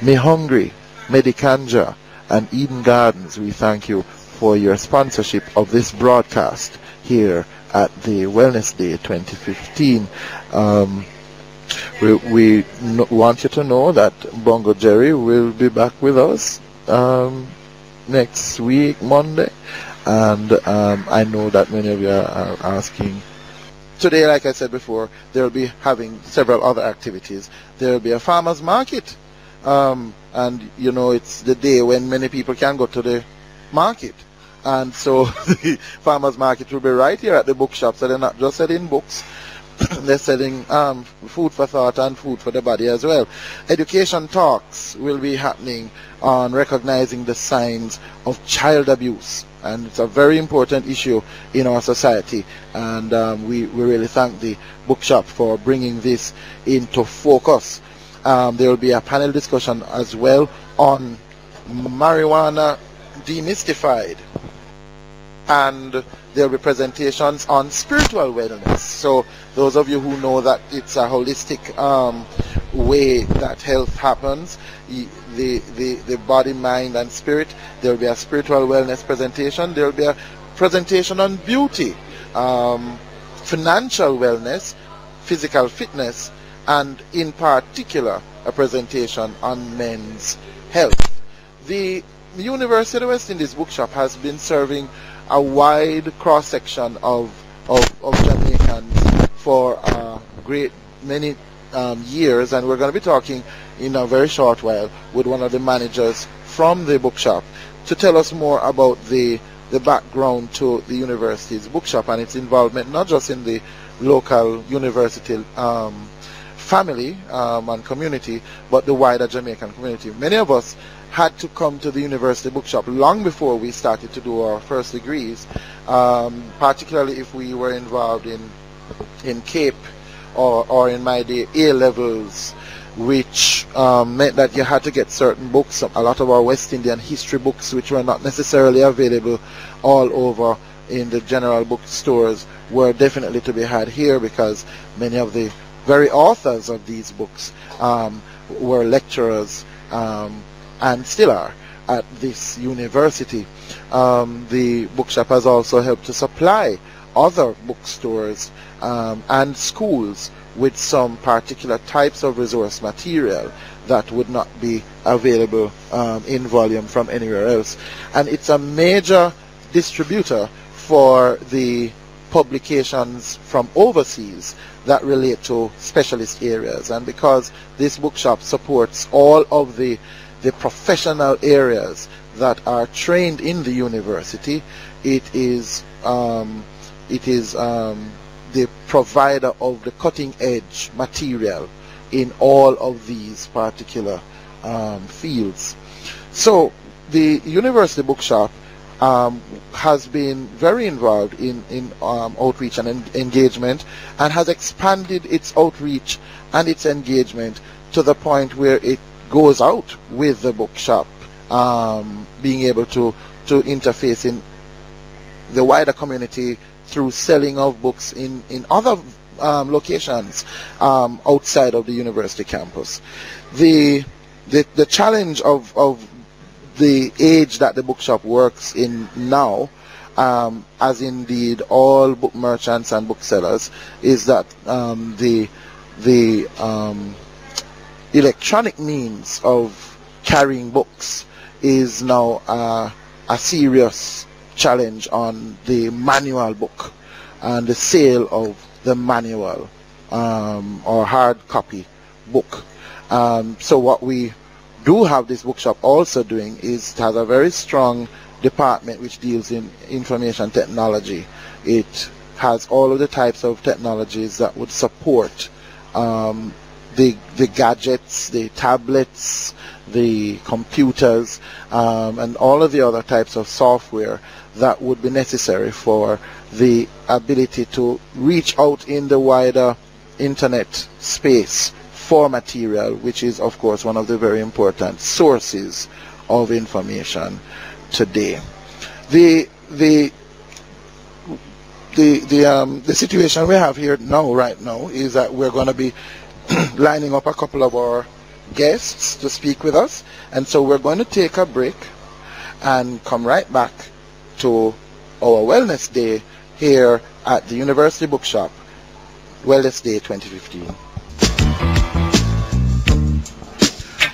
Me Hungry, Medicanja, and Eden Gardens, we thank you for your sponsorship of this broadcast here at the Wellness Day 2015. We want you to know that Bongo Jerry will be back with us next week, Monday. And I know that many of you are asking. Today, like I said before, they'll be having several other activities. There'll be a farmer's market. And, you know, it's the day when many people can go to the market. And so the farmer's market will be right here at the bookshop. So they're not just selling books. They're selling food for thought and food for the body as well. Education talks will be happening on recognizing the signs of child abuse. And it's a very important issue in our society. And we really thank the bookshop for bringing this into focus. There will be a panel discussion as well on marijuana demystified. And there will be presentations on spiritual wellness. So those of you who know that it's a holistic way that health happens, the body, mind, and spirit, there will be a spiritual wellness presentation. There will be a presentation on beauty, financial wellness, physical fitness, and in particular a presentation on men's health. The University of the West Indies Bookshop has been serving a wide cross-section of Jamaicans for a great many years, and we're going to be talking in a very short while with one of the managers from the bookshop to tell us more about the background to the university's bookshop and its involvement not just in the local university family and community, but the wider Jamaican community. Many of us had to come to the university bookshop long before we started to do our first degrees, particularly if we were involved in CAPE or in my day A-levels, which meant that you had to get certain books. A lot of our West Indian history books, which were not necessarily available all over in the general bookstores, were definitely to be had here because many of the very authors of these books were lecturers and still are at this university. The bookshop has also helped to supply other bookstores and schools with some particular types of resource material that would not be available in volume from anywhere else. And it's a major distributor for the publications from overseas that relate to specialist areas. And because this bookshop supports all of the professional areas that are trained in the university, it is the provider of the cutting edge material in all of these particular fields. So the university bookshop has been very involved in outreach and engagement, and has expanded its outreach and its engagement to the point where it goes out with the bookshop, being able to interface in the wider community through selling of books in other locations outside of the university campus. The challenge of the age that the bookshop works in now, as indeed all book merchants and booksellers, is that the electronic means of carrying books is now a serious challenge on the manual book and the sale of the manual or hard copy book. So what we do have this bookshop also doing is it has a very strong department which deals in information technology. It has all of the types of technologies that would support the gadgets, the tablets, the computers, and all of the other types of software that would be necessary for the ability to reach out in the wider internet space for material, which is of course one of the very important sources of information today. The situation we have here now, right now, is that we're going to be lining up a couple of our guests to speak with us, and so we're going to take a break and come right back to our Wellness Day here at the University Bookshop, Wellness Day 2015.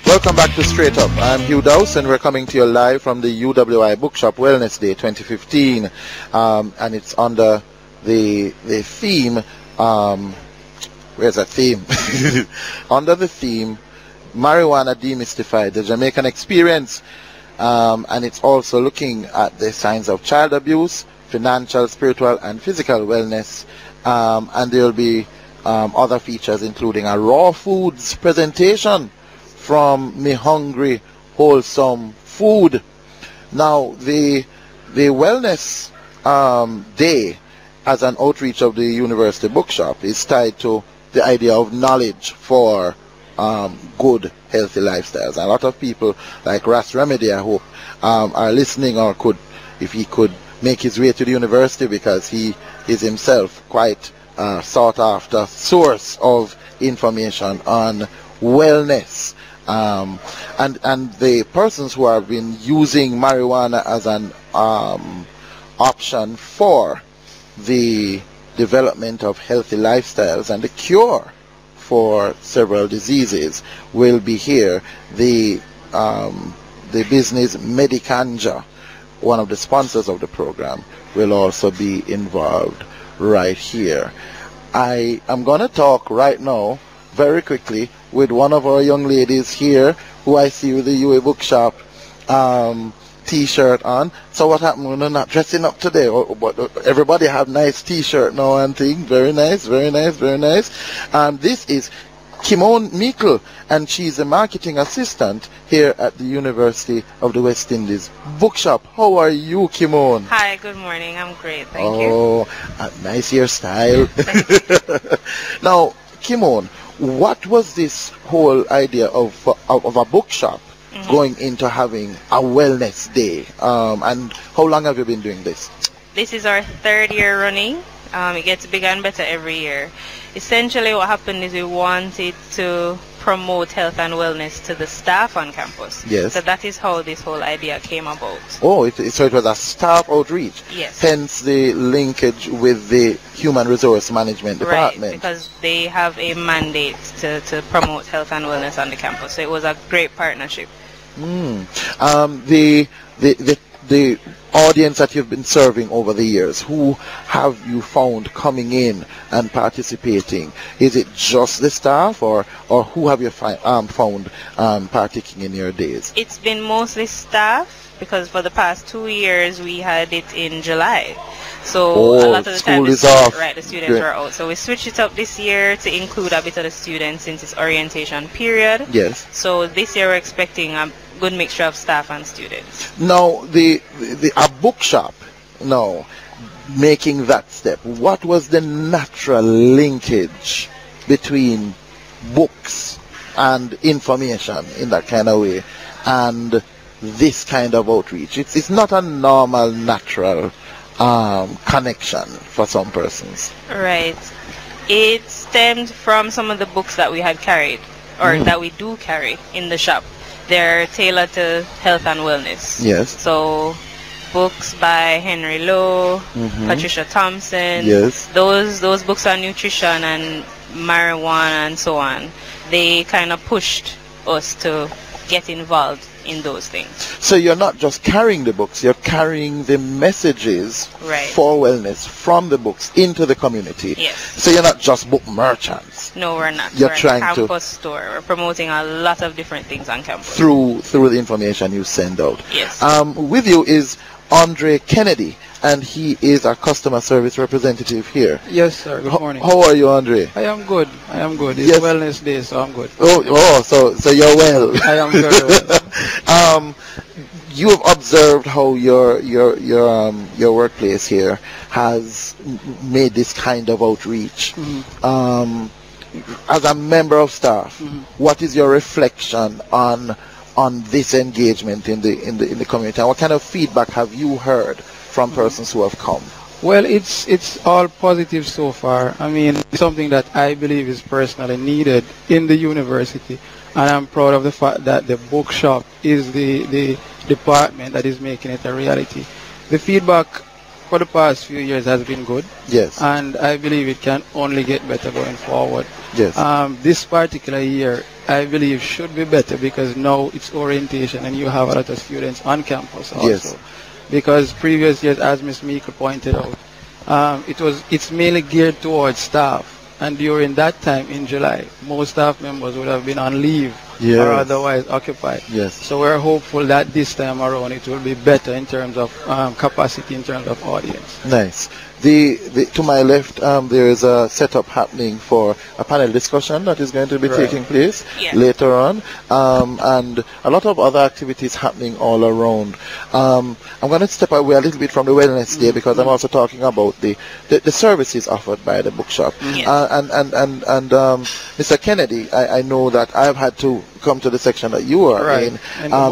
Welcome back to Straight Up. I'm Hugh Dowse, and we're coming to you live from the U.W.I Bookshop Wellness Day 2015, and it's under the theme, where's that theme? Under the theme, Marijuana Demystified, the Jamaican Experience, and it's also looking at the signs of child abuse, financial, spiritual, and physical wellness, and there will be other features including a raw foods presentation from Me Hungry Wholesome Food. Now, the Wellness Day as an outreach of the University Bookshop is tied to the idea of knowledge for good, healthy lifestyles. A lot of people like Ras Remedy, I hope, are listening, or could, if he could make his way to the university, because he is himself quite sought after source of information on wellness. And the persons who have been using marijuana as an option for the development of healthy lifestyles and the cure for several diseases will be here. The business Medicanja, one of the sponsors of the program, will also be involved right here. I am going to talk right now very quickly with one of our young ladies here who I see with the UA Bookshop t-shirt on. So what happened when they're not dressing up today? But everybody have nice t-shirt now and thing. Very nice, very nice, very nice. This is Kimon Meikle, and she's a marketing assistant here at the University of the West Indies Bookshop. How are you, Kimon? Hi, good morning. I'm great, thank you. Oh, nice hairstyle. Now, Kimon, what was this whole idea of a bookshop going into having a wellness day? And how long have you been doing this? This is our third year running. It gets bigger and better every year. Essentially what happened is we wanted to promote health and wellness to the staff on campus. Yes. So that is how this whole idea came about. Oh, so it was a staff outreach. Yes. Hence the linkage with the Human Resource Management Department. Right, because they have a mandate to promote health and wellness on the campus. So it was a great partnership. The audience that you've been serving over the years, who have you found coming in and participating? Is it just the staff, or who have you found partaking in your days? It's been mostly staff, because for the past 2 years we had it in July. So a lot of the time is off. Right, the students were out. So we switched it up this year to include a bit of the students since it's orientation period. Yes. So this year we're expecting a good mixture of staff and students. Now, a bookshop, now, making that step, what was the natural linkage between books and information in that kind of way and this kind of outreach? It's not a normal, natural connection for some persons. Right. It stemmed from some of the books that we had carried, or that we do carry in the shop. They're tailored to health and wellness. Yes. So books by Henry Lowe, Patricia Thompson. Yes. Those books on nutrition and marijuana and so on. They kind of pushed us to get involved in those things. So you're not just carrying the books, you're carrying the messages for wellness from the books into the community. Yes. So you're not just book merchants. No, we're not. You're we're trying a campus store. We're promoting a lot of different things on campus. Through the information you send out. Yes. With you is Andre Kennedy, and he is our customer service representative here. Yes, sir. Good morning. How are you, Andre? I am good. I am good. It's Wellness Day, so I'm good. So you're well. I am very well. You have observed how your workplace here has made this kind of outreach. As a member of staff, what is your reflection on this engagement in the community, and what kind of feedback have you heard from persons who have come? Well, it's all positive so far. I mean, it's something that I believe is personally needed in the university, and I'm proud of the fact that the bookshop is the department that is making it a reality. The feedback for the past few years has been good. Yes. And I believe it can only get better going forward. Yes. This particular year, I believe, should be better because now it's orientation and you have a lot of students on campus also. Yes. Because previous years, as Ms. Meeker pointed out, it's mainly geared towards staff. And during that time in July, most staff members would have been on leave or otherwise occupied. Yes. So we're hopeful that this time around it will be better in terms of capacity, in terms of audience. Nice. To my left, there is a setup happening for a panel discussion that is going to be taking place later on, and a lot of other activities happening all around. I'm going to step away a little bit from the wellness day because I'm also talking about the services offered by the bookshop. And Mr. Kennedy, I know that I've had to come to the section that you are in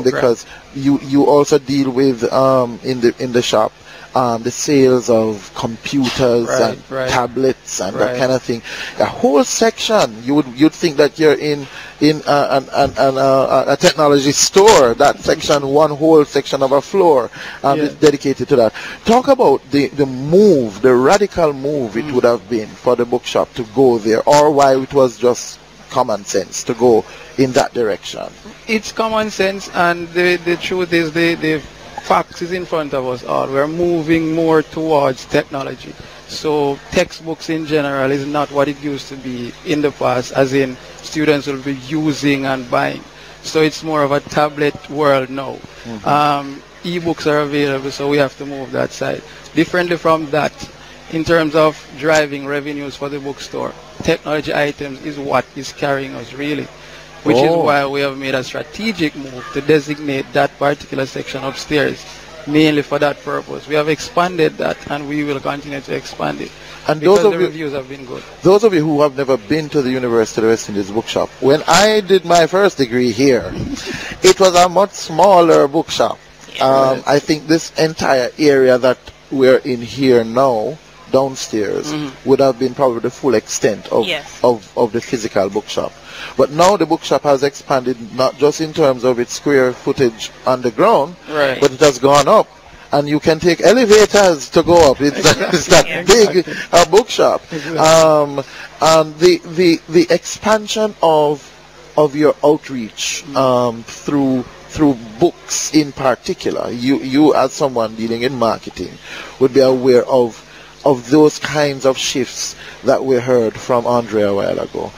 because you also deal with in the shop the sales of computers and tablets and that kind of thing. A whole section. You'd think that you're in a technology store. That section, one whole section of a floor is dedicated to that. Talk about the move, the radical move it would have been for the bookshop to go there, or why it was just common sense to go in that direction. It's common sense, and the truth is the facts is in front of us all. We're moving more towards technology. So textbooks in general is not what it used to be in the past, as in students will be using and buying. So it's more of a tablet world now. E-books are available, so we have to move that side. Differently from that, in terms of driving revenues for the bookstore, technology items is what is carrying us really. Which is why we have made a strategic move to designate that particular section upstairs, mainly for that purpose. We have expanded that, and we will continue to expand it. And because the reviews have been good. Those of you who have never been to the University of the West Indies bookshop, when I did my first degree here, it was a much smaller bookshop. I think this entire area that we're in here now, downstairs, would have been probably the full extent of the physical bookshop. But now the bookshop has expanded, not just in terms of its square footage on the ground, but it has gone up. And you can take elevators to go up. It's that big bookshop. The expansion of your outreach through books in particular, you as someone dealing in marketing would be aware of those kinds of shifts that we heard from Andre a while ago.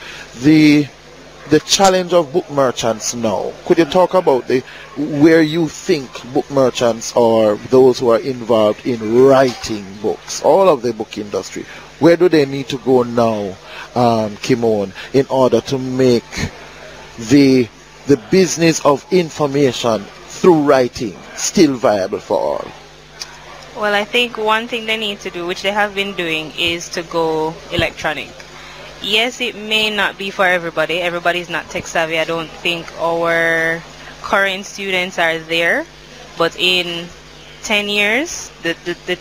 The challenge of book merchants now. Could you talk about where you think book merchants or those who are involved in writing books, all of the book industry, where do they need to go now, Kimon, in order to make the business of information through writing still viable for all? Well, I think one thing they need to do, which they have been doing, is to go electronic. Yes, it may not be for everybody. Everybody's not tech savvy. I don't think our current students are there. But in 10 years, the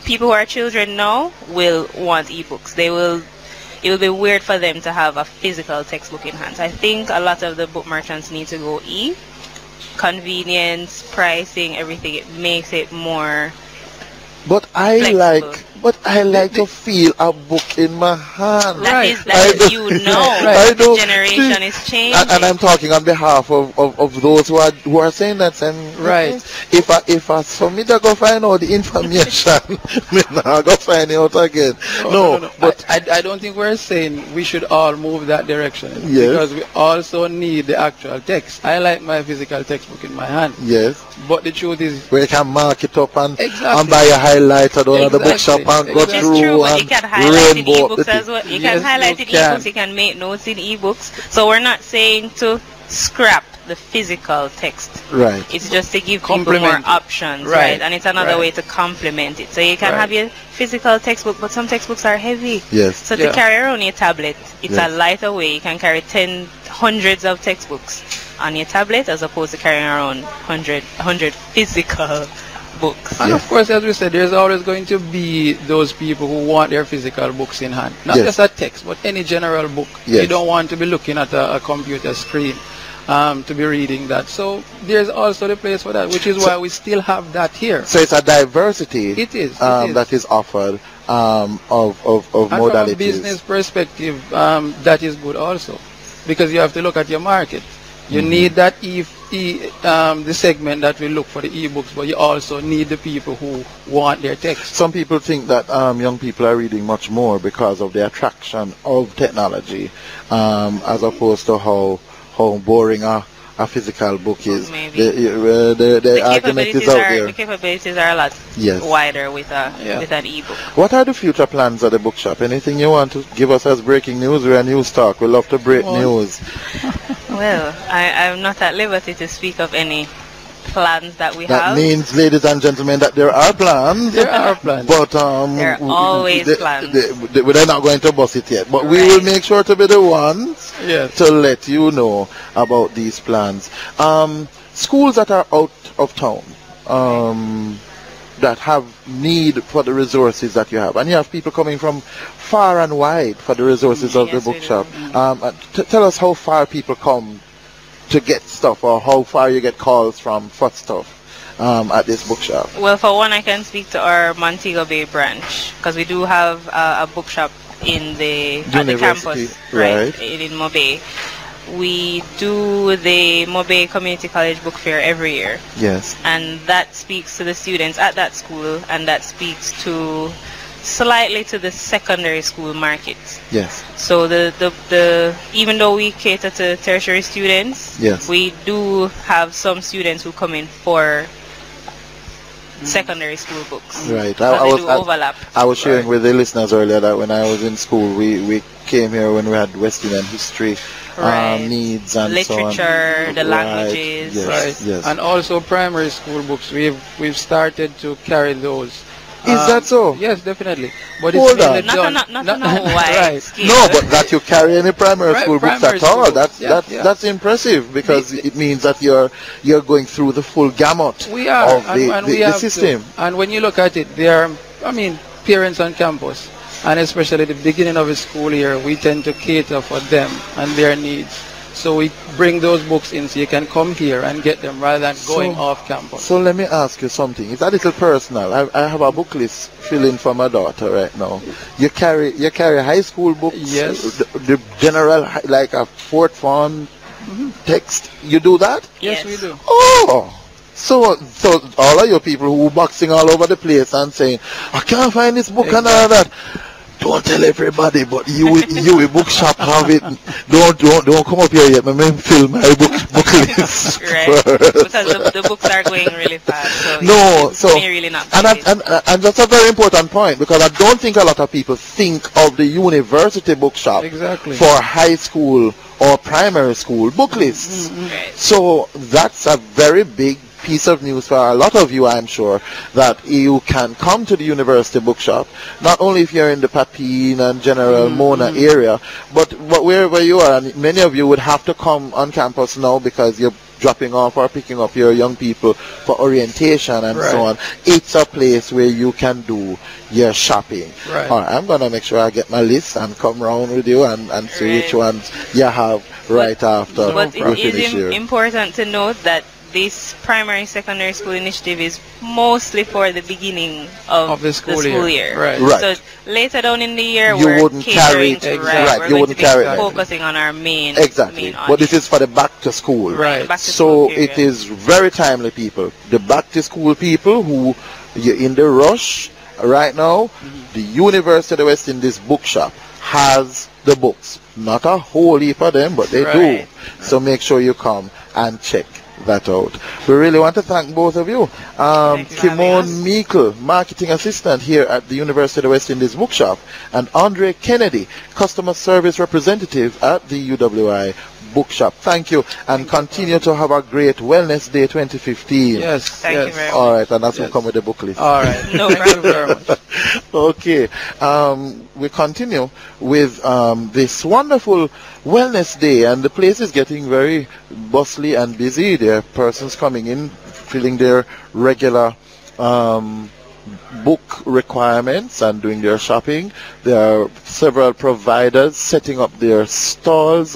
people who are children now will want ebooks. It will be weird for them to have a physical textbook in hand. I think a lot of the book merchants need to go e. Convenience, pricing, everything. It makes it more But I flexible. like to feel a book in my hand. That is the generation is changing. And I'm talking on behalf of those who are saying that. And if I submit, I go find out the information. I go find it out again. No. But I don't think we're saying we should all move that direction. Because we also need the actual text. I like my physical textbook in my hand. Yes. But the truth is, where you can mark it up and buy a highlighter down at the bookshop and go through. True, but you can highlight in ebooks as well. You can highlight in ebooks, you can make notes in ebooks. So we're not saying to scrap the physical text. Right. It's just to give people more options, right? And it's another way to complement it. So you can have your physical textbook, but some textbooks are heavy. Yes. So to carry around your tablet, it's a lighter way. You can carry hundreds of textbooks on your tablet as opposed to carrying around 100 physical books. And Yes. of course, as we said, there's always going to be those people who want their physical books in hand. Not Yes. just a text, but any general book. Yes. You don't want to be looking at a computer screen to be reading that. So there's also the place for that, which is why we still have that here. So it's a diversity It is. that is offered of And from a modalities. business perspective, that is good also, because you have to look at your market. You need that the segment that will look for the e-books, but you also need the people who want their text. Some people think that young people are reading much more because of the attraction of technology, as opposed to how boring a physical book is. Maybe. The argument is out there. The capabilities are a lot Yes. wider with an ebook. What are the future plans of the bookshop? Anything you want to give us as breaking news? We're a news talk. We love to break news. Well, I'm not at liberty to speak of any plans that we That have. means, ladies and gentlemen, that there are plans. There are plans. But There are always plans. They're not going to bust it yet. But we will Right. make sure to be the ones Yes. to let you know about these plans. Schools that are out of town, that have need for the resources that you have, and you have people coming from far and wide for the resources of the Yes, we bookshop. do. Tell us how far people come to get stuff, or how far you get calls from for stuff at this bookshop. Well, for one, I can speak to our Montego Bay branch, because we do have a bookshop at the University, campus, right. in Mobay. We do the Mobay Community College Book Fair every year, Yes. and that speaks to the students at that school, and that speaks to slightly to the secondary school market. Yes. So the even though we cater to tertiary students, Yes. we do have some students who come in for secondary school books. Right. So they do overlap. I was sharing with the listeners earlier that when I was in school, we came here when we had West Indian history Right. needs and Literature, so on. the Right. languages. Yes. Right. Yes. And also primary school books. We've started to carry those. Is that so? Yes, definitely. But Hold it's on. mainly done- Not on a wide Right. scale. No, but that you carry any primary Right, school books primary at all. school That's books, yeah. that's impressive, because it means that you're going through the full gamut We are, of the have system. to. And when you look at it, there are, parents on campus, and especially the beginning of the school year, we tend to cater for them and their needs. So we bring those books in so you can come here and get them rather than going off campus. So let me ask you something. It's a little personal. I have a book list filling for my daughter right now. You carry high school books. Yes. The general, like a fourth form text. You do that? Yes, Yes. we do. Oh. So all of your people who boxing all over the place and saying, I can't find this book and all that. Don't tell everybody, but you bookshop have it. Don't come up here yet. Let me fill my book list. Right. first. Because the books are going really fast. So No, you so may really not and find it. and that's a very important point, because I don't think a lot of people think of the university bookshop Exactly. for high school or primary school book lists. Right. So that's a very big piece of news for a lot of you, I'm sure, that you can come to the university bookshop, not only if you're in the Pane and General Mona area, but wherever you are. And many of you would have to come on campus now because you're dropping off or picking up your young people for orientation and so Right. on. It's a place where you can do your shopping. Right. All right, I'm going to make sure I get my list and come round with you and see Right. which ones you have right after But we it finish is here. important to note that this primary secondary school initiative is mostly for the beginning of the school year. Right. Right. So later down in the year, You we're wouldn't carry catering it. to Exactly. right. Right, We're you going wouldn't to be carry it. focusing on our main Exactly. main But this audience. is for the back to school. Right. Back to So school it period. is very timely, people. The back to school people who you're in the rush right now, the University of the West Indies bookshop has the books. Not a whole heap of them, but they do. Right. So make sure you come and check that out. We really want to thank both of you. Thank you for having us. Kimon Meikle, marketing assistant here at the University of the West Indies bookshop, and Andre Kennedy, customer service representative at the U.W.I bookshop. Thank you, and continue to have a great Wellness Day 2015. Yes. Thank you yes. very much. All right, and that's will Yes. come with the book list. All right. No Thank you very much. Okay, we continue with this wonderful Wellness Day, and the place is getting very bustly and busy. There are persons coming in, filling their regular book requirements and doing their shopping. There are several providers setting up their stalls.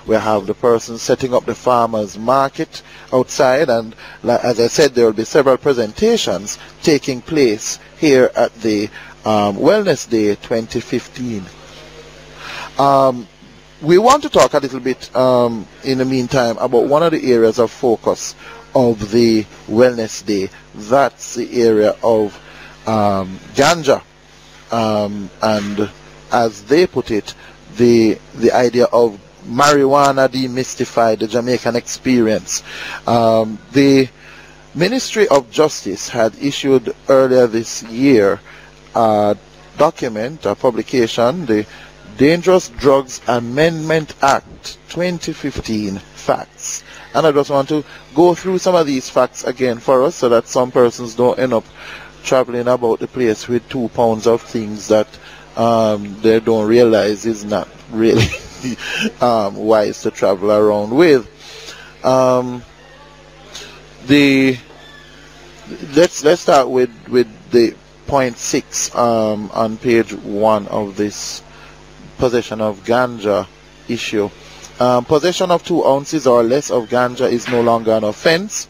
We have the person setting up the farmers market outside, and as I said, there will be several presentations taking place here at the Wellness Day 2015. We want to talk a little bit in the meantime about one of the areas of focus of the Wellness Day. That's the area of ganja, and as they put it, the idea of marijuana demystified, the Jamaican experience. The Ministry of Justice had issued earlier this year a document, a publication, the Dangerous Drugs Amendment Act 2015 facts. And I just want to go through some of these facts again for us so that some persons don't end up traveling about the place with 2 pounds of things that they don't realize is not really wise to travel around with. Let's start with the point 6 on page 1 of this possession of ganja issue. Possession of 2 ounces or less of ganja is no longer an offense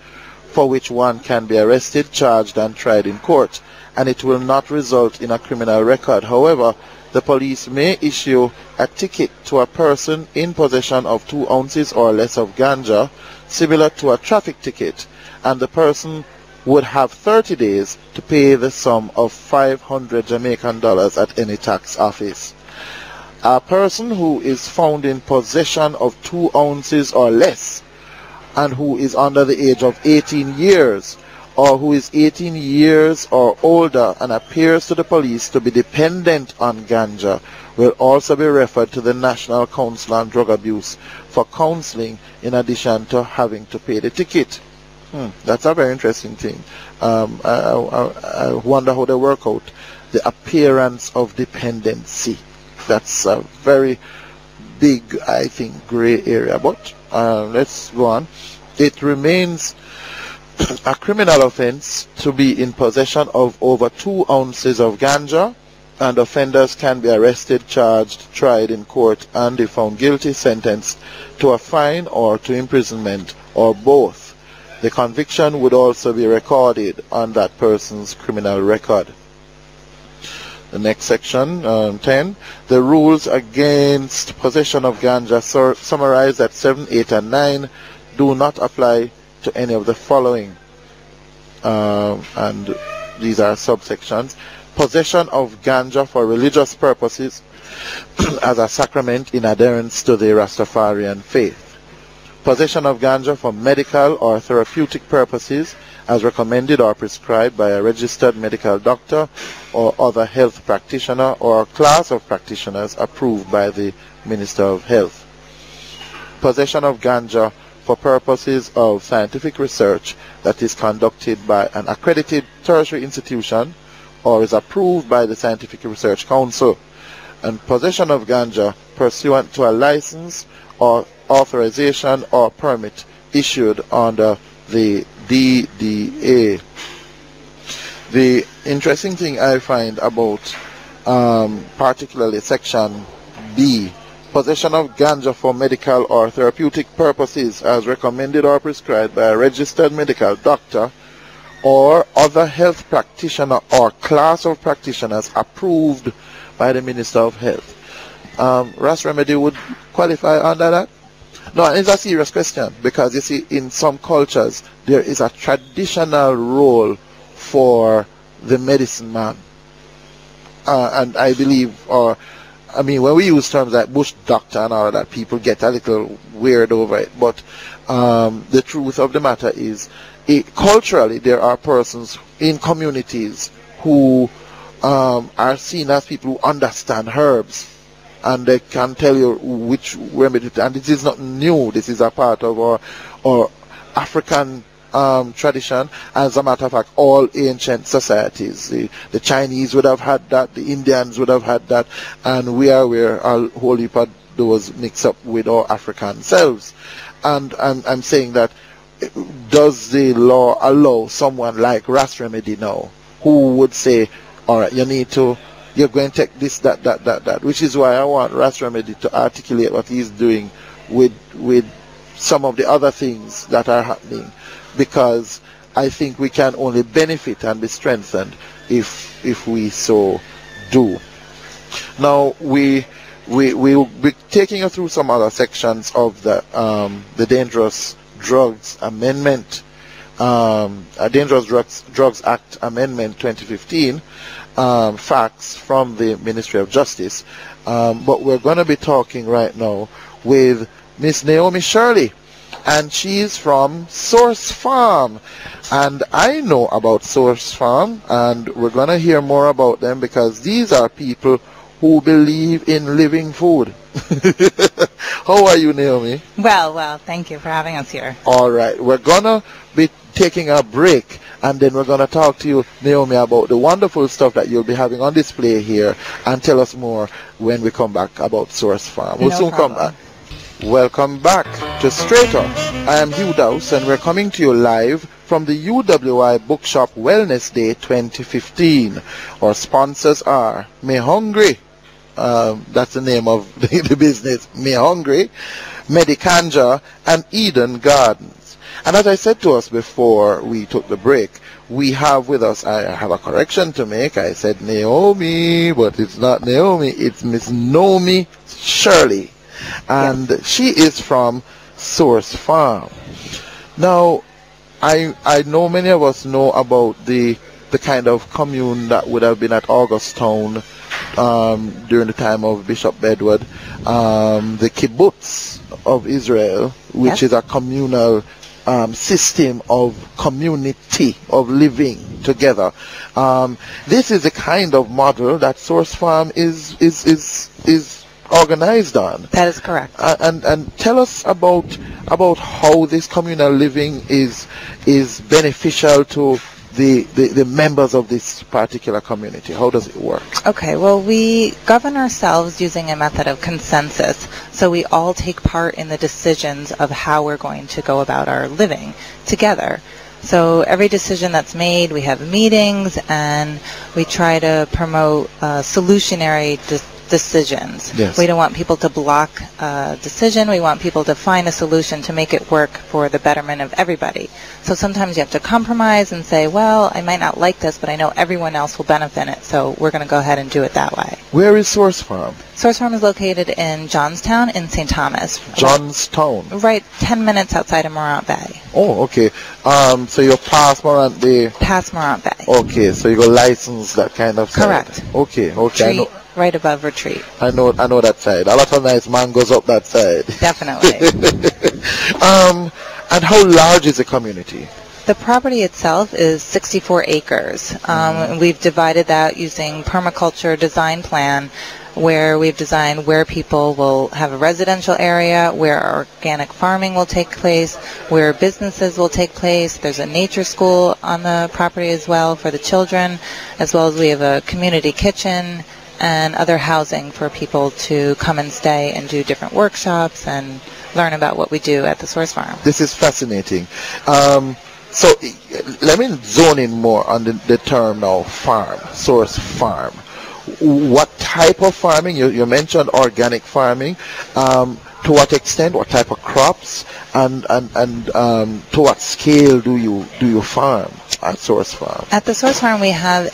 for which one can be arrested, charged and tried in court, and it will not result in a criminal record. However, the police may issue a ticket to a person in possession of 2 ounces or less of ganja, similar to a traffic ticket, and the person would have 30 days to pay the sum of 500 Jamaican dollars at any tax office. A person who is found in possession of 2 ounces or less and who is under the age of 18 years or who is 18 years or older and appears to the police to be dependent on ganja will also be referred to the National Council on Drug Abuse for counseling in addition to having to pay the ticket. That's a very interesting thing. I wonder how they work out the appearance of dependency. That's a very big, I think, gray area, but let's go on. It remains a criminal offense to be in possession of over 2 ounces of ganja, and offenders can be arrested, charged, tried in court, and if found guilty, sentenced to a fine or to imprisonment or both. The conviction would also be recorded on that person's criminal record. The next section, 10. The rules against possession of ganja summarized at 7, 8, and 9 do not apply to any of the following. And these are subsections. Possession of ganja for religious purposes as a sacrament in adherence to the Rastafarian faith. Possession of ganja for medical or therapeutic purposes as recommended or prescribed by a registered medical doctor or other health practitioner or a class of practitioners approved by the Minister of Health. Possession of ganja for purposes of scientific research that is conducted by an accredited tertiary institution or is approved by the Scientific Research Council. And possession of ganja pursuant to a license or authorization or permit issued under the DDA. The interesting thing I find about particularly section B, possession of ganja for medical or therapeutic purposes as recommended or prescribed by a registered medical doctor or other health practitioner or class of practitioners approved by the Minister of Health. Ras Remedy would qualify under that? No, it's a serious question, because you see, in some cultures there is a traditional role for the medicine man, and I believe, I mean, when we use terms like bush doctor and all of that, people get a little weird over it. But the truth of the matter is, culturally, there are persons in communities who are seen as people who understand herbs, and they can tell you which remedy. And this is not new. This is a part of our African tradition. As a matter of fact, all ancient societies, the Chinese would have had that, the Indians would have had that, and we are where a whole heap of those mix up with our African selves. And I'm saying that does the law allow someone like Ras Remedy now, who would say, all right, you're going to take this, that, which is why I want Ras Remedy to articulate what he's doing with some of the other things that are happening, because I think we can only benefit and be strengthened if we so do. Now we will be taking you through some other sections of the Dangerous Drugs Amendment, Dangerous Drugs Act Amendment 2015, facts from the Ministry of Justice. But we're going to be talking right now with Miss Naomi Shirley, and she's from Source Farm. And I know about Source Farm, and we're going to hear more about them, because these are people who believe in living food. How are you, Naomi? Well, thank you for having us here. All right, we're going to be taking a break, and then we're going to talk to you, Naomi, about the wonderful stuff that you'll be having on display here, and tell us more when we come back about Source Farm. We'll soon come back. Welcome back to Straight Up. I am Hugh Dowse, and we're coming to you live from the U.W.I Bookshop Wellness Day 2015. Our sponsors are Me Hungry, that's the name of the business, Me Hungry, Medicanja, and Eden Gardens. And as I said to us before we took the break, we have with us, I have a correction to make. I said Naomi, but it's not Naomi, it's Miss Naomi Shirley. And she is from Source Farm. Now, I know many of us know about the kind of commune that would have been at Augustown during the time of Bishop Bedward, the kibbutz of Israel, which is a communal system of community, of living together. This is the kind of model that Source Farm is organized on. That is correct. And tell us about how this communal living is beneficial to the members of this particular community. How does it work? Okay, well, we govern ourselves using a method of consensus, so we all take part in the decisions of how we're going to go about our living together. So every decision that's made, we have meetings, and we try to promote solutionary decisions. Yes. We don't want people to block a decision. We want people to find a solution to make it work for the betterment of everybody. So sometimes you have to compromise and say, well, I might not like this, but I know everyone else will benefit it, so we're going to go ahead and do it that way. Where is Source Farm? Source Farm is located in Johnstown in St. Thomas. Johnstown? Right, 10 minutes outside of Morant Bay. Oh, okay. So you're past Morant Bay? Past Morant Bay. Okay, so you got license, that kind of side. Correct. Okay. Retreat, right above Retreat. I know that side. A lot of nice mangoes up that side. Definitely. And how large is the community? The property itself is 64 acres. We've divided that using permaculture design plan, where we've designed where people will have a residential area, where organic farming will take place, where businesses will take place. There's a nature school on the property as well for the children, as well as we have a community kitchen and other housing for people to come and stay and do different workshops and learn about what we do at the Source Farm. This is fascinating. So let me zone in more on the term now, farm, Source Farm. What type of farming? You mentioned organic farming. To what extent? What type of crops? And to what scale do you farm at Source Farm? At the Source Farm, we have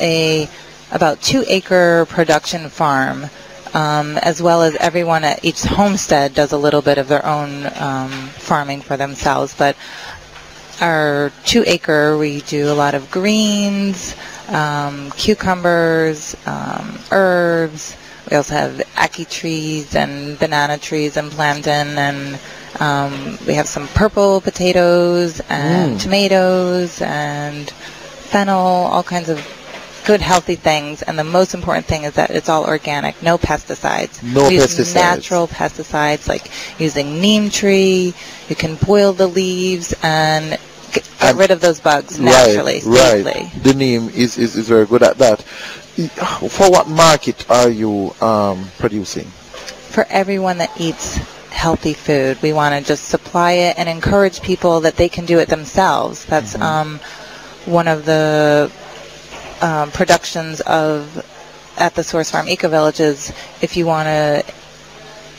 about 2-acre production farm, as well as everyone at each homestead does a little bit of their own farming for themselves. But our 2-acre, we do a lot of greens, cucumbers, herbs. We also have ackee trees and banana trees and plantain, and we have some purple potatoes and tomatoes and fennel, all kinds of good healthy things. And the most important thing is that it's all organic, no pesticides. We use natural pesticides, like using neem tree. You can boil the leaves and get rid of those bugs naturally, safely. Right. The neem is very good at that. For what market are you producing? For everyone that eats healthy food. We want to just supply it and encourage people that they can do it themselves. That's one of the productions at the Source Farm Eco Villages. If you want to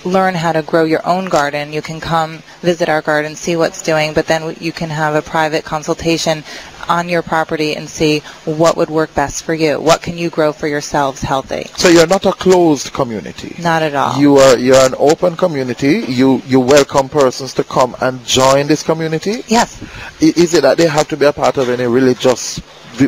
learn how to grow your own garden, you can come visit our garden, see what's doing, but then you can have a private consultation on your property and see what would work best for you. What can you grow for yourselves healthy? So you're not a closed community. Not at all. You're an open community. You welcome persons to come and join this community? Yes. Is it that they have to be a part of any religious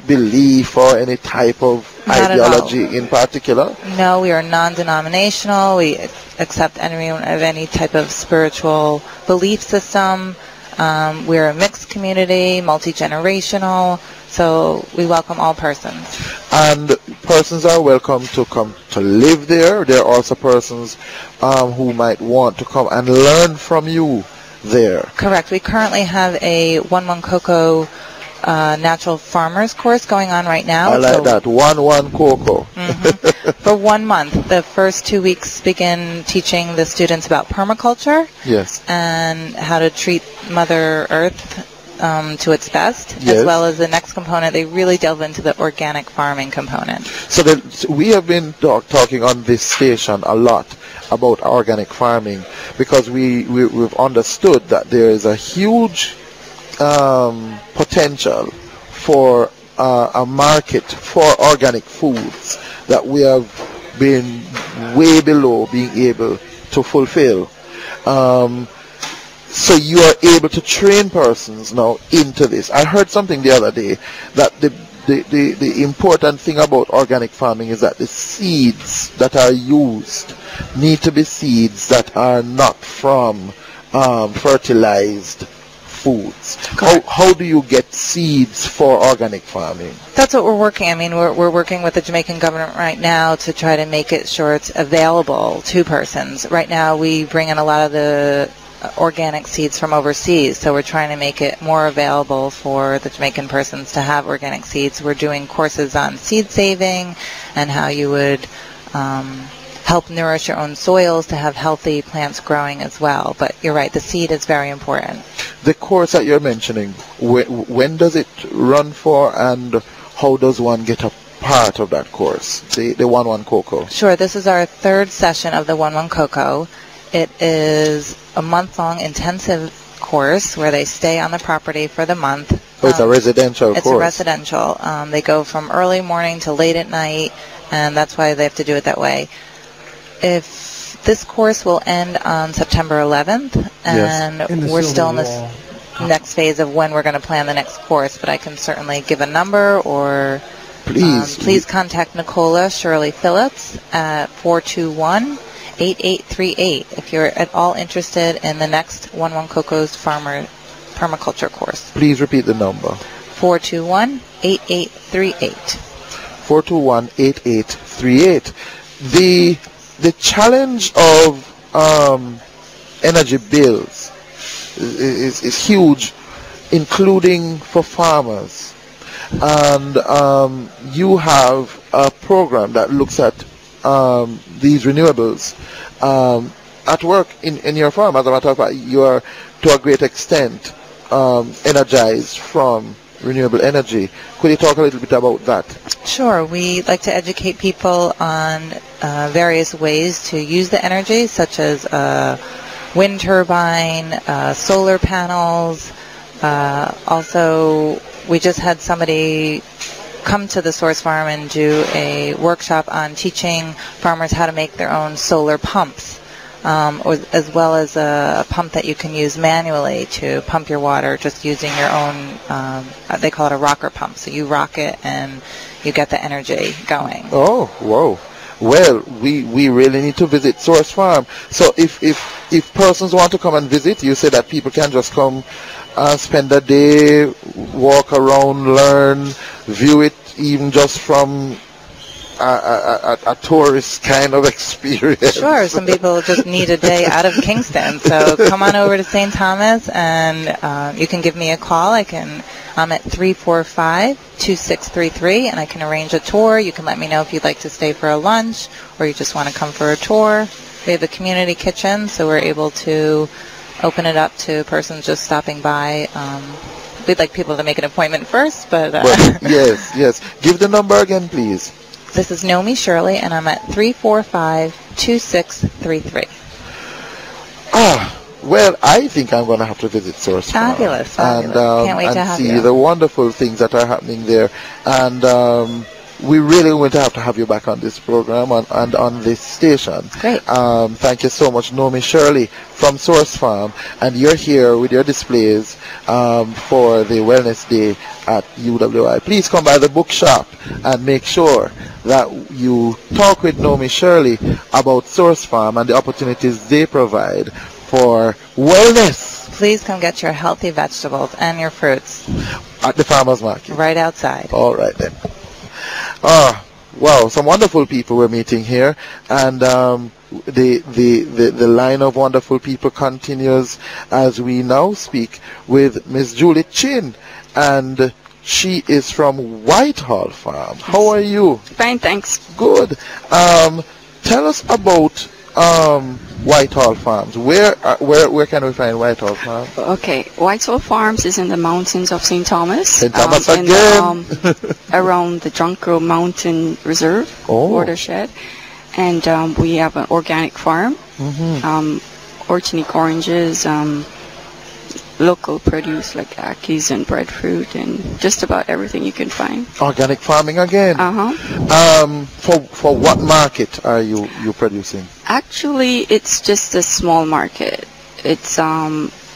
belief or any type of Not ideology in particular? No, we are non-denominational. We accept anyone of any type of spiritual belief system. We're a mixed community, multi-generational, so we welcome all persons. And persons are welcome to come to live there. There are also persons who might want to come and learn from you there. Correct. We currently have a 1-1 cocoa natural farmers course going on right now. I like that. 1-1 cocoa. For 1 month. The first 2 weeks begin teaching the students about permaculture. Yes. And how to treat Mother Earth to its best. Yes. As well as the next component, they really delve into the organic farming component. So we have been talking on this station a lot about organic farming because we've understood that there is a huge potential for a market for organic foods that we have been way below being able to fulfill. So you are able to train persons now into this. I heard something the other day that the important thing about organic farming is that the seeds that are used need to be seeds that are not from fertilized foods. How do you get seeds for organic farming? That's what we're working. I mean, we're working with the Jamaican government right now to try to make it sure it's available to persons. Right now, we bring in a lot of the organic seeds from overseas, so we're trying to make it more available for the Jamaican persons to have organic seeds. We're doing courses on seed saving and how you would help nourish your own soils to have healthy plants growing as well. But you're right, the seed is very important. The course that you're mentioning, when does it run for, and how does one get a part of that course, the 1-1 cocoa? Sure, this is our third session of the 1-1 cocoa. It is a month-long intensive course where they stay on the property for the month. Oh, it's a residential course. It's a residential. They go from early morning to late at night, and that's why they have to do it that way. If this course will end on September 11th, and we're still in this next phase of when we're going to plan the next course, but I can certainly give a number, or please contact Nicola Shirley Phillips at 421-8838 if you're at all interested in the next 1-1 Coco's Farmer Permaculture course. Please repeat the number. 421-8838. 421-8838. The challenge of energy bills is huge, including for farmers. And you have a program that looks at these renewables at work in your farm. As a matter of fact, you are to a great extent energized from renewable energy. Could you talk a little bit about that? Sure. We like to educate people on various ways to use the energy, such as wind turbine, solar panels. Also, we just had somebody come to the Source Farm and do a workshop on teaching farmers how to make their own solar pumps, as well as a pump that you can use manually to pump your water just using your own, they call it a rocker pump. So you rock it and you get the energy going. Oh, whoa. Well, we really need to visit Source Farm. So if persons want to come and visit, you say that people can just come spend a day, walk around, learn, view it, even just from a tourist kind of experience. Sure, some people just need a day out of Kingston. So come on over to St. Thomas, and you can give me a call. I'm at 345-2633, and I can arrange a tour. You can let me know if you'd like to stay for a lunch or you just want to come for a tour. We have a community kitchen, so we're able to open it up to persons just stopping by. We'd like people to make an appointment first, but... Yes. Give the number again, please. This is Nomi Shirley, and I'm at 345-2633. Well, I think I'm going to have to visit Source Farm. Fabulous. And, Can't wait to have see you. the wonderful things that are happening there. And we really want to have you back on this program and on this station. Great. Thank you so much, Nomi Shirley from Source Farm. And you're here with your displays for the Wellness Day at U.W.I. Please come by the bookshop and make sure that you talk with Nomi Shirley about Source Farm and the opportunities they provide for wellness. Please come get your healthy vegetables and your fruits. At the farmer's market. Right outside. All right then. Wow, some wonderful people we're meeting here, and the line of wonderful people continues as we now speak with Miss Julie Chin, and she is from Whitehall Farm. How are you? Fine, thanks. Good. Tell us about Whitehall Farms. Where can we find Whitehall Farms? Okay, Whitehall Farms is in the mountains of St. Thomas. St. Thomas again. Around the Junk Grove Mountain Reserve watershed, and we have an organic farm, organic oranges, local produce like akis and breadfruit, and just about everything you can find. Organic farming again. For what market are you producing? Actually, it's just a small market. It's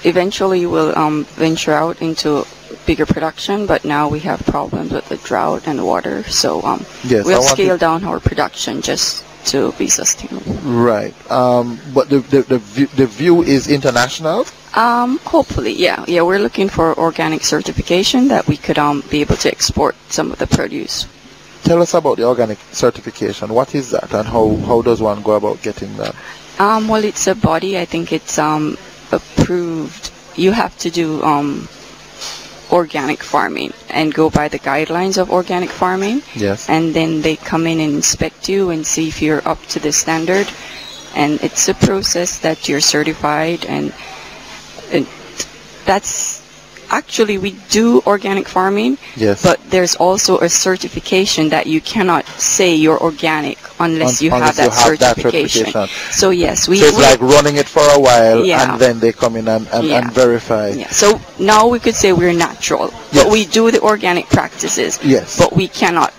eventually we'll venture out into bigger production, but now we have problems with the drought and water, so we'll scale down our production just to be sustainable. Right. But the view is international? Hopefully, yeah. We're looking for organic certification that we could be able to export some of the produce. Tell us about the organic certification. What is that, and how does one go about getting that? Well, it's a body. I think it's approved. You have to do organic farming and go by the guidelines of organic farming. Yes. And then they come in and inspect you and see if you're up to the standard. And it's a process that you're certified, and that's actually, we do organic farming. Yes. But there's also a certification that you cannot say you're organic unless you have that certification. So yes, so it's like running it for a while, and then they come in and verify. Yeah. So now we could say we're natural, but we do the organic practices. Yes. But we cannot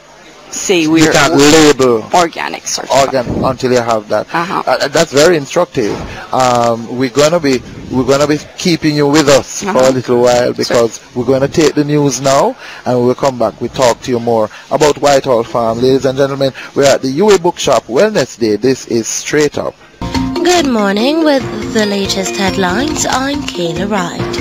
say we're you can't label organic certified until you have that. That's very instructive. We're gonna be keeping you with us for a little while, because we're going to take the news now, and we'll come back. We'll talk to you more about Whitehall Farm. Ladies and gentlemen, we're at the U.W.I Bookshop Wellness Day. This is Straight Up. Good morning. With the latest headlines, I'm Kayla Wright.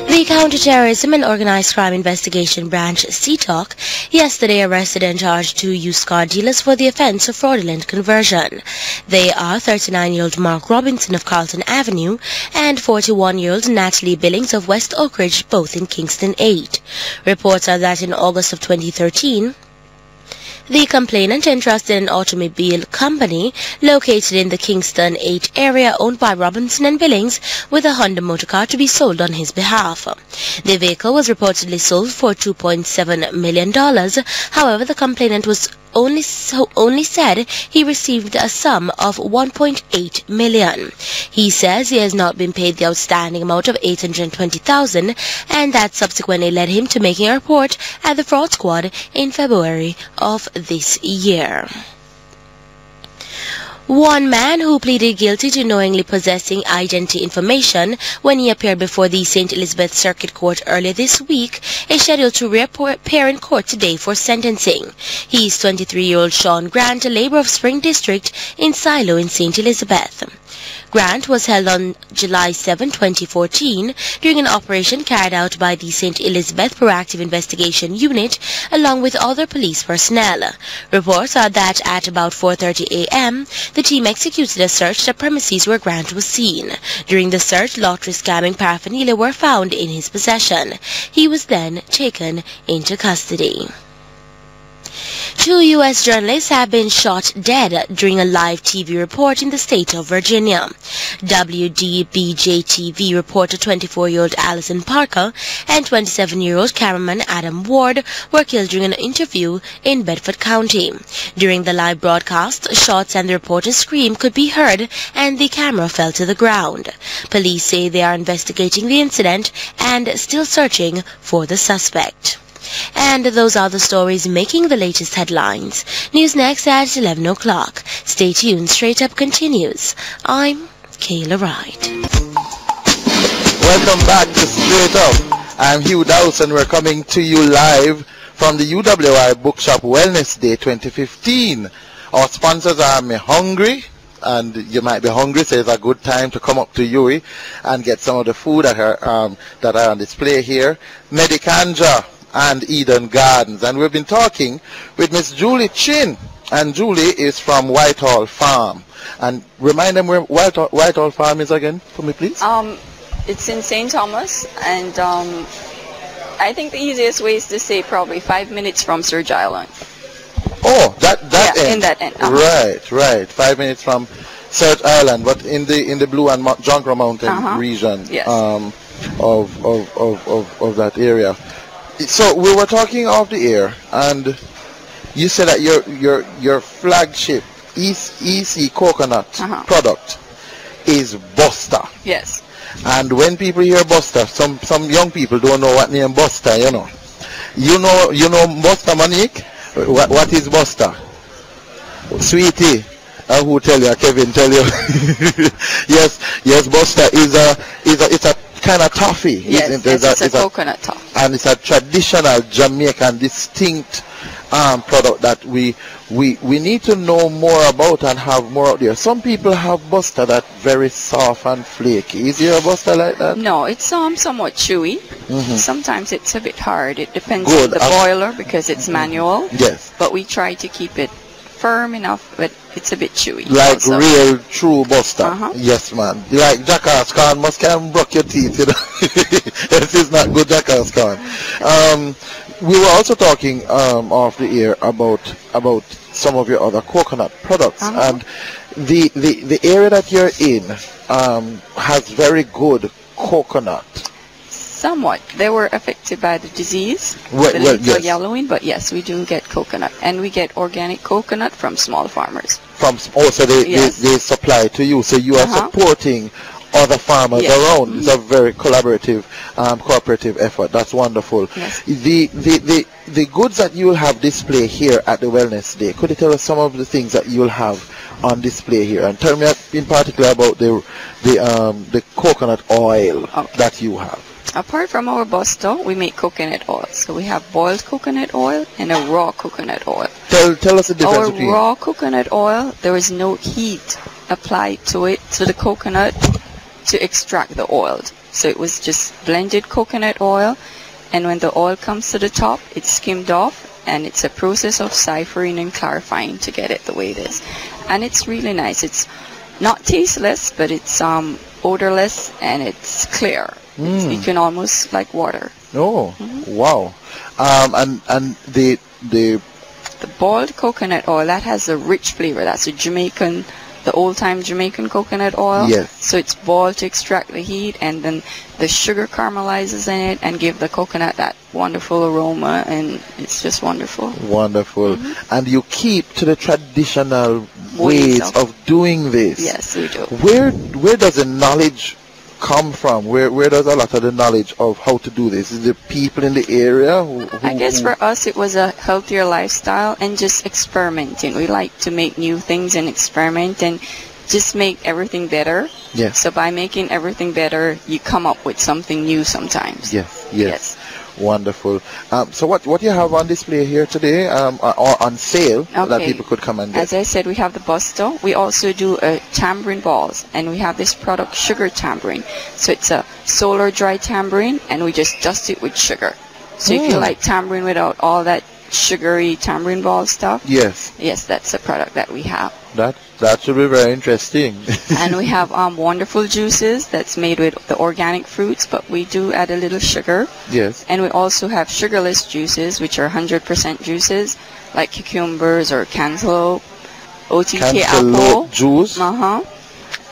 The Counterterrorism and Organized Crime Investigation Branch, CTOC, yesterday arrested and charged 2 used car dealers for the offense of fraudulent conversion. They are 39-year-old Mark Robinson of Carlton Avenue and 41-year-old Natalie Billings of West Oak Ridge, both in Kingston 8. Reports are that in August of 2013, the complainant entrusted an automobile company located in the Kingston 8 area owned by Robinson and Billings with a Honda motor car to be sold on his behalf. The vehicle was reportedly sold for $2.7 million. However, the complainant was only said he received a sum of $1.8 million. He says he has not been paid the outstanding amount of $820,000, and that subsequently led him to making a report at the fraud squad in February of this year. One man who pleaded guilty to knowingly possessing identity information when he appeared before the St. Elizabeth Circuit Court earlier this week is scheduled to reappear in court today for sentencing. He is 23-year-old Sean Grant, a labor of Spring District in Silo in St. Elizabeth. Grant was held on July 7, 2014, during an operation carried out by the St. Elizabeth Proactive Investigation Unit along with other police personnel. Reports are that at about 4:30 a.m., the team executed a search at the premises where Grant was seen. During the search, lottery scamming paraphernalia were found in his possession. He was then taken into custody. 2 U.S. journalists have been shot dead during a live TV report in the state of Virginia. WDBJ-TV reporter 24-year-old Allison Parker and 27-year-old cameraman Adam Ward were killed during an interview in Bedford County. During the live broadcast, shots and the reporter's scream could be heard and the camera fell to the ground. Police say they are investigating the incident and still searching for the suspect. And those are the stories making the latest headlines. News next at 11 o'clock. Stay tuned. Straight Up continues. I'm Kayla Wright. Welcome back to Straight Up. I'm Hugh Dowse and we're coming to you live from the U.W.I Bookshop Wellness Day 2015. Our sponsors are Me Hungry, and you might be hungry, so it's a good time to come up to U.W.I and get some of the food that are on display here. Medicanja and Eden Gardens, and we've been talking with Miss Julie Chin, and Julie is from Whitehall Farm. And remind them where Whitehall Farm is again for me, please. It's in St. Thomas, and I think the easiest way is to say probably 5 minutes from Surge Island. Oh, that end. In that end. Right. 5 minutes from Surge Island, but in the Blue and John Crow Mountain region. Yes. Of that area. So we were talking off the air, and you said that your flagship EC coconut product is Buster. Yes. And when people hear Buster, some young people don't know what name Buster, you know. You know Buster, Monique? What is Buster? Sweetie. Who tell you? Kevin tell you. yes, Buster it's a kind of toffee. Yes, it's a coconut toffee. And it's a traditional Jamaican distinct product that we need to know more about and have more out there. Some people have Buster that's very soft and flaky. Is your Buster like that? No, it's somewhat chewy. Sometimes it's a bit hard. It depends on the boiler because it's manual. Yes. But we try to keep it firm enough, but it's a bit chewy. Like also. Real true Buster. Yes, man. Like Jackass corn must can broke your teeth, you know. This is not good Jackass corn. We were also talking off the air about some of your other coconut products, and the area that you're in has very good coconut. Somewhat. They were affected by the disease, yes. yellowing, but yes, we do get coconut, and we get organic coconut from small farmers. So they supply to you, so you are supporting other farmers around. It's a very collaborative, cooperative effort. That's wonderful. Yes. The goods that you'll have display here at the Wellness Day, could you tell us some of the things that you'll have on display here? And tell me in particular about the coconut oil that you have. Apart from our Buster, we make coconut oil. So we have boiled coconut oil and a raw coconut oil. Tell us the difference between. Our raw coconut oil, there is no heat applied to it, to the coconut, to extract the oil. So it was just blended coconut oil, and when the oil comes to the top, it's skimmed off, and it's a process of ciphering and clarifying to get it the way it is. And it's really nice. It's not tasteless, but it's odorless, and it's clear. You can almost like water. Oh, wow. And the boiled coconut oil, that has a rich flavor. That's the old-time Jamaican coconut oil. Yes. So it's boiled to extract the heat, and then the sugar caramelizes in it and give the coconut that wonderful aroma, and it's just wonderful. Wonderful. And you keep to the traditional ways of doing this. Yes, we do. Where does the knowledge come from? Where does a lot of the knowledge of how to do this? Is it people in the area? I guess for us it was a healthier lifestyle and just experimenting. We like to make new things and experiment and just make everything better. Yes. So by making everything better, you come up with something new sometimes. Yes. Wonderful. So what you have on display here today, or on sale, that people could come and get? As I said, we have the Buster. We also do tambourine balls, and we have this product, sugar tambourine. So it's a solar dry tambourine, and we just dust it with sugar. So if you like tambourine without all that sugary tamarind ball stuff. Yes. Yes, that's a product that we have. That should be very interesting. And we have wonderful juices that's made with the organic fruits, but we do add a little sugar. Yes. And we also have sugarless juices, which are 100% juices, like cucumbers or cantaloupe, OTK apple juice.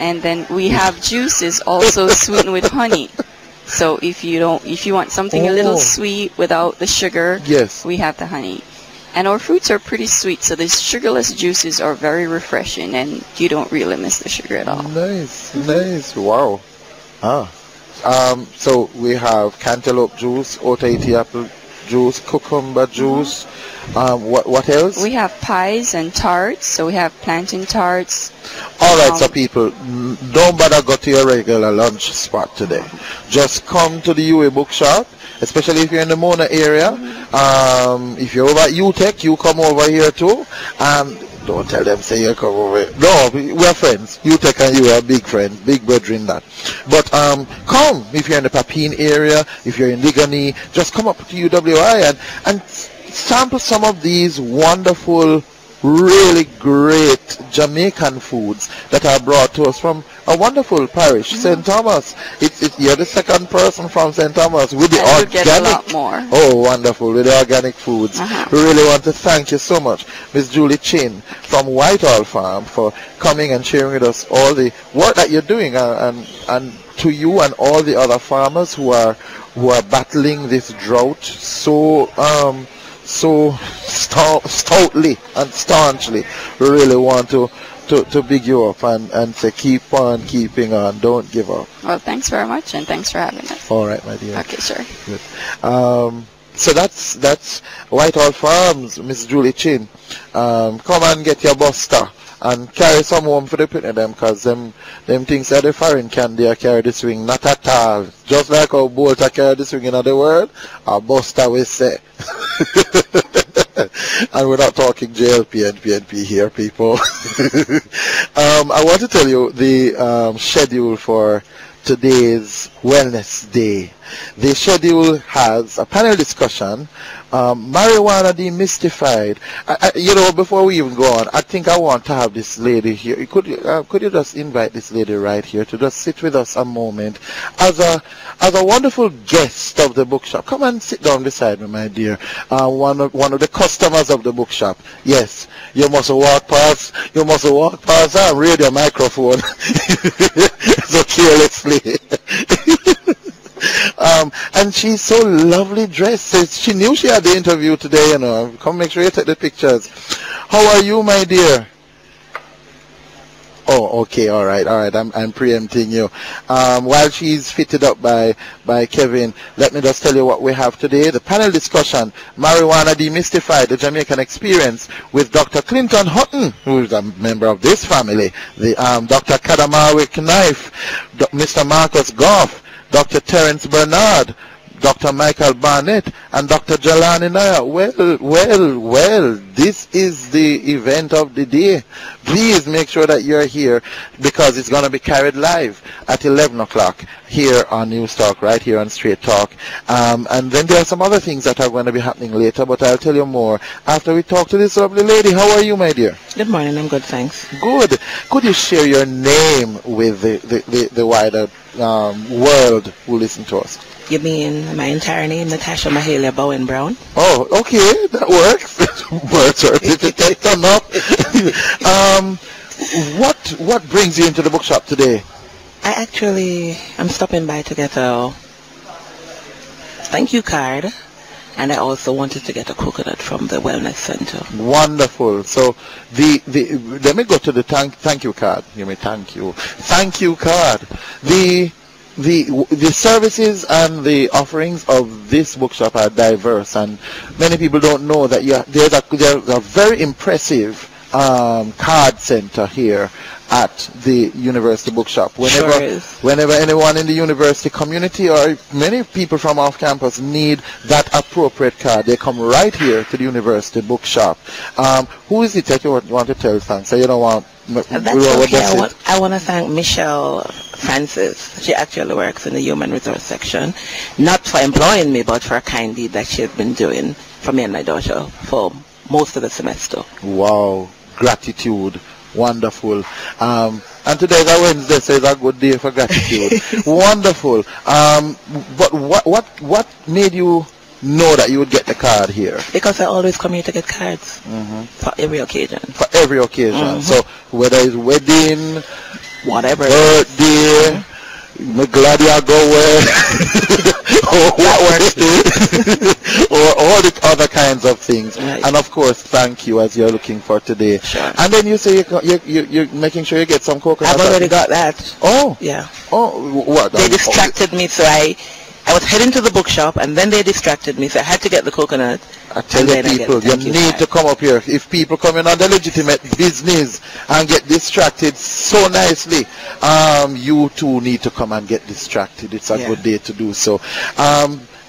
And then we have juices also sweetened with honey. So if you want something a little sweet without the sugar, yes, we have the honey. And our fruits are pretty sweet, so these sugarless juices are very refreshing, and you don't really miss the sugar at all. Nice, nice, wow. So we have cantaloupe juice, OTK apple juice, cucumber juice. What else? We have pies and tarts, so we have plantain tarts. All right, so people, don't bother go to your regular lunch spot today. Just come to the U.W.I bookshop, especially if you're in the Mona area. If you're over at U.Tech, you come over here too. Don't tell them say you come over here. No, we're friends. U.Tech and you are big friends, big brethren that. But come if you're in the Pane area, if you're in Ligani, just come up to U.W.I and sample some of these wonderful, really great Jamaican foods that are brought to us from a wonderful parish, St. Thomas. You're the second person from St. Thomas with the organic. Get a lot more. Oh, wonderful, with the organic foods. We really want to thank you so much, Miss Julie Chin from Ital Farm, for coming and sharing with us all the work that you're doing, and to you and all the other farmers who are battling this drought so stoutly and staunchly. We really want to big you up and say keep on keeping on, don't give up. Well, thanks very much, and thanks for having us. All right, my dear. Okay, sure. Good. So that's Ital Farms, Miss Julie Chin. Come and get your buster and carry some home for the pit of them, because them things are the foreign candy I carry the swing, not at all. Just like how bolt I carry the swing in the world, a buster we say. And we're not talking JLP and PNP here, people. I want to tell you the schedule for today's Wellness Day. The schedule has a panel discussion, marijuana demystified. Before we even go on, I think I want to have this lady here. Could you just invite this lady right here to just sit with us a moment as a wonderful guest of the bookshop? Come and sit down beside me, my dear. One of the customers of the bookshop. Yes, you must walk past. And read your microphone so carelessly. And she's so lovely dressed. She knew she had the interview today, Come make sure you take the pictures. How are you, my dear? Oh, okay, all right. I'm preempting you. While she's fitted up by Kevin, let me just tell you what we have today. The panel discussion, Marijuana Demystified, the Jamaican Experience, with Dr. Clinton Hutton, who is a member of this family, the Dr. Ganja.Knife, Mr. Marcus Goff, Dr. Terence Bernard, Dr. Michael Barnett, and Dr. Niaah. Well, this is the event of the day. Please make sure that you're here, because it's going to be carried live at 11 o'clock here on News Talk, right here on Straight Talk. And then there are some other things that are going to be happening later, but I'll tell you more after we talk to this lovely lady. How are you, my dear? Good morning, I'm good, thanks. Good. Could you share your name with the wider world who listen to us? You mean my entire name, Natasha Mahalia Bowen Brown? Oh, okay, that works. Birth certificate, come up. What brings you into the bookshop today? I'm stopping by to get a thank you card, and I also wanted to get a coconut from the Wellness Center. Wonderful. So let me go to the thank you card. Give me thank you card. The services and the offerings of this bookshop are diverse, and many people don't know that there's a very impressive card center here at the university bookshop. Whenever anyone in the university community or many people from off campus need that appropriate card, they come right here to the university bookshop. Who is it that you want to tell thanks? So you don't want. That's okay. I want to thank Michelle Francis. She actually works in the human resource section, not for employing me, but for a kind deed that she has been doing for me and my daughter for most of the semester. Wow, gratitude. Wonderful. And today is a Wednesday, so it's a good day for gratitude. Wonderful. But what made you know that you would get the card here? Because I always come here to get cards for every occasion. For every occasion. So whether it's wedding, whatever, birthday, I'm glad you go where or all the other kinds of things. Right. And of course, thank you as you're looking for today. Sure. And then you say you're making sure you get some coconut. I've already got that. Oh. Yeah. Oh, what? They distracted me, so I was heading to the bookshop, and then they distracted me, so I had to get the coconut. I tell you people, you need to come up here. If people come in on the legitimate business and get distracted so nicely, you too need to come and get distracted. It's a good day to do so.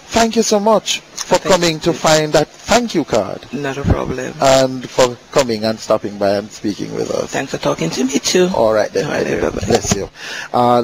Thank you so much for coming to find that thank you card. Not a problem. And for coming and stopping by and speaking with us. Thanks for talking to me too. All right then. All right, bye-bye. Bless you.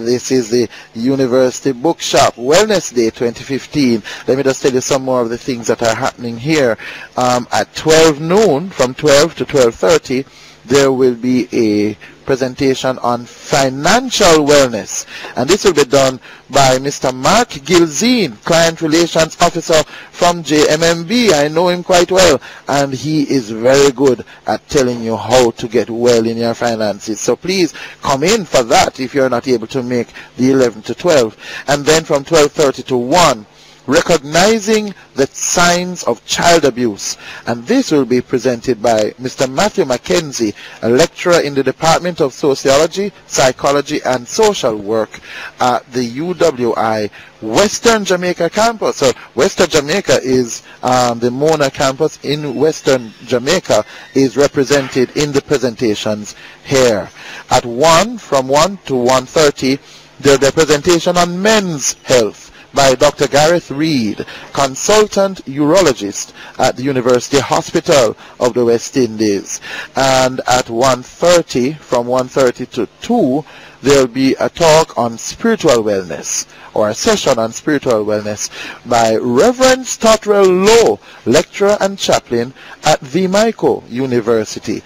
This is the University Bookshop Wellness Day 2015. Let me just tell you some more of the things that are happening here. At 12 noon, from 12 to 12:30, there will be a presentation on financial wellness, and this will be done by Mr. Mark Gilzine, Client Relations Officer from JMMB. I know him quite well, and he is very good at telling you how to get well in your finances. So please come in for that if you're not able to make the 11 to 12. And then from 12:30 to 1, recognizing the signs of child abuse, and this will be presented by Mr. Matthew Mackenzie, a lecturer in the Department of Sociology, Psychology and Social Work at the U.W.I. Western Jamaica campus. So Western Jamaica is the Mona campus in Western Jamaica is represented in the presentations here. At 1, from 1 to 1:30, there'll be a presentation on men's health by Dr. Gareth Reed, consultant urologist at the University Hospital of the West Indies. And at 1:30, from 1:30 to 2, there'll be a talk on spiritual wellness, or a session on spiritual wellness by Reverend Stottrell Lowe, lecturer and chaplain at the Michael University.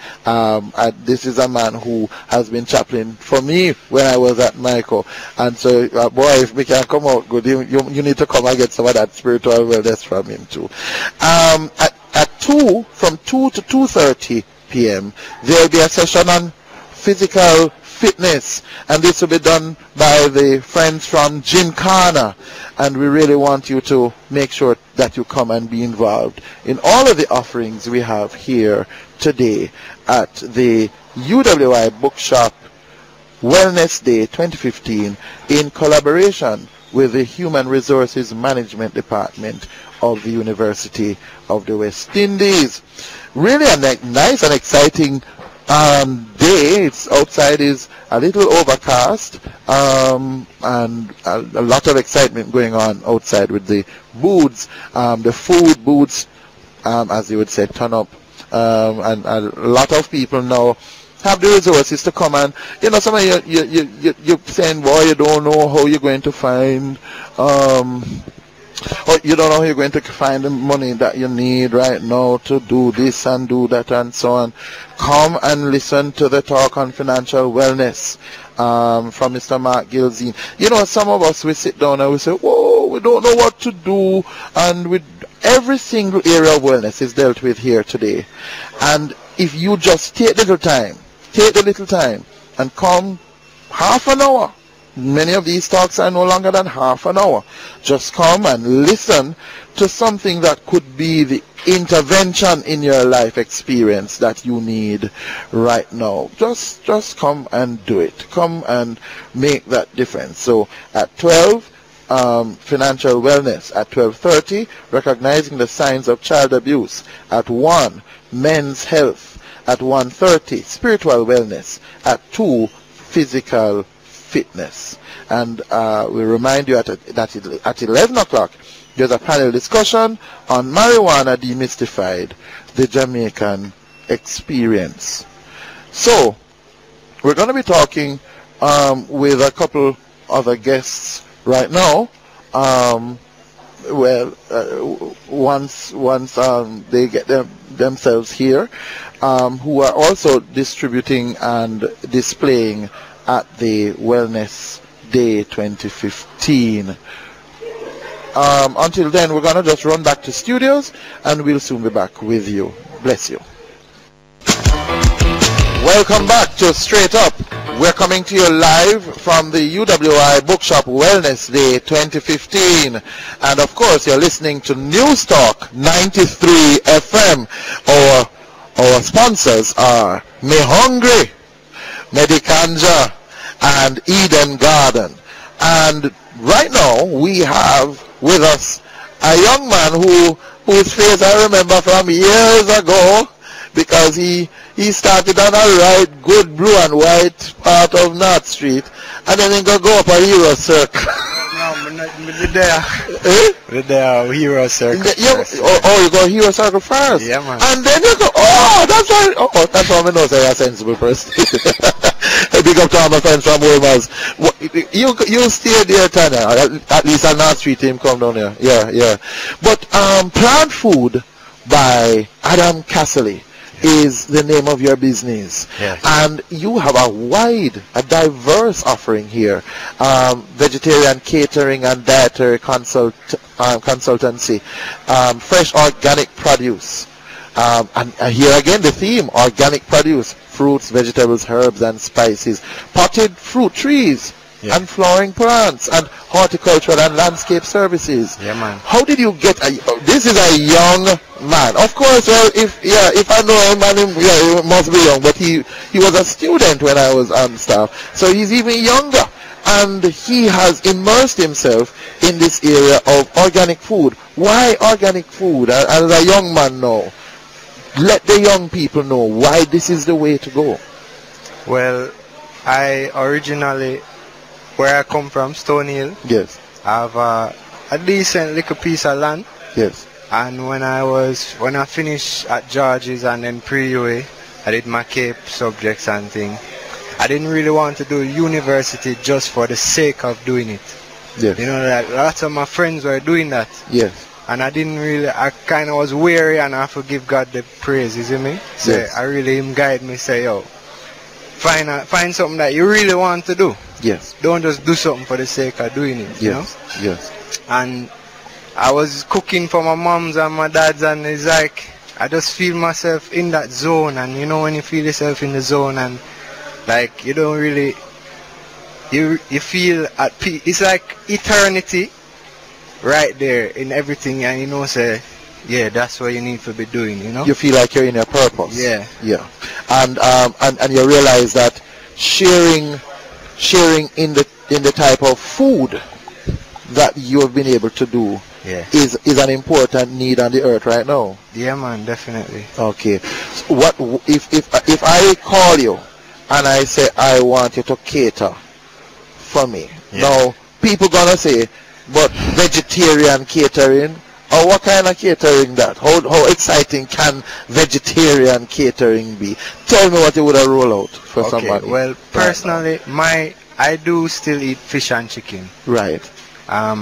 This is a man who has been chaplain for me when I was at Michael. And so, boy, if we can come out good, you need to come and get some of that spiritual wellness from him too. At 2, from 2 to 2:30 p.m., there'll be a session on physical fitness, and this will be done by the friends from Gymkhana, and we really want you to make sure that you come and be involved in all of the offerings we have here today at the U.W.I. Bookshop Wellness Day 2015 in collaboration with the Human Resources Management Department of the University of the West Indies. Really a nice and exciting day. It's outside is a little overcast, and a lot of excitement going on outside with the booths, the food booths, as you would say, turn up, and a lot of people now have the resources to come. And some of you're saying, boy, you don't know how you're going to find or you don't know how you're going to find the money that you need right now to do this and do that and so on. Come and listen to the talk on financial wellness from Mr. Mark Gilzine. Some of us, we sit down and we say, whoa, we don't know what to do, and with every single area of wellness is dealt with here today. And if you just take the little time and come half an hour, many of these talks are no longer than half an hour. Just come and listen to something that could be the intervention in your life experience that you need right now. Just come and do it. Come and make that difference. So at 12, financial wellness. At 12:30, recognizing the signs of child abuse. At 1, men's health. At 1:30, spiritual wellness. At 2, physical fitness. And we remind you that at 11 o'clock there's a panel discussion on marijuana demystified, the Jamaican experience. So we're going to be talking with a couple other guests right now. Once they get themselves here, who are also distributing and displaying at the Wellness Day 2015. Until then, we're going to just run back to studios, and we'll soon be back with you. Bless you. Welcome back to Straight Up. We're coming to you live from the U.W.I Bookshop Wellness Day 2015. And of course, you're listening to News Talk 93 FM. Our sponsors are Me Hungry, Medicanja, and Eden Garden. And right now, we have with us a young man whose face I remember from years ago, because he started on a right good blue and white part of North Street, and then he go up a Hero Circle. No, we're there, Hero Circle. You go Hero Circle first? Yeah, man. And then you go, that's why I know you're a sensible person. Big up to all my friends from Wilmers. You stay there, Tanya. At least on North Street, him come down here. Yeah. But Plant Food by Adam Casserly is the name of your business. Yes. And you have a diverse offering here. Vegetarian catering and dietary consultancy. Fresh organic produce. And here again the theme, organic produce. Fruits, vegetables, herbs and spices. Potted fruit trees. Yeah. And flowering plants and horticultural and landscape services. Yeah, man. How did you get this is a young man. Of course, well, if I know him, and he must be young, but he was a student when I was on staff, so he's even younger, and he has immersed himself in this area of organic food. Why organic food? As a young man now, let the young people know why this is the way to go. Well, I originally, where I come from, Stone Hill. Yes. I have a decent little piece of land. Yes. And when I finished at George's and then pre-UA, I did my CAPE subjects and thing. I didn't really want to do university just for the sake of doing it. Yes. You know, that lots of my friends were doing that. Yes. And I kind of was weary, and I have to give God the praise, you see me? So yes. I really him guide me, say, yo, find something that you really want to do. Yes. Don't just do something for the sake of doing it, you know? Yes. And I was cooking for my moms and my dads, and it's like, I just feel myself in that zone. And you know, when you feel yourself in the zone and like you don't really, you feel at peace. It's like eternity right there in everything, and you know, say, yeah, that's what you need to be doing, you know? You feel like you're in a purpose. Yeah. Yeah. And you realize that sharing in the type of food that you have been able to do is an important need on the earth right now. Yeah, man, definitely. Okay. So what if I call you and I say I want you to cater for me? Yeah. Now people gonna say, but vegetarian catering, or what kind of catering that? How exciting can vegetarian catering be? Tell me what you would have roll out for somebody. Well, personally, I do still eat fish and chicken. Right. I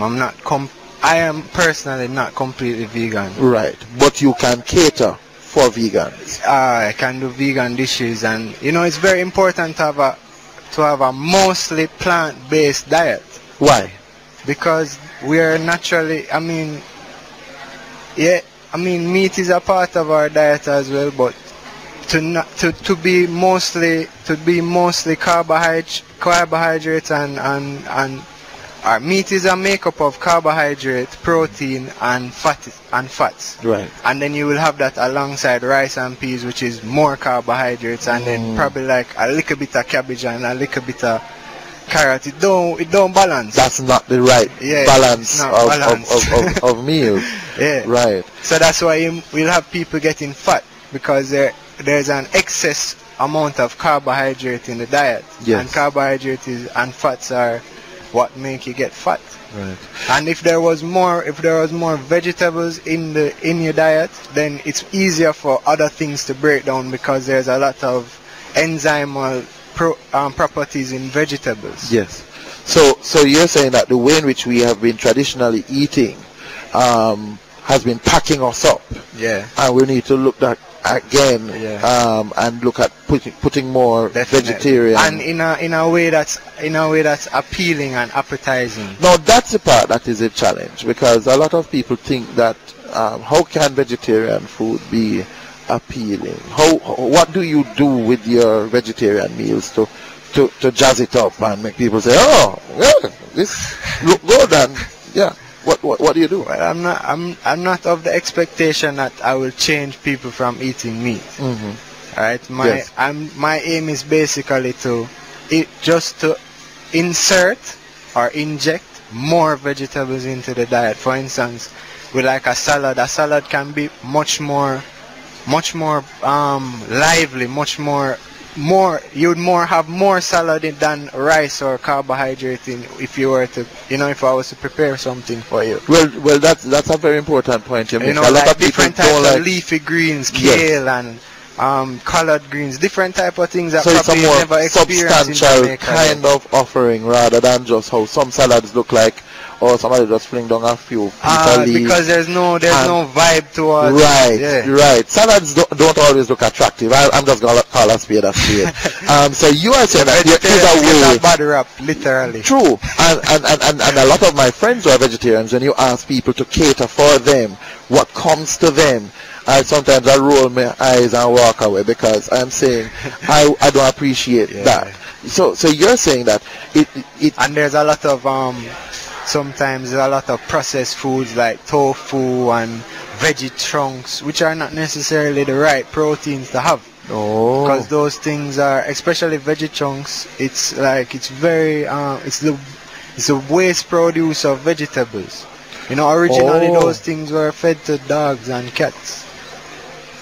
am personally not completely vegan. Right. But you can cater for vegans. I can do vegan dishes, and you know, it's very important to have a mostly plant-based diet. Why? Because we are naturally, meat is a part of our diet as well, but to be mostly carbohydrates and our meat is a makeup of carbohydrate, protein and fats. Right. And then you will have that alongside rice and peas, which is more carbohydrates, and then probably like a little bit of cabbage and a little bit of carrot. It don't balance. That's not the right balance of meals. Yeah. Right. So that's why we'll have people getting fat, because there's an excess amount of carbohydrate in the diet. Yes. And carbohydrate and fats are what make you get fat. Right. And if there was more vegetables in your diet, then it's easier for other things to break down, because there's a lot of enzymal properties in vegetables. Yes. So you're saying that the way in which we have been traditionally eating has been packing us up. Yeah. And we need to look at again and look at putting more vegetarian, and in a way that's appealing and appetizing. Now that's the part that is a challenge, because a lot of people think that how can vegetarian food be appealing? What do you do with your vegetarian meals to jazz it up and make people say, oh yeah, this look good, and yeah. What do you do? Well, I'm not of the expectation that I will change people from eating meat. Mm-hmm. Right? Yes. My aim is basically to insert or inject more vegetables into the diet. For instance, with like a salad can be much more lively, you'd have more salad than rice or carbohydrate if you were to, if I was to prepare something for you. Well, that's a very important point. A lot like of different people types of leafy greens, kale and collard greens, different type of things that so probably it's a more never experienced in substantial Jamaica. kind of offering, rather than just how some salads look like, or somebody just fling down a few peter leaves. Because there's no vibe towards right. Salads don't always look attractive. I'm just gonna call a spade a spade. So you are saying that there is a way. A bad rap, literally. True, and a lot of my friends who are vegetarians, when you ask people to cater for them, what comes to them, sometimes I roll my eyes and walk away, because I'm saying I don't appreciate that. So you're saying that it and there's a lot of sometimes a lot of processed foods like tofu and veggie trunks, which are not necessarily the right proteins to have. Oh. Because those things are, especially veggie chunks, it's the waste produce of vegetables. Originally those things were fed to dogs and cats.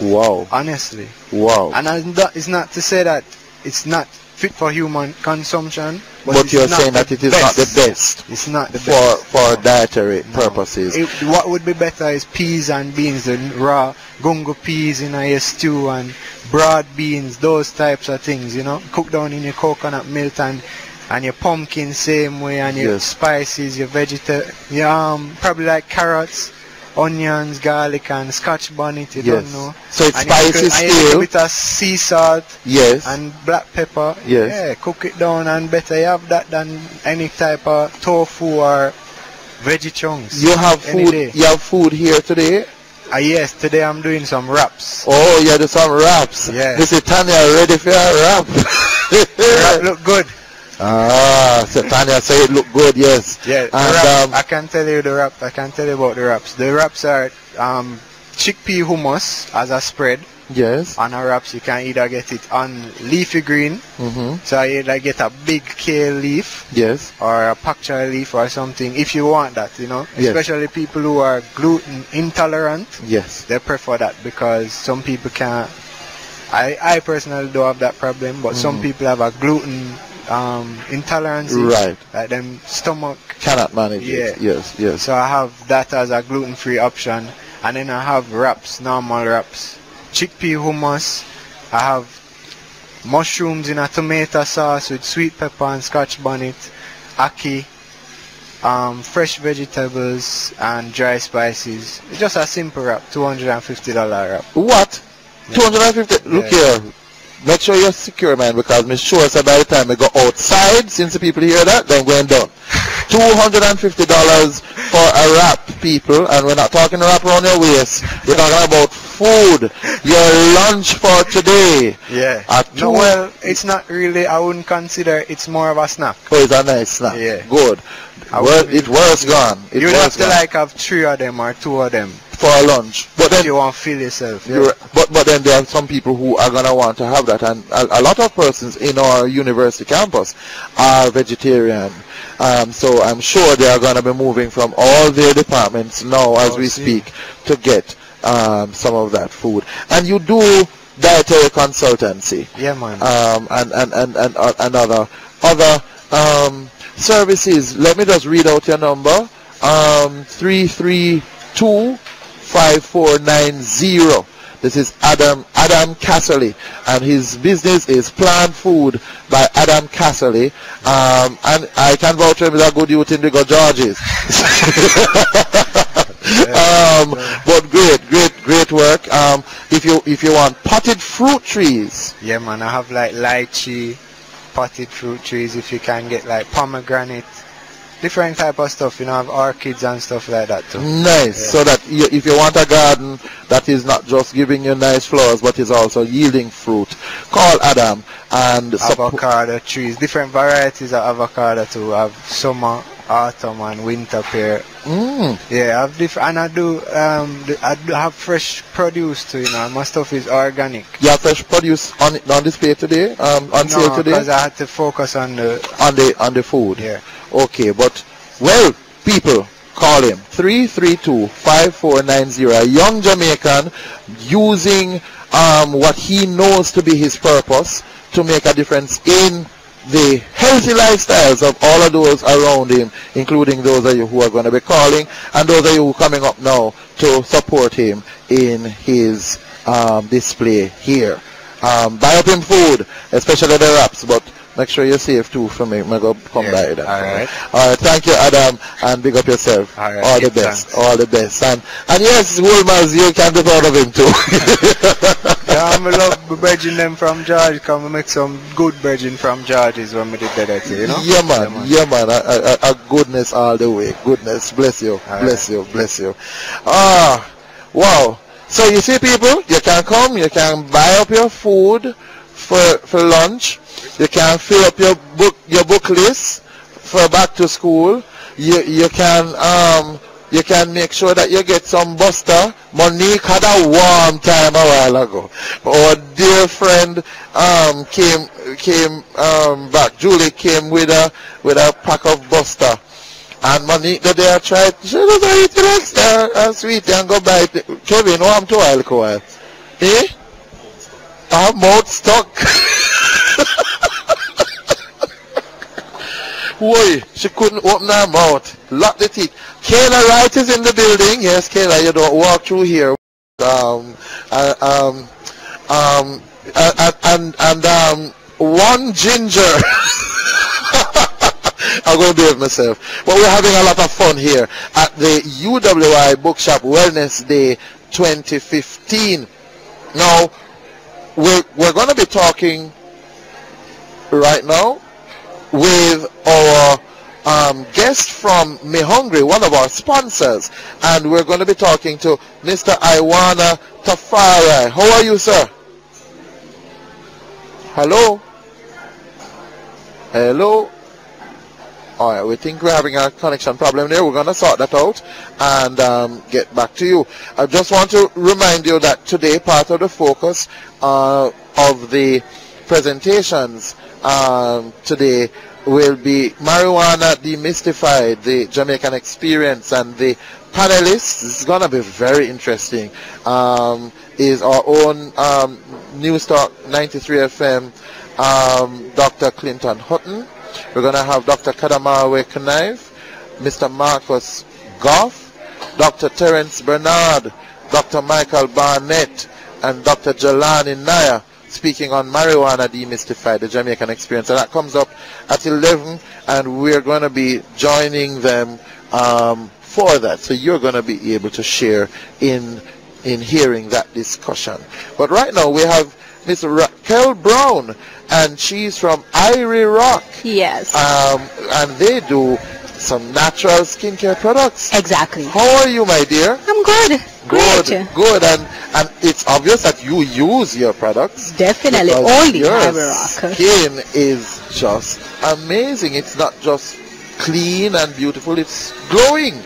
Wow. Honestly. Wow. And it's not to say that it's not fit for human consumption, but you're saying that it is not the best. It's not the best for dietary purposes. What would be better is peas and beans, the raw gungo peas in a stew, and broad beans, those types of things. Cook down in your coconut milk and your pumpkin same way, and your spices, your probably like carrots, onions, garlic, and Scotch bonnet. You don't know. So it's spicy still. With a sea salt. Yes. And black pepper. Yes. Yeah, cook it down, and better you have that than any type of tofu or veggie chunks. You have food. You have food here today. Yes, today I'm doing some wraps. Oh, you do some wraps. Yeah. This is Tanya ready for a wrap. The wrap look good. So Tanya say it look good, yes. Yeah, and I can tell you I can tell you about the wraps. The wraps are chickpea hummus as a spread. Yes. On a wraps, you can either get it on leafy green, so you either get a big kale leaf, yes, or a pak choi leaf or something, if you want that, especially people who are gluten intolerant. Yes. They prefer that, because some people can't. I personally don't have that problem, but some people have a gluten intolerance, right? Like them stomach cannot manage it. Yes. So I have that as a gluten-free option, and then I have wraps, normal wraps, chickpea hummus. I have mushrooms in a tomato sauce with sweet pepper and Scotch bonnet, ackee, fresh vegetables and dry spices. It's just a simple wrap, $250 wrap. What? Yeah. 250? Look here. Make sure you're secure, man, because I'm sure so by the time we go outside, since the people hear that, then going down. $250 for a wrap, people, and we're not talking a wrap around your waist. We're talking about food, your lunch for today. Yeah. Well, it's not really, I wouldn't consider it's more of a snack. Oh, it's a nice snack. Yeah. Good. It was gone. You'd have to have 3 of them or 2 of them. For a lunch, but then you won't feel yourself. Yeah. But then there are some people who are gonna want to have that, and a lot of persons in our university campus are vegetarian. So I'm sure they are gonna be moving from all their departments now as we speak to get some of that food. And you do dietary consultancy. Yeah, man. And other services. Let me just read out your number. 332-5490. This is Adam Casserly, and his business is Plant Food by Adam Casserly. And I can vouch for him as a good youth in the Georges. But great work. If you want potted fruit trees. Yeah, man, I have like lychee, potted fruit trees. If you can get like pomegranate, different type of stuff. You know, have orchids and stuff like that too. Nice. Yeah. So that if you want a garden that is not just giving you nice flowers, but is also yielding fruit, call Adam. And avocado trees, different varieties of avocado too. Have summer, autumn, and winter pear. Yeah, I have different, and I do have fresh produce too. You know, my stuff is organic. You have fresh produce on display today, on sale today. Because I had to focus on the food. Yeah. Okay, but well, people, call him 332-5490. A young Jamaican using what he knows to be his purpose to make a difference in the healthy lifestyles of all of those around him, including those of you who are going to be calling and those of you who are coming up now to support him in his display here. Buy up him food, especially the wraps, but make sure you're safe too for me. I'm going to come by that. Alright. Alright, thank you, Adam, and big up yourself. Alright, all the best. Thanks. All the best. And yes, Woolmans, you can be proud of him too. Yeah, I love bridging them from George. Come and make some good bridging from George's when we did that, you know? Yeah, man. A goodness all the way. Goodness. Bless you. Bless you. Wow. So you see, people, you can come, you can buy up your food for lunch. You can fill up your book list for back to school. You can make sure that you get some buster. Monique had a warm time a while ago. Our dear friend came back. Julie came with a pack of buster. And Monique the day I tried, she was eat it like sweet and go buy it. Kevin, warm to alcohol. Eh? Our mouth stuck. Boy, she couldn't open her mouth. Lock the teeth. Kayla Wright is in the building. Yes, Kayla, you don't walk through here. One ginger. I'm going to behave myself. But we're having a lot of fun here at the U.W.I Bookshop Wellness Day 2015. Now, we're going to be talking right now with our guest from Me Hungry, one of our sponsors, and we're going to be talking to Mr. Iwana Tafari. How are you, sir? Hello? Alright, we think we're having a connection problem there. We're going to sort that out and get back to you. I just want to remind you that today part of the focus of the presentations today will be Marijuana Demystified, the Jamaican experience, and the panelists, this is going to be very interesting, is our own News Talk 93 FM, Dr. Clinton Hutton. We're going to have Dr. Ganja.Knife, Mr. Marcus Goff, Dr. Terence Bernard, Dr. Michael Barnett, and Dr. Jelani Niaah, speaking on Marijuana Demystified, the Jamaican experience. And that comes up at 11, and we're going to be joining them for that. So you're going to be able to share in hearing that discussion. But right now we have Miss Raquel Brown, and she's from Irie Rock. Yes. And they do some natural skincare products. Exactly. How are you, my dear? I'm good. Great. Good. And it's obvious that you use your products. Definitely. Only your Irie Rock. Skin is just amazing. It's not just clean and beautiful, it's glowing.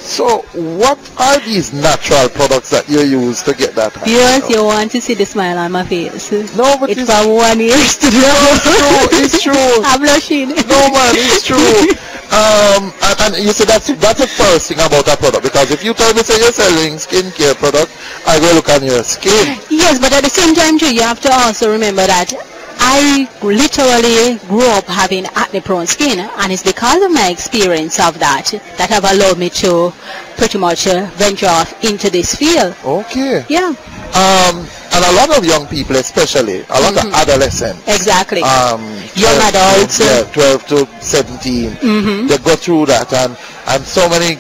So what are these natural products that you use to get that? Yes, you want to see the smile on my face. No, but it's from 1 year to the other. It's true. I'm blushing. No, man, it's true. And you see, that's the first thing about a product, because if you tell me say you're selling skincare product, I go look on your skin. Yes, but at the same time too, you have to also remember that I literally grew up having acne-prone skin, and it's because of my experience of that have allowed me to pretty much venture off into this field. Okay. Yeah. And a lot of young people, especially, a lot of adolescents. Exactly. Young adults. 12 to 17. They go through that, and so many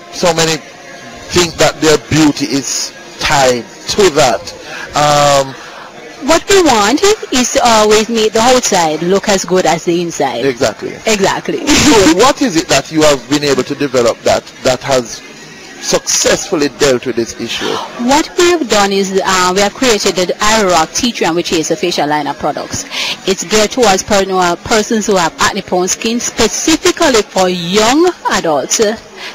think that their beauty is tied to that. What we want is to always make the outside look as good as the inside. Exactly. So what is it that you have been able to develop that has successfully dealt with this issue? What we have done is we have created the iRock T3, which is a facial line of products. It's geared towards persons who have acne-prone skin, specifically for young adults,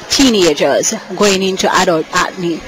teenagers going into adult acne.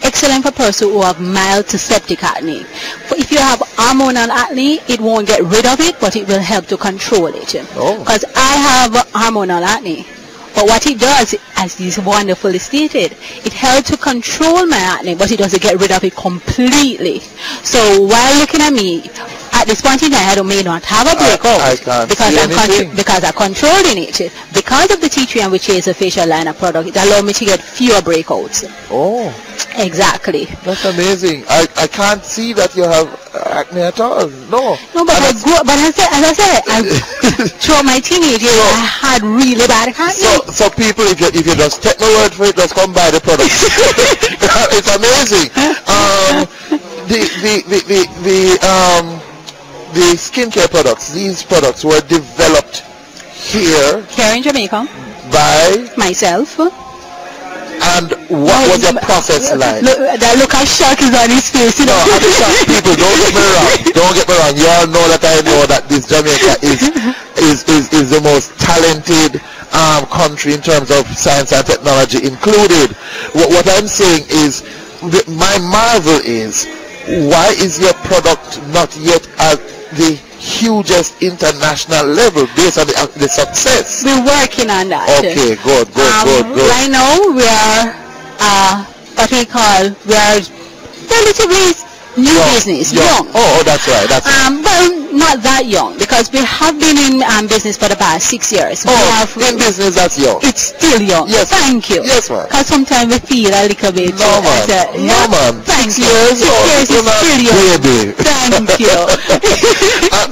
Excellent for persons who have mild to septic acne. If you have hormonal acne, it won't get rid of it, but it will help to control it. Because I have hormonal acne. But what it does, as is wonderfully stated, it helps to control my acne, but it doesn't get rid of it completely. So while looking at me, at this point in time, I may not have a breakout because I'm controlling it. Because of the T3, which is a facial liner product, it allows me to get fewer breakouts. Oh. Exactly. That's amazing. I can't see that you have acne at all. No. No, but as I said, throughout my teenage years, I had really bad acne. So people, if you just take my word for it, just come buy the product. It's amazing. The skincare products, these products were developed here in Jamaica by myself. And what was your process like? Look how shock is on his face. No, I'm shocked. People, don't get me wrong. You all know that I know that this Jamaica is the most talented country in terms of science and technology included. What I'm saying is, my marvel is, why is your product not yet at the hugest international level based on the success? We're working on that. Okay, good. Right now we are we are relatively new business, young. Oh, that's right. Well, not that young, because we have been in business for the past 6 years. In business, that's young. It's still young. Yes. Thank you. Yes, ma'am. Because sometimes we feel a little bit. No, ma'am. Thank 6 you. years. 6 years is still young. Baby. Thank you.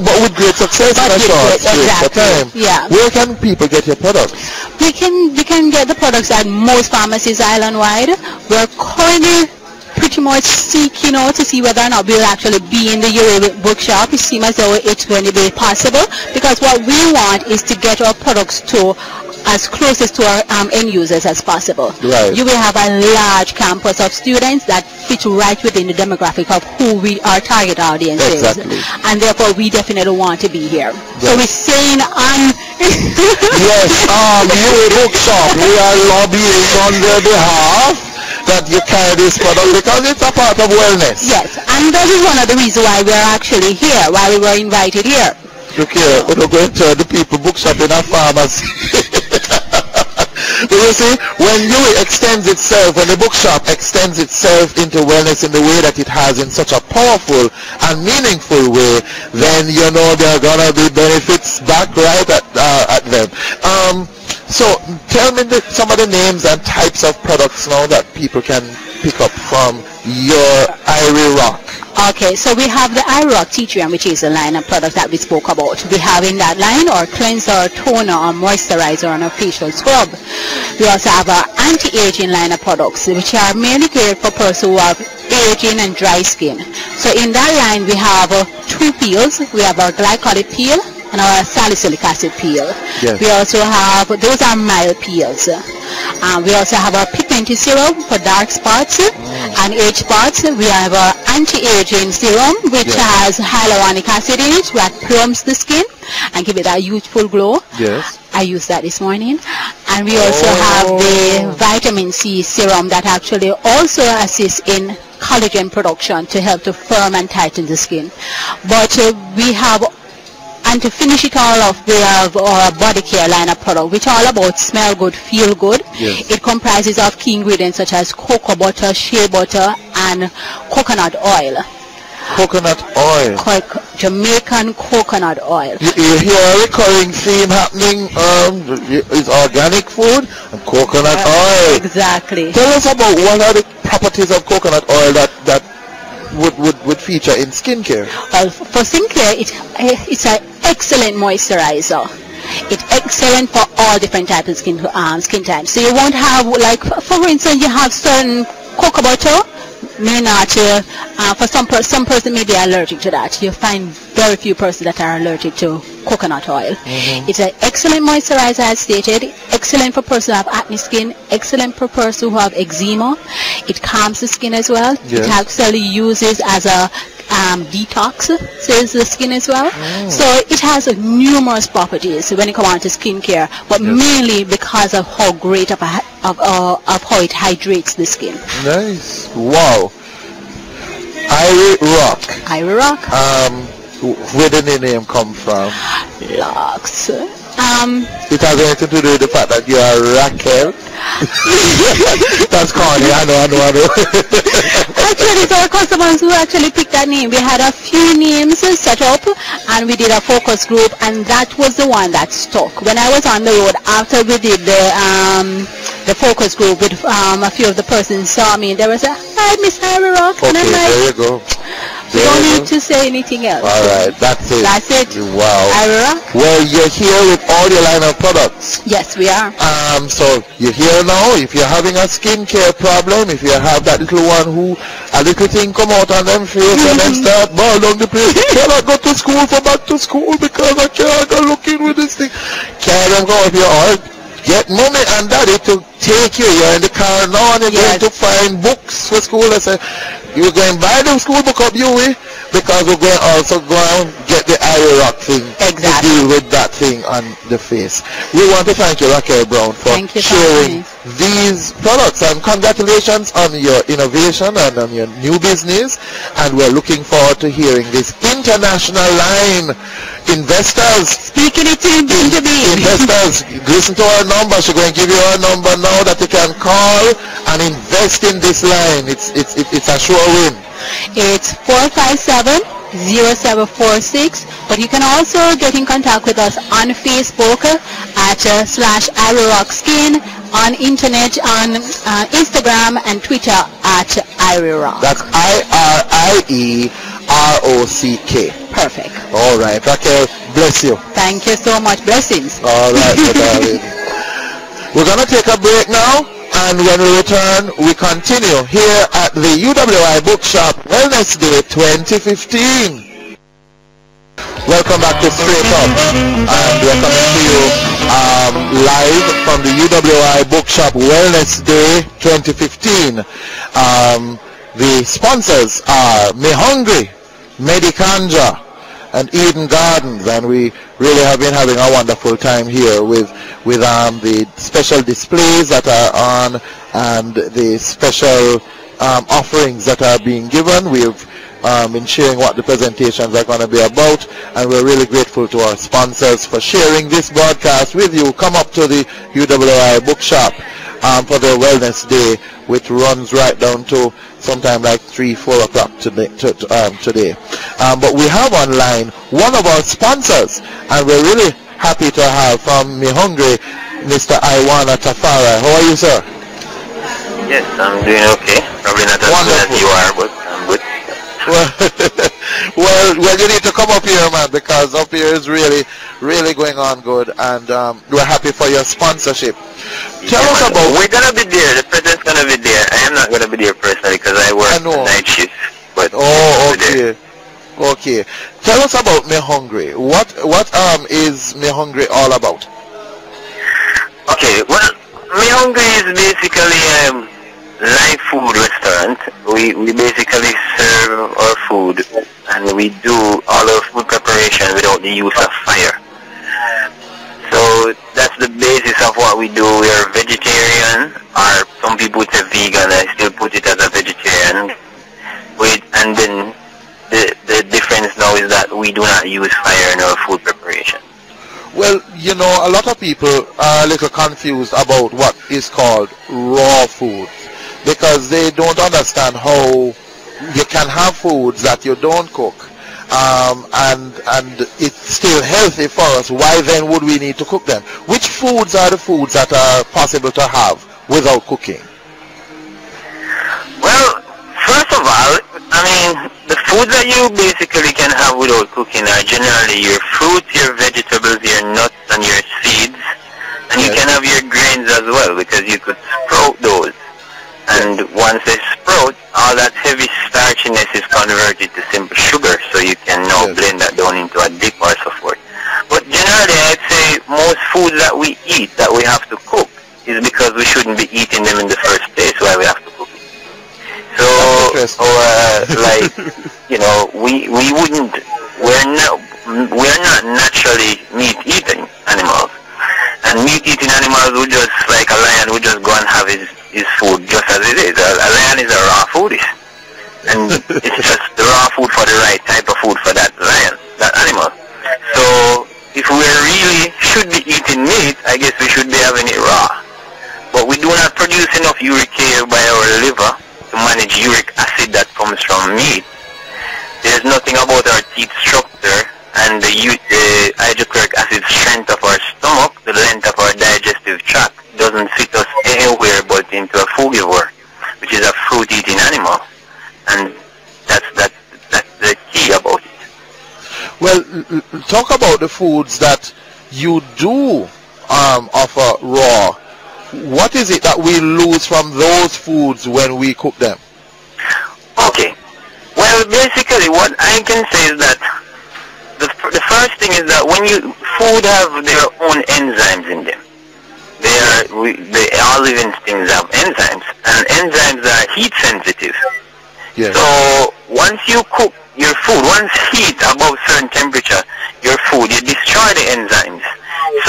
But with great success in a short space of time. Yeah. Where can people get your products? We can get the products at most pharmacies island-wide. We're currently pretty much seeking out to see whether or not we'll actually be in the U.W.I bookshop. It seems as though it's going to be possible, because what we want is to get our products to as closest to our end users as possible. Right. You will have a large campus of students that fit right within the demographic of who our target audience Exactly. is. And therefore we definitely want to be here. Yes. So we're saying yes, U.W.I bookshop, we are lobbying on their behalf that you carry this product because it's a part of wellness. Yes, and that is one of the reasons why we're actually here, why we were invited here. Look here, we're going to the people bookshop in a pharmacy. You see, when U.W.I extends itself, when the bookshop extends itself into wellness in the way that it has, in such a powerful and meaningful way, then you know there are going to be benefits back right at them. So tell me some of the names and types of products now that people can pick up from your iRock. Okay, so we have the iRock T3, which is a line of products that we spoke about. We have in that line our cleanser, toner, or moisturizer, and a facial scrub. We also have our anti-aging line of products, which are mainly geared for persons who have aging and dry skin. So in that line, we have 2 peels. We have our glycolic peel and our salicylic acid peel. Yes. We also have, those are mild peels. We also have our pigmented serum for dark spots and age spots. We have our anti-aging serum, which has hyaluronic acid in it, that plumps the skin and give it a youthful glow. Yes. I used that this morning. And we also have the vitamin C serum that actually also assists in collagen production to help to firm and tighten the skin. But we have, and to finish it all off, we have our body care line of product, which are all about smell good, feel good. Yes. It comprises of key ingredients such as cocoa butter, shea butter, and coconut oil. Coconut oil. Jamaican coconut oil. You hear a recurring theme happening. It's organic food and coconut oil. Exactly. Tell us about what are the properties of coconut oil that feature in skincare? Well, for skincare, it's an excellent moisturizer. It's excellent for all different types of skin types. So you won't have, like, for instance, you have certain cocoa butter, may not, for some person may be allergic to that. You find very few persons that are allergic to coconut oil. It's an excellent moisturizer, as stated, excellent for persons who have acne skin, excellent for persons who have eczema. It calms the skin as well. It actually uses as a detox, says the skin as well. So it has numerous properties when it comes to skincare, but mainly because of how great of how it hydrates the skin. Nice. Wow. Irie Rock. Where did the name come from? Locks. It has anything to do with the fact that you are Raquel? That's corny, I know. Actually, it's our customers who actually picked that name. We had a few names set up, and we did a focus group, and that was the one that stuck. When I was on the road, after we did the focus group with a few of the persons saw me, they were saying, "Hi, Miss Harry Rock," and I'm like, there you go. You don't need to say anything else. All right, that's it. That's it. Wow. Ira? Well, you're here with all your line of products. Yes, we are. So you're here now. If you're having a skincare problem, if you have that little one who a little thing come out on them face and then start ball down the place, cannot go to school for back to school because I can't go looking with this thing. Carry them go if you're all. Get mommy and daddy to take you. You're in the car now and you're going to find books for school. I say, you're going to buy the school book up, U.W.I, because we're going to also go and get the Irie Rock thing to deal with that thing on the face. We want to thank you, Raquel Brown, for sharing these products, and congratulations on your innovation and on your new business, and we're looking forward to hearing this international line. Investors, speaking it in investors, listen to our number. She's going to give you our number now that you can call and invest in this line. It's a sure win. It's 457-0746, but you can also get in contact with us on Facebook at /IrieRockSkin, on internet, on Instagram and Twitter at IrieRock. That's IRIEROCK. Perfect. All right, Raquel, bless you. Thank you so much. Blessings. All right, my darling. We're going to take a break now, and when we return, we continue here at the U.W.I Bookshop Wellness Day 2015. Welcome back to Straight Up, and we're coming to you live from the U.W.I Bookshop Wellness Day 2015. The sponsors are Me Hungry, Medicanja, and Eden Gardens, and we really have been having a wonderful time here with the special displays that are on and the special offerings that are being given. We've been sharing what the presentations are going to be about, and we're really grateful to our sponsors for sharing this broadcast with you. Come up to the U.W.I Bookshop for their Wellness Day, which runs right down to sometime like 3-4 o'clock today. But we have online one of our sponsors, and we're really happy to have from Me Hungry, Mr. Iwana Tafara. How are you, sir? Yes, I'm doing okay. Probably not as good as you are, but I'm good. Well, you need to come up here, man, because up here is really going on good, and we're happy for your sponsorship. Tell us about... We're going to be there. The president's going to be there. I am not going to be there personally because I work night shift. But okay. Tell us about Me Hungry. What is Me Hungry all about? Okay, well, Me Hungry is basically live food restaurant. We basically serve our food, and we do all our food preparation without the use of fire. So that's the basis of what we do. We are vegetarian, or some people would say vegan. I still put it as a vegetarian. And then the difference now is that we do not use fire in our food preparation. Well, you know, a lot of people are a little confused about what is called raw food, because they don't understand how you can have foods that you don't cook, and it's still healthy for us. Why then would we need to cook them? Which foods are the foods that are possible to have without cooking? Well, first of all, I mean, the food foods that you basically can have without cooking are generally your fruits, your vegetables, your nuts, and your seeds. And you can have your grains as well, because you could sprout those. And once they sprout, all that heavy starchiness is converted to simple sugar, so you can now blend that down into a dip or so forth. But generally, I'd say most foods that we eat that we have to cook is because we shouldn't be eating them in the first place, why we have to cook it. So, like, you know, we're not naturally meat-eating animals. And meat-eating animals would just, like a lion, would just go and have his food just as it is. A lion is a raw foodish. And it's just the raw food for the right type of food for that lion, that animal. So, if we really should be eating meat, I guess we should be having it raw. But we do not produce enough uric acid by our liver to manage uric acid that comes from meat. There's nothing about our teeth structure and the hydrochloric acid strength of our stomach, the length of our digestive tract, doesn't fit us anywhere but into a frugivore, which is a fruit-eating animal. And that's the key about it. Well, talk about the foods that you do offer raw. What is it that we lose from those foods when we cook them? Okay. Well, basically, what I can say is that the first thing is that when food have their own enzymes in them. All living things have enzymes, and enzymes are heat sensitive. Yes. So once you cook your food, once heat above certain temperature, your food, you destroy the enzymes.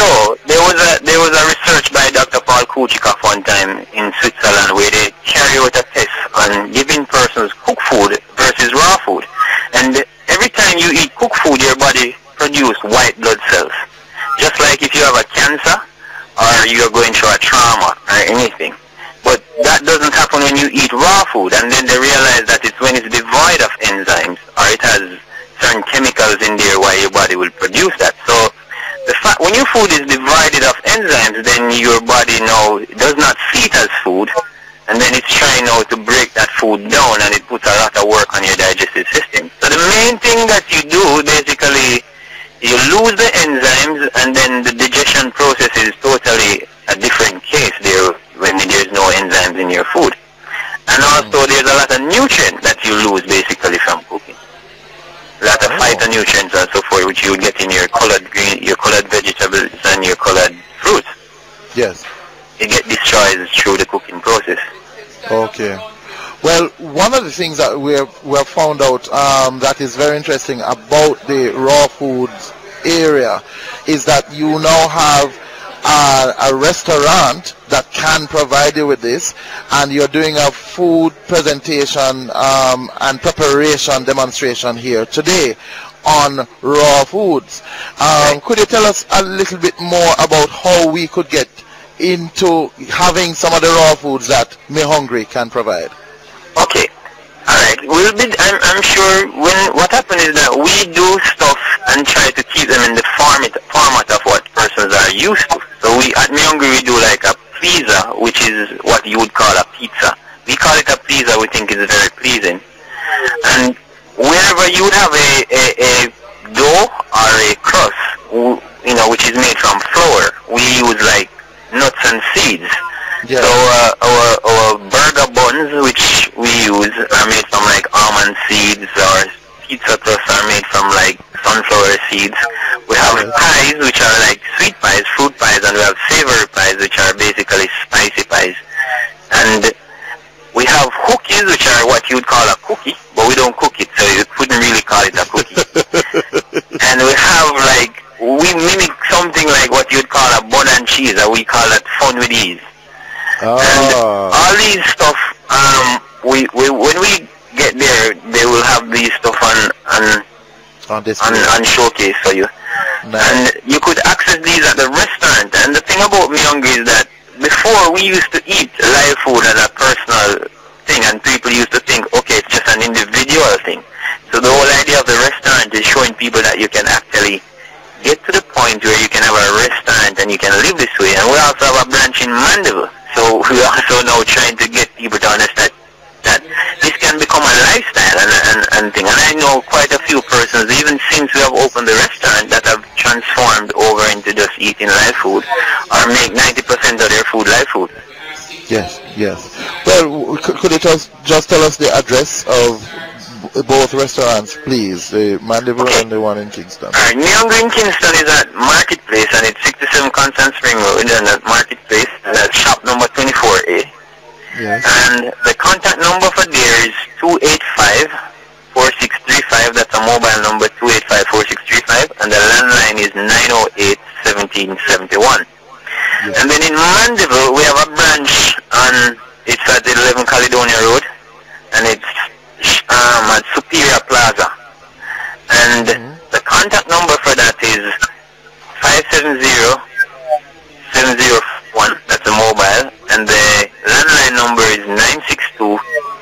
So there was a research by Dr. Paul Kuchikoff one time in Switzerland where they carry out a test on giving persons cooked food versus raw food. And every time you eat cooked food, your body produces white blood cells. Just like if you have a cancer or you're going through a trauma or anything. But that doesn't happen when you eat raw food, and then they realize that it's when it's devoid of enzymes or it has certain chemicals in there why your body will produce that. So the fact when your food is divided of enzymes, then your body now does not see it as food, and then it's trying now to break that food down, and it puts a lot of work on your digestive system. So the main thing that you do, basically, you lose the enzymes, and then the digestion process is totally a different case there when there's no enzymes in your food. And also there's a lot of nutrients that you lose basically from cooking. A lot of phytonutrients and so forth, which you would get in your colored green, your colored vegetables and your colored fruits. Yes. It gets destroyed through the cooking process. Okay. Well, one of the things that we have found out that is very interesting about the raw foods area is that you now have a restaurant that can provide you with this, and you're doing a food presentation and preparation demonstration here today on raw foods. Could you tell us a little bit more about how we could get into having some of the raw foods that Me Hungry can provide? Okay. Alright, I'm sure what happens is that we do stuff and try to keep them in the format of what persons are used to. So at Me Hungry we do like a pizza, which is what you would call a pizza. We call it a pizza, we think it's very pleasing. And wherever you would have a dough or a crust, which is made from flour, we use like nuts and seeds. Yeah. So our burger buns, which we use, are made from like almond seeds, or pizza crusts are made from like sunflower seeds. We have pies, which are like sweet pies, fruit pies, and we have savory pies, which are basically spicy pies. And we have cookies, which are what you would call a cookie, but we don't cook it, so you couldn't really call it a cookie. And we have we mimic something like what you'd call a bun and cheese, and we call it fun with ease. And all these stuff, when we get there, they will have these stuff on showcase for you. Nice. And you could access these at the restaurant. And the thing about Me Hungry is that before we used to eat live food as a personal thing, and people used to think, okay, it's just an individual thing. So the whole idea of the restaurant is showing people that you can actually get to the point where you can have a restaurant and you can live this way. And we also have a branch in Mandeville. So we're also now trying to get people to understand that this can become a lifestyle and thing. And I know quite a few persons, even since we have opened the restaurant, that have transformed over into just eating live food or make 90% of their food live food. Yes, yes. Well, could you just tell us the address of both restaurants, please? The Mandeville and the one in Kingston. Alright, Niaah in Kingston is at Marketplace, and it's 67 Constant Spring Road, and at Marketplace, that's shop number 24A. Yes. And the contact number for there is 285-4635. That's a mobile number, 285-4635, and the landline is 908-1771. Yes. And then in Mandeville, we have a branch on, it's at 11 Caledonia Road, and it's at Superior Plaza. And the contact number for that is 570-701. That's a mobile, and the landline number is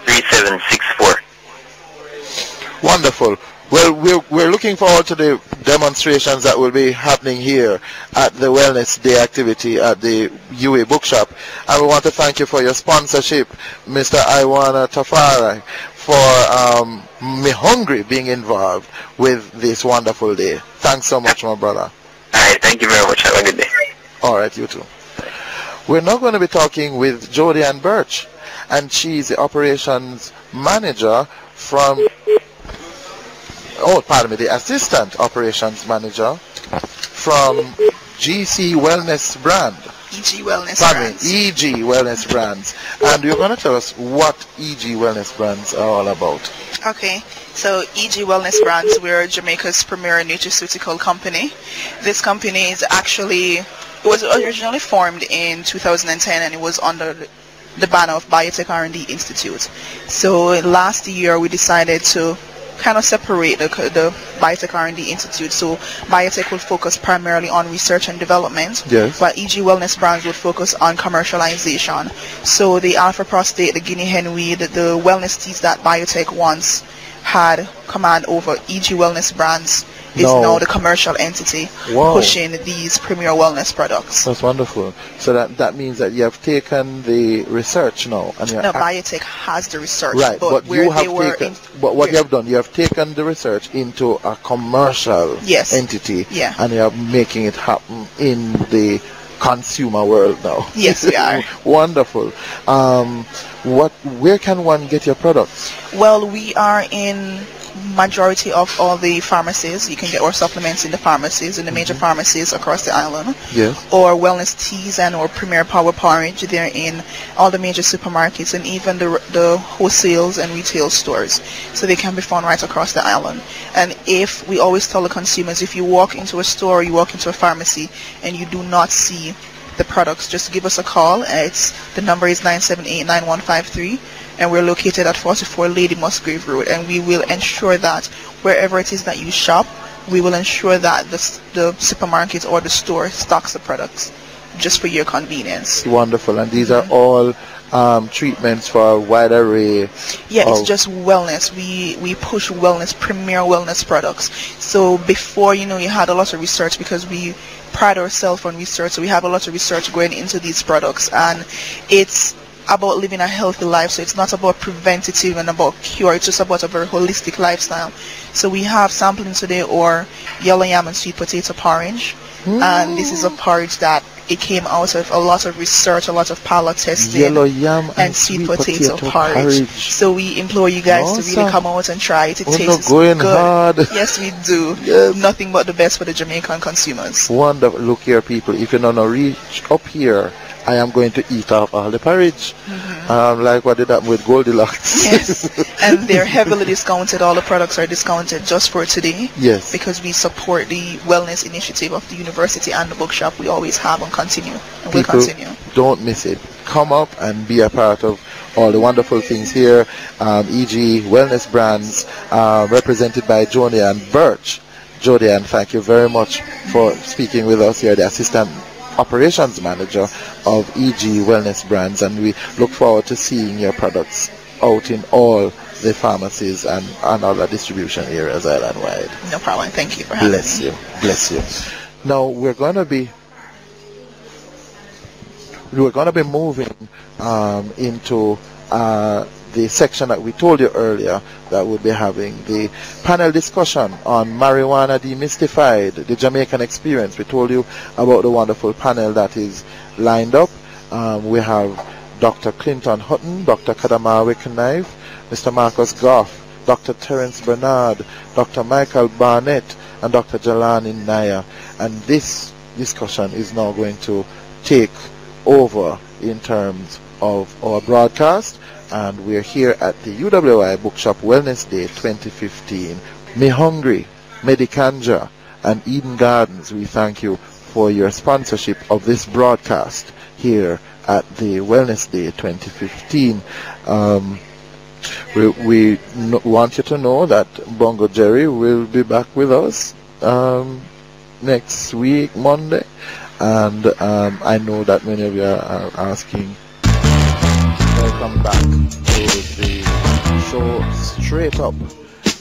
962-3764. Wonderful. Well, we're looking forward to the demonstrations that will be happening here at the Wellness Day activity at the U.W.I bookshop. And we want to thank you for your sponsorship, Mr. Iwana Tafari, for Me Hungry being involved with this wonderful day. Thanks so much, my brother. All right, thank you very much. Have a good day. All right, you too. We're now going to be talking with Juliana Birch, and she's the operations manager from... the assistant operations manager from GC Wellness brand. EG Wellness Brands. EG Wellness Brands. And you're going to tell us what EG Wellness Brands are all about. Okay, so EG Wellness Brands, we're Jamaica's premier nutraceutical company. This company is actually, it was originally formed in 2010, and it was under the banner of Biotech R&D Institute. So last year we decided to kind of separate the Biotech R&D Institute. So Biotech will focus primarily on research and development, yes, while EG Wellness Brands will focus on commercialization. So the alpha prostate, the guinea hen weed, the wellness teas that Biotech once had command over, EG Wellness Brands is now the commercial entity pushing these premier wellness products. That's wonderful. So that means that you have taken the research now. And Biotech has the research. Right, but you have done, you have taken the research into a commercial entity, and you are making it happen in the consumer world now. Yes, we are. Wonderful. Where can one get your products? Well, we are in majority of all the pharmacies. You can get our supplements in the pharmacies, in the major pharmacies across the island. Yes. Or wellness teas and or premier power porridge. They're in all the major supermarkets and even the wholesales and retail stores. So they can be found right across the island. And if we always tell the consumers, if you walk into a store, or you walk into a pharmacy and you do not see the products, just give us a call. The number is 978-9153. And we're located at 44 Lady Musgrave Road, and we will ensure that wherever it is that you shop, we will ensure that the supermarket or the store stocks the products just for your convenience. Wonderful. And these are all treatments for a wide array. Yeah, it's just wellness. We push wellness, premier wellness products. So before, you had a lot of research, because we pride ourselves on research. So we have a lot of research going into these products, and it's about living a healthy life. So it's not about preventative and about cure. It's just about a very holistic lifestyle. So we have sampling today or yellow yam and sweet potato porridge. And this is a porridge that it came out of a lot of research, a lot of palate testing. Yellow yam and sweet potato porridge. So we implore you guys to really come out and try it. It tastes going good. Hard. Yes, we do. Yes. Nothing but the best for the Jamaican consumers. Wonderful. Look here, people. If you don't reach up here, I am going to eat off all the porridge. Like what did happen with Goldilocks. Yes. And they're heavily discounted. All the products are discounted just for today. Yes. Because we support the wellness initiative of the university and the bookshop. We always have and continue. And we'll continue. Don't miss it. Come up and be a part of all the wonderful things here. EG Wellness Brands, represented by Juliana Birch. Juliana, thank you very much for speaking with us here, the assistant operations manager of EG Wellness Brands, and we look forward to seeing your products out in all the pharmacies and other distribution areas island-wide. No problem. Thank you for having me. Bless you. Now we're going to be moving into the section that we told you earlier that we'll be having the panel discussion on marijuana demystified, the Jamaican experience. We told you about the wonderful panel that is lined up. We have Dr. Clinton Hutton, Dr. Ganja.Knife, Mr. Marcus Goff, Dr. Terence Bernard, Dr. Michael Barnett, and Dr. Niaah. And this discussion is now going to take over in terms of our broadcast, and we're here at the U.W.I Bookshop Wellness Day 2015. Me Hungry, Medicanja, and Eden Gardens, we thank you for your sponsorship of this broadcast here at the Wellness Day 2015. We want you to know that Bongo Jerry will be back with us next week, Monday, and I know that many of you are asking. Welcome back to the show Straight Up,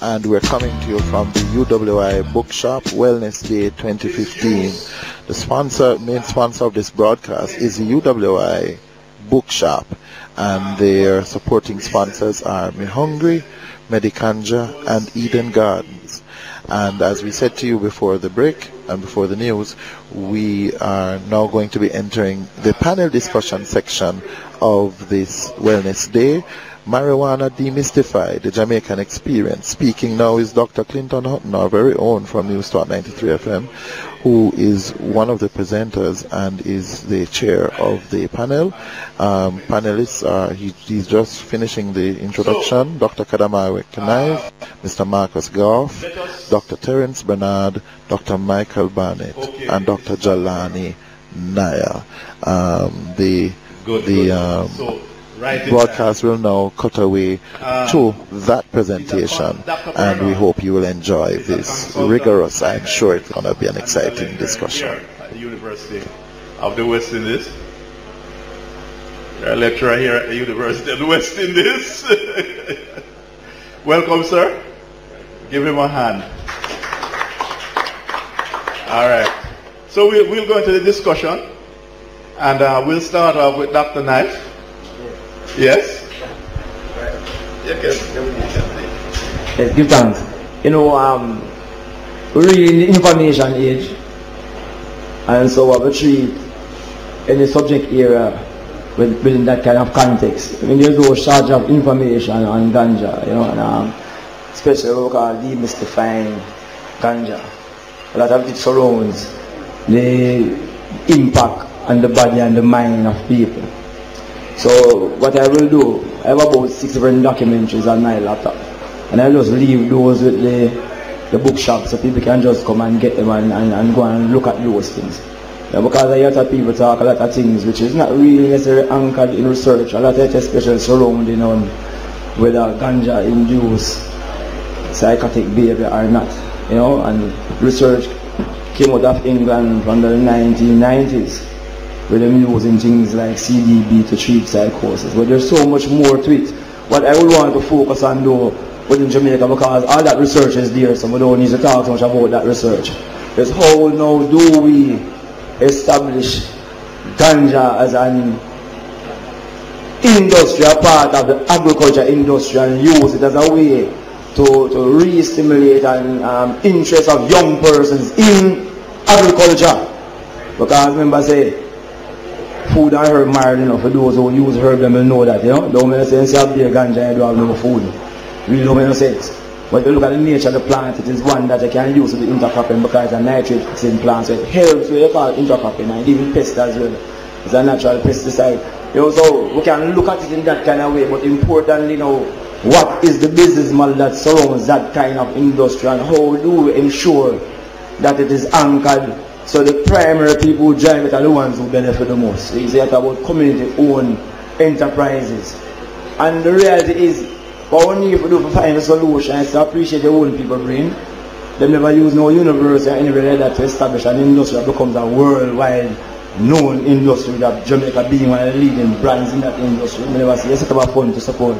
and we're coming to you from the U.W.I Bookshop Wellness Day 2015. The main sponsor of this broadcast is the U.W.I Bookshop, and their supporting sponsors are Me Hungry, Medicanja, and Eden Gardens. And as we said to you before the break and before the news, we are now going to be entering the panel discussion section of this Wellness Day. Marijuana Demystified, the Jamaican Experience. Speaking now is Dr. Clinton Hutton, our very own from Newstalk 93 FM, who is one of the presenters and is the chair of the panel. Panelists are, he's just finishing the introduction, Dr. Ganja.Knife, Mr. Marcus Goff, Dr. Terence Bernard, Dr. Michael Barnett, and Dr. Niaah. Broadcast will now cut away to that presentation, and we hope you will enjoy this rigorous, I'm sure it's going to be an exciting discussion. At the University of the West Indies. You're a lecturer here at the University of the West Indies. Welcome, sir. Give him a hand. All right. So we'll go into the discussion, and we'll start off with Dr. Knife. Yes? Yes, give thanks. You know, we're really in the information age, and so we treat any subject area within that kind of context. I mean, there's no shortage of information on ganja, you know, and especially what we call demystifying ganja. A lot of it surrounds the impact on the body and the mind of people. So what I will do, I have about 6 different documentaries on my laptop, and I just leave those with the bookshop so people can just come and get them and go and look at those things. Yeah, because a lot of people talk a lot of things which is not really necessarily anchored in research. A lot of it especially surrounding on whether ganja induce psychotic behavior or not, you know, and research came out of England from the 1990s. Where them using things like CDB to treat psychosis, but there's so much more to it. What I would want to focus on though within Jamaica, because all that research is there, so we don't need to talk so much about that research, is how now do we establish ganja as an industrial part of the agriculture industry and use it as a way to re-stimulate an interest of young persons in agriculture. Because remember I say, food and herb married, you know, for those who use herb, them will know that, you know. Don't make sense you have beer ganja and you don't have no food. Really don't make sense. But if you look at the nature of the plant, it is one that you can use with the intercropping because it's a nitrate fixing plant, so it helps with you call it intercropping, and even pest as well. It's a natural pesticide. You know, so we can look at it in that kind of way, but importantly, you know, what is the business model that surrounds that kind of industry, and how do we ensure that it is anchored so the primary people who drive it are the ones who benefit the most. So it's about community-owned enterprises. And the reality is, what we need to do to find a solution is to appreciate the own people brain. They never use no university or anywhere like that to establish an industry that becomes a worldwide known industry, that Jamaica being one of the leading brands in that industry. We never see a set of fund to support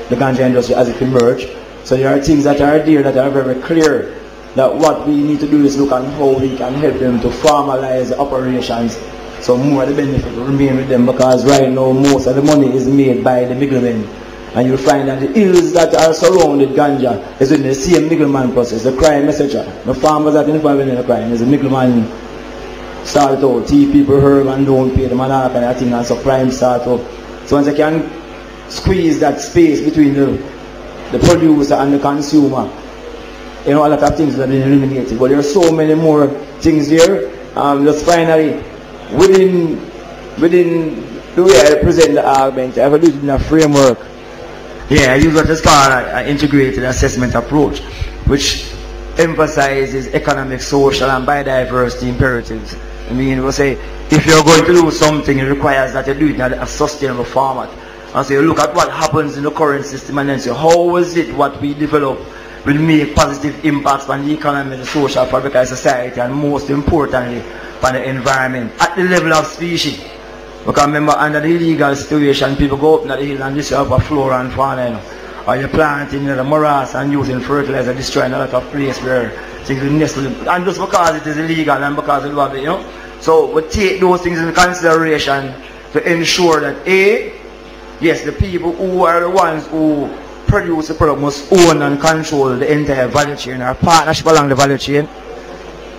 the ganja industry as it emerges. So there are things that are there that are very clear, that what we need to do is look at how we can help them to formalize the operations so more of the benefit will remain with them, because right now most of the money is made by the middlemen And you'll find that the hills that are surrounded ganja is in the same middleman process, the crime, etc. The farmers that involved in the crime is the middleman start out, thief people herb and don't pay them and all kind of thing, and so crime start out. So once they can squeeze that space between the producer and the consumer, you know, a lot of things have been eliminated. But there are so many more things here. Just finally, within the way I present the argument, I have to do it in a framework. Yeah, I use what is called an integrated assessment approach, which emphasizes economic, social, and biodiversity imperatives. I mean, we'll say, if you're going to do something, it requires that you do it in a sustainable format. And so you look at what happens in the current system and then say, how is it what we develop will make positive impacts on the economy, the social fabric of society, and most importantly, on the environment, at the level of species. Because remember, under the illegal situation, people go up to the hill and disturb a flora and fauna, you know. Or you're planting the morass and using fertilizer, destroying a lot of places where things will nestle. And just because it is illegal and because you have it, you know. So we take those things into consideration to ensure that A, yes, the people who are the ones who produce the product must own and control the entire value chain. Our partnership along the value chain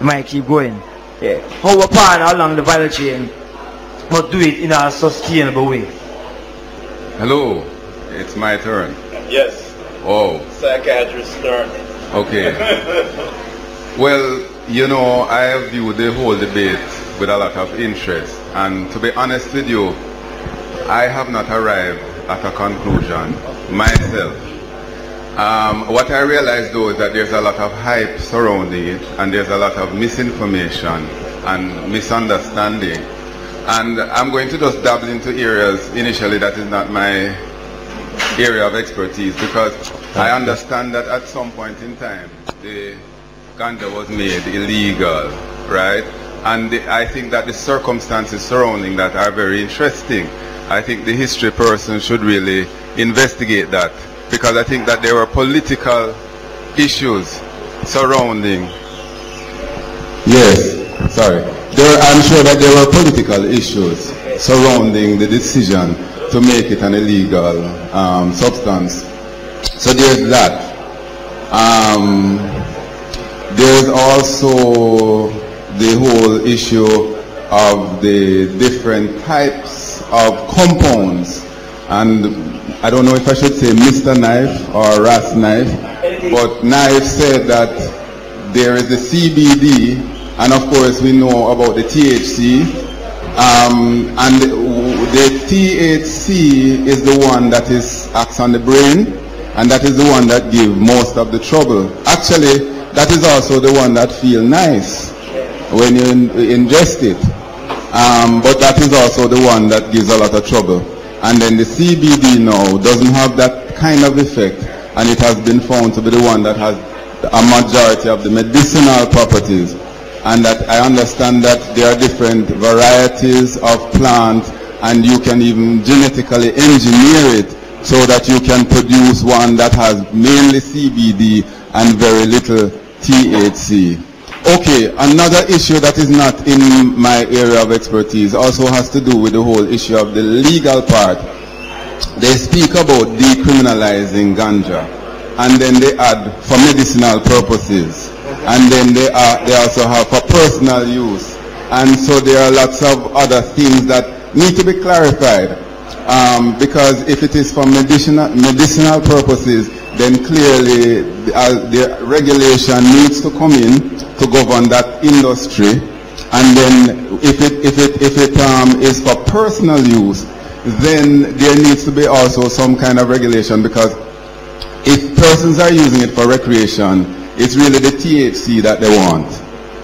might keep going. Yeah. How we partner along the value chain, but do it in a sustainable way. Hello, it's my turn. Yes. Oh. Psychiatrist turn. Okay. Well, you know, I have viewed the whole debate with a lot of interest, and to be honest with you, I have not arrived at a conclusion myself. What I realized though is that there's a lot of hype surrounding it, and there's a lot of misinformation and misunderstanding. And I'm going to just dabble into areas initially that is not my area of expertise, because I understand that at some point in time the ganja was made illegal, right? And I think that the circumstances surrounding that are very interesting. I think the history person should really investigate that, because I think that there were political issues surrounding. Yes, sorry. I'm sure that there were political issues surrounding the decision to make it an illegal substance. So there's that. There's also the whole issue of the different types of compounds, and I don't know if I should say Mr. Knife or Ras Knife, but Knife said that there is the CBD, and of course we know about the THC, and the THC is the one that acts on the brain, and that is the one that gives most of the trouble. Actually, that is also the one that feels nice when you ingest it, but that is also the one that gives a lot of trouble. And then the CBD now doesn't have that kind of effect, and it has been found to be the one that has a majority of the medicinal properties. And that I understand that there are different varieties of plants, and you can even genetically engineer it so that you can produce one that has mainly CBD and very little THC. Okay, another issue that is not in my area of expertise also has to do with the whole issue of the legal part. They speak about decriminalizing ganja, and then they add for medicinal purposes, and then they also have for personal use, and so there are lots of other things that need to be clarified, because if it is for medicinal purposes, then clearly the regulation needs to come in to govern that industry. And then if it is for personal use, then there needs to be also some kind of regulation, because if persons are using it for recreation, it's really the THC that they want,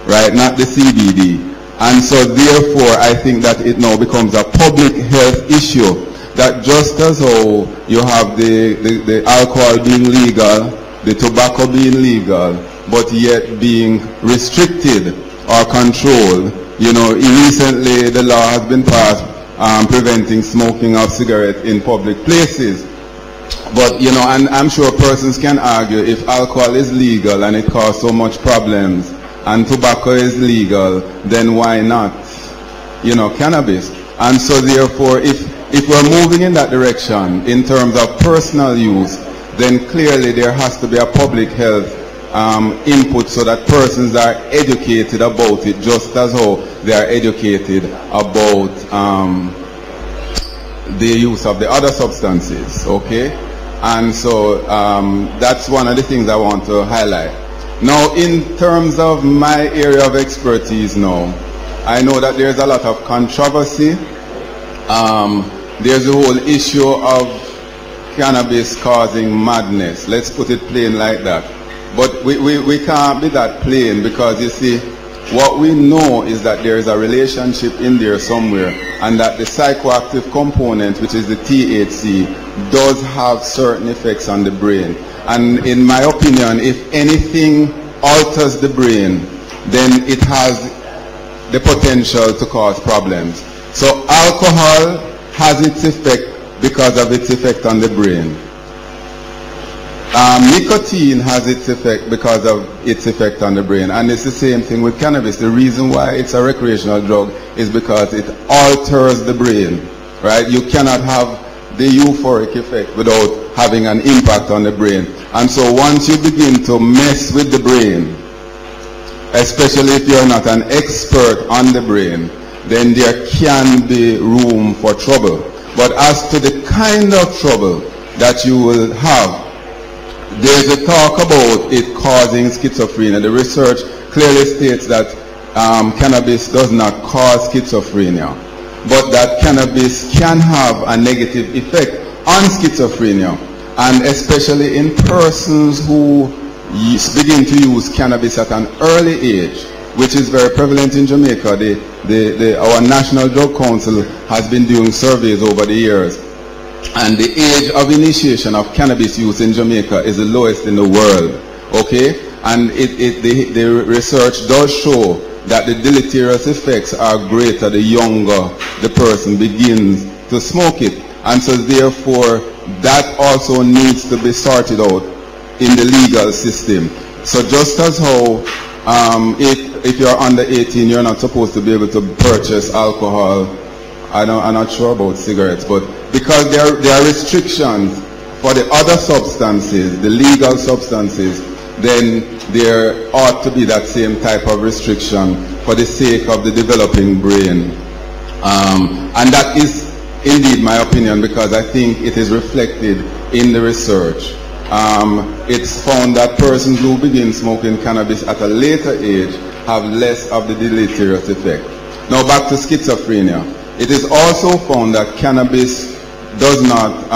right? Not the CBD. And so therefore I think that it now becomes a public health issue, that just as how you have the alcohol being legal, the tobacco being legal, but yet being restricted or controlled. You know, recently the law has been passed preventing smoking of cigarettes in public places. But, you know, and I'm sure persons can argue, if alcohol is legal and it causes so much problems, and tobacco is legal, then why not, you know, cannabis? And so therefore, if if we're moving in that direction in terms of personal use, then clearly there has to be a public health input so that persons are educated about it just as how they are educated about the use of the other substances, okay? And so that's one of the things I want to highlight. Now, in terms of my area of expertise now, I know that there's a lot of controversy. There's the whole issue of cannabis causing madness. Let's put it plain like that. But we can't be that plain, because you see, what we know is that there is a relationship in there somewhere, and that the psychoactive component, which is the THC, does have certain effects on the brain. And in my opinion, if anything alters the brain, then it has the potential to cause problems. So alcohol has its effect because of its effect on the brain. Nicotine has its effect because of its effect on the brain, and it's the same thing with cannabis. The reason why it's a recreational drug is because it alters the brain, right? You cannot have the euphoric effect without having an impact on the brain. And so once you begin to mess with the brain, especially if you're not an expert on the brain, then there can be room for trouble. But as to the kind of trouble that you will have, there's a talk about it causing schizophrenia. The research clearly states that cannabis does not cause schizophrenia, but that cannabis can have a negative effect on schizophrenia, and especially in persons who begin to use cannabis at an early age, which is very prevalent in Jamaica. Our National Drug Council has been doing surveys over the years, and the age of initiation of cannabis use in Jamaica is the lowest in the world, okay? And the research does show that the deleterious effects are greater the younger the person begins to smoke it. And so therefore, that also needs to be sorted out in the legal system. So just as how if you're under 18, you're not supposed to be able to purchase alcohol. I'm not sure about cigarettes, but because there are restrictions for the other substances, the legal substances, then there ought to be that same type of restriction for the sake of the developing brain. And that is indeed my opinion, because I think it is reflected in the research. It's found that persons who begin smoking cannabis at a later age have less of the deleterious effect. Now back to schizophrenia. It is also found that cannabis does not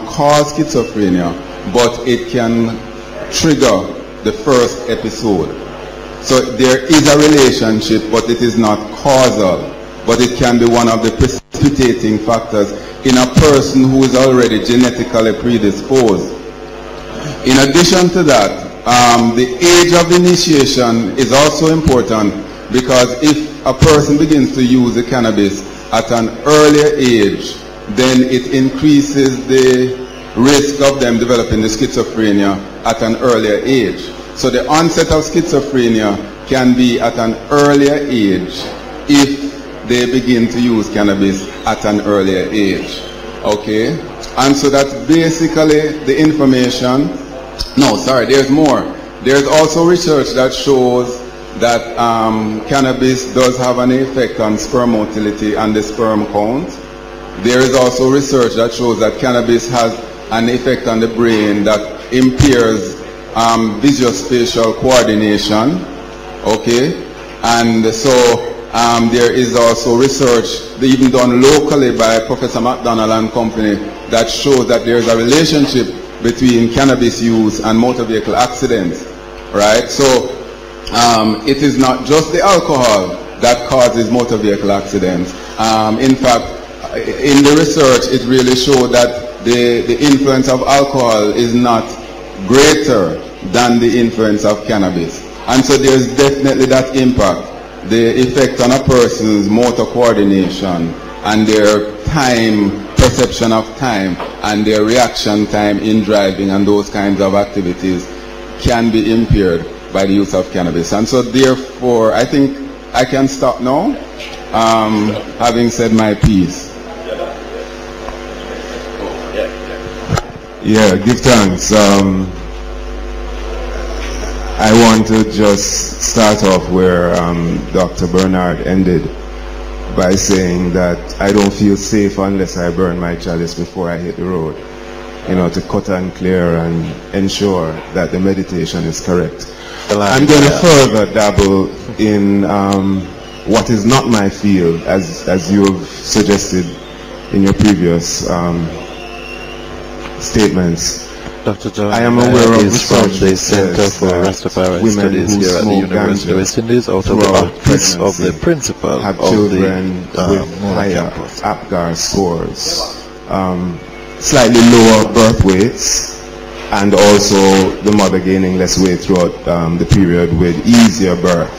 cause schizophrenia, but it can trigger the first episode. So there is a relationship, but it is not causal, but it can be one of the precipitating factors in a person who is already genetically predisposed. In addition to that, the age of initiation is also important, because if a person begins to use the cannabis at an earlier age, then it increases the risk of them developing the schizophrenia at an earlier age. So the onset of schizophrenia can be at an earlier age if they begin to use cannabis at an earlier age. Okay? And so that's basically the information. No, sorry, there's more. There's also research that shows that cannabis does have an effect on sperm motility and the sperm count. There is also research that shows that cannabis has an effect on the brain that impairs visuospatial coordination. Okay? And so there is also research even done locally by Professor McDonald and company that shows that there is a relationship between cannabis use and motor vehicle accidents, right? So it is not just the alcohol that causes motor vehicle accidents. In fact, in the research, it really showed that the influence of alcohol is not greater than the influence of cannabis. And so there's definitely that impact, the effect on a person's motor coordination and their time, perception of time, and their reaction time in driving and those kinds of activities can be impaired by the use of cannabis. And so therefore, I think I can stop now, having said my piece. Yeah, give thanks. I want to just start off where Dr. Bernard ended by saying that I don't feel safe unless I burn my chalice before I hit the road. You know, to cut and clear and ensure that the meditation is correct. I'm going to further dabble in what is not my field, as you have suggested in your previous statements. Dr. John I am aware of is from research the Center for Rastafari Studies here at the University of West Indies, out of the office of the principal have of children the with Mona higher campus. APGAR scores, slightly lower birth weights, and also the mother gaining less weight throughout the period with easier birth.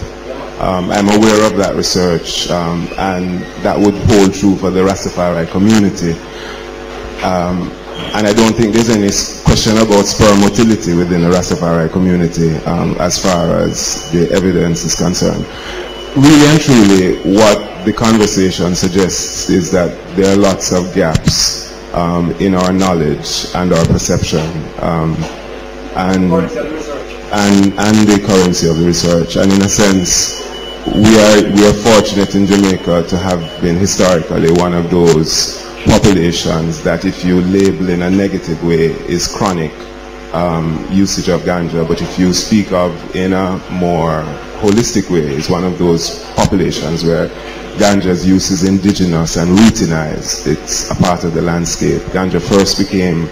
I'm aware of that research, and that would hold true for the Rastafari community. And I don't think there's any question about sperm motility within the Rastafari community as far as the evidence is concerned. Really and truly, what the conversation suggests is that there are lots of gaps in our knowledge and our perception, and the currency of the research. And in a sense, we are fortunate in Jamaica to have been historically one of those populations that, if you label in a negative way, is chronic usage of ganja, but if you speak of in a more holistic way, is one of those populations where ganja's use is indigenous and routinized. It's a part of the landscape. Ganja first became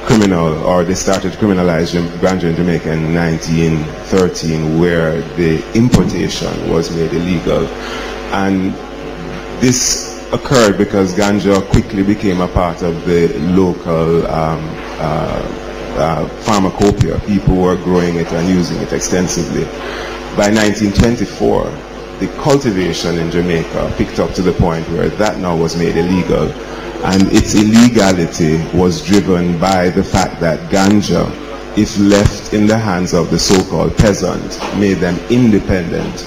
criminal, or they started to criminalize ganja in Jamaica in 1913, where the importation was made illegal. And this occurred because ganja quickly became a part of the local pharmacopoeia. People were growing it and using it extensively. By 1924, the cultivation in Jamaica picked up to the point where that now was made illegal, and its illegality was driven by the fact that ganja, if left in the hands of the so-called peasant, made them independent.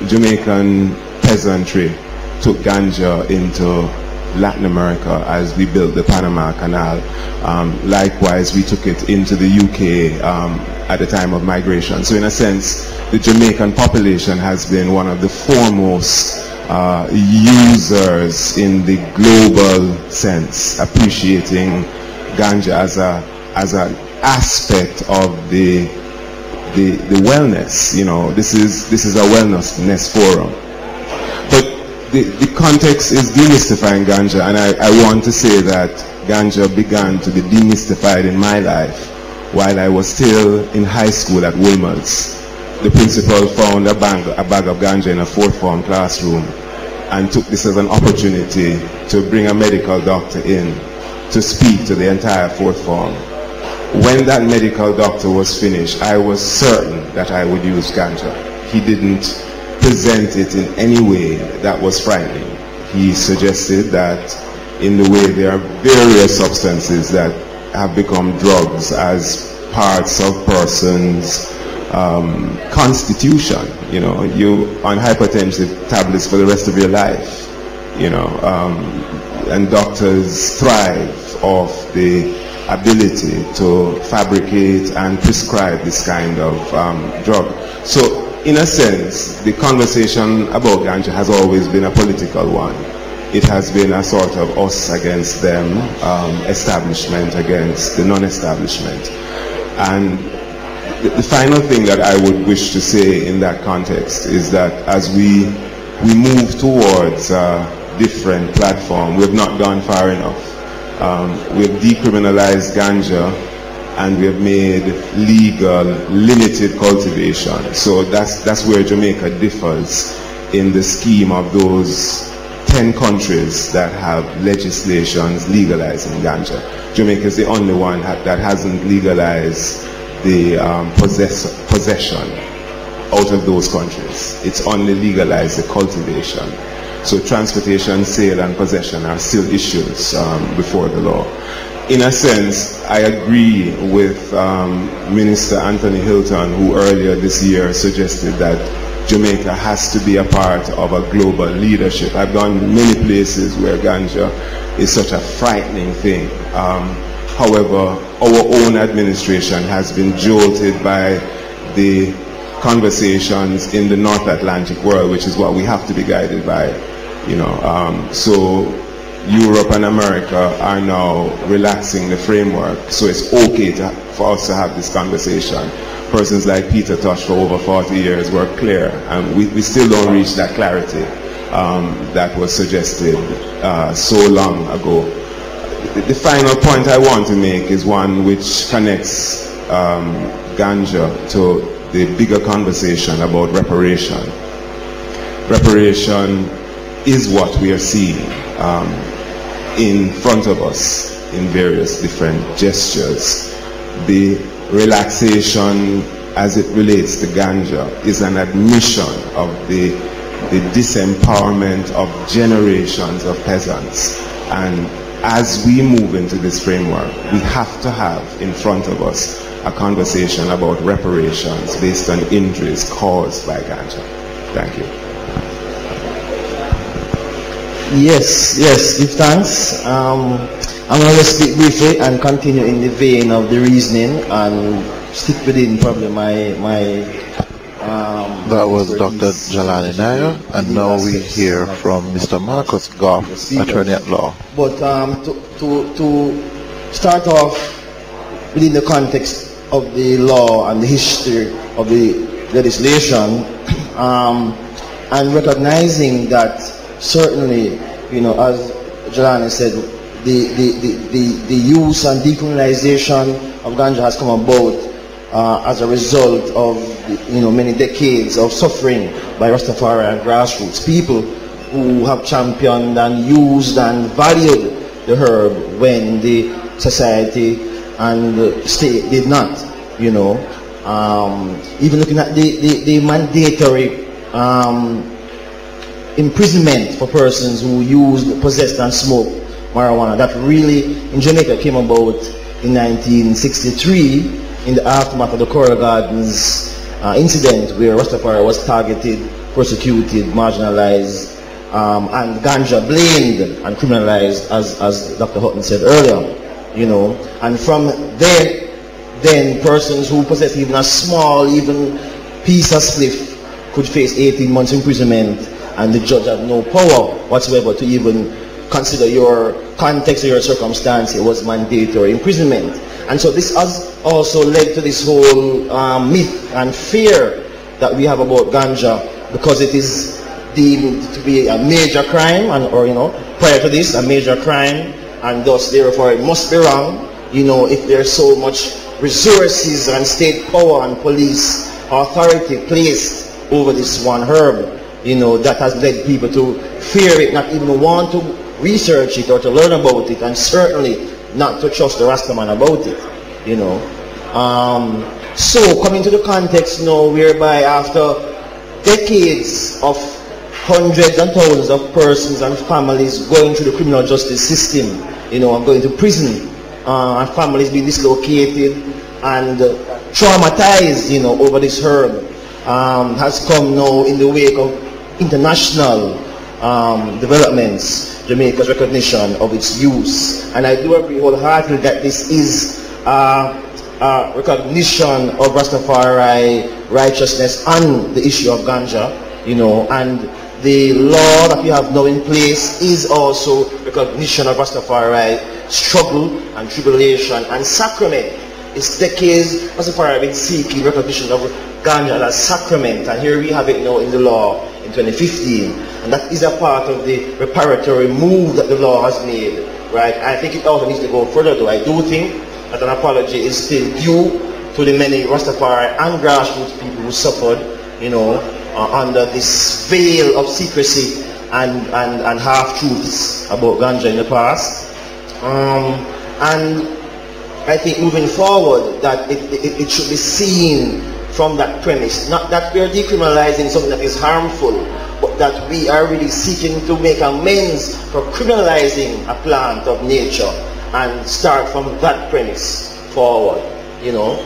Jamaican peasantry took ganja into Latin America as we built the Panama Canal. Likewise, we took it into the UK at the time of migration. So in a sense, the Jamaican population has been one of the foremost users in the global sense, appreciating ganja as an aspect of the wellness. You know, this is a wellness forum. The context is demystifying ganja, and I want to say that ganja began to be demystified in my life while I was still in high school at Wolmer's. The principal found a bag of ganja in a fourth form classroom and took this as an opportunity to bring a medical doctor in to speak to the entire fourth form. When that medical doctor was finished, I was certain that I would use ganja. He didn't present it in any way that was frightening. He suggested that in the way there are various substances that have become drugs as parts of persons' constitution. You know, you on hypertensive tablets for the rest of your life. You know, and doctors thrive off the ability to fabricate and prescribe this kind of drug. So, in a sense, the conversation about ganja has always been a political one. It has been a sort of us against them, establishment against the non-establishment. And the final thing that I would wish to say in that context is that as we move towards a different platform, we've not gone far enough. We've decriminalized ganja, and we have made legal limited cultivation. So that's where Jamaica differs in the scheme of those 10 countries that have legislations legalizing ganja. Jamaica is the only one that hasn't legalized the possession out of those countries. It's only legalized the cultivation. So transportation, sale, and possession are still issues before the law. In a sense, I agree with Minister Anthony Hilton, who earlier this year suggested that Jamaica has to be a part of a global leadership. I've gone many places where ganja is such a frightening thing. However, our own administration has been jolted by the conversations in the North Atlantic world, which is what we have to be guided by, you know. So Europe and America are now relaxing the framework, so it's okay for us to have this conversation. Persons like Peter Tosh for over 40 years were clear, and we still don't reach that clarity that was suggested so long ago. The final point I want to make is one which connects ganja to the bigger conversation about reparation. Reparation is what we are seeing in front of us in various different gestures. The relaxation as it relates to ganja is an admission of the disempowerment of generations of peasants. And as we move into this framework, we have to have in front of us a conversation about reparations based on injuries caused by ganja. Thank you. Yes, give thanks. I'm going to speak briefly and continue in the vein of the reasoning and stick within probably that was Dr. Juliana Niaah, and now we hear from Mr. Marcus Goff, attorney at law. But to start off within the context of the law and the history of the legislation, and recognizing that certainly, you know, as Juliana said, the use and decriminalization of ganja has come about as a result of, you know, many decades of suffering by Rastafari and grassroots people who have championed and used and valued the herb when the society and the state did not, you know. Even looking at the mandatory imprisonment for persons who used, possessed and smoked marijuana, that really in Jamaica came about in 1963 in the aftermath of the Coral Gardens incident, where Rastafari was targeted, persecuted, marginalized, and ganja blamed and criminalized, as Dr. Hutton said earlier, you know. And from there, then persons who possess even a small, even piece of spliff could face 18 months imprisonment, and the judge had no power whatsoever to even consider your context or your circumstance. It was mandatory imprisonment. And so this has also led to this whole myth and fear that we have about ganja, because it is deemed to be a major crime, and, or, you know, prior to this, a major crime, and thus therefore it must be wrong, you know, if there's so much resources and state power and police authority placed over this one herb, you know, that has led people to fear it, not even want to research it or to learn about it, and certainly not to trust the Rastaman about it, you know. So coming to the context now, whereby after decades of hundreds and thousands of persons and families going through the criminal justice system, you know, and going to prison, and families being dislocated and traumatized, you know, over this herb, has come now in the wake of international developments, Jamaica's recognition of its use. And I do agree wholeheartedly that this is recognition of Rastafari righteousness on the issue of ganja, you know, and the law that we have now in place is also recognition of Rastafari struggle and tribulation and sacrament. It's decades Rastafari have been seeking recognition of ganja as sacrament, and here we have it now in the law in 2015, and that is a part of the reparatory move that the law has made, right? I think it also needs to go further, though. I do think that an apology is still due to the many Rastafari and grassroots people who suffered, you know, under this veil of secrecy and half-truths about ganja in the past. And I think moving forward that it should be seen from that premise, not that we are decriminalizing something that is harmful, but that we are really seeking to make amends for criminalizing a plant of nature, and start from that premise forward, you know.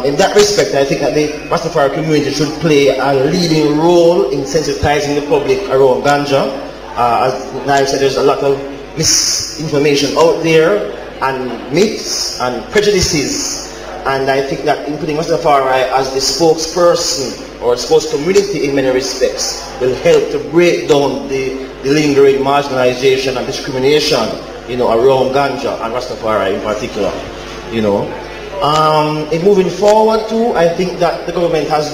In that respect, I think that the Rastafari community should play a leading role in sensitizing the public around ganja. As Niaah said, there's a lot of misinformation out there, and myths and prejudices. And I think that including Rastafari as the spokesperson or spokes community in many respects will help to break down the lingering marginalization and discrimination, around ganja and Rastafari in particular, In moving forward too, I think that the government has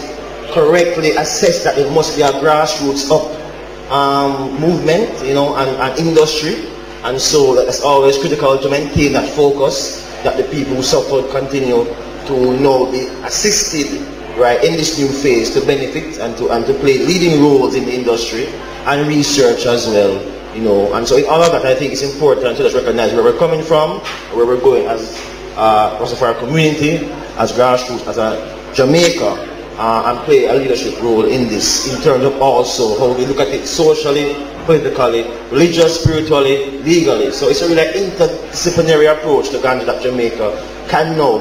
correctly assessed that it must be a grassroots up movement, and industry, and so it's always critical to maintain that focus, that the people who suffered continue to now be assisted, right, in this new phase to benefit and to play leading roles in the industry and research as well, and so in all of that I think it's important to just recognize where we're coming from, where we're going as Rastafari community, as grassroots, as a Jamaica, and play a leadership role in this, in terms of also how we look at it socially, politically, religious, spiritually, legally. So it's a really interdisciplinary approach to Ganja that Jamaica can now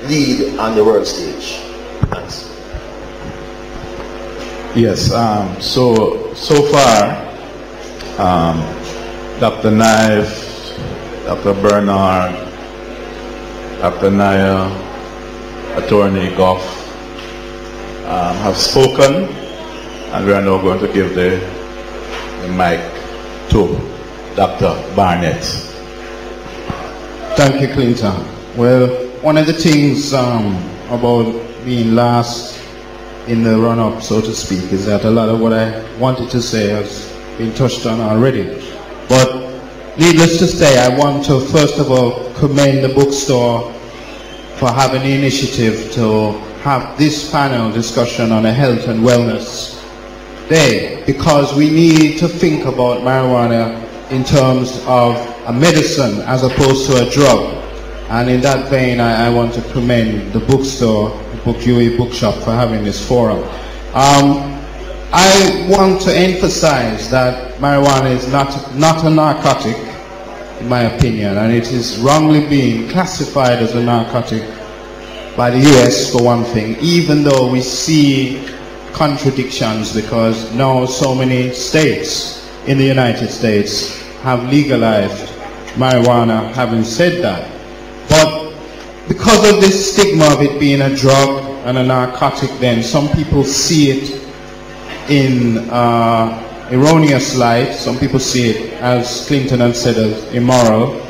lead on the world stage. Thanks. Yes, so far, Dr. Knife, Dr. Bernard, Dr. Niaah, Attorney Goff, have spoken, and we are now going to give the mic to Dr. Barnett. Thank you, Clinton. Well, one of the things about being last in the run-up, so to speak, is that a lot of what I wanted to say has been touched on already. But needless to say, I want to first of all commend the bookstore for having the initiative to have this panel discussion on a health and wellness day, because we need to think about marijuana in terms of a medicine as opposed to a drug. And in that vein, I want to commend the bookstore, U.W.I bookshop, for having this forum. I want to emphasize that marijuana is not a narcotic, in my opinion, and it is wrongly being classified as a narcotic by the US, for one thing, even though we see contradictions, because now so many states in the United States have legalized marijuana. Having said that, but because of this stigma of it being a drug and a narcotic, then some people see it in erroneous light. Some people see it, as Clinton had said, as immoral.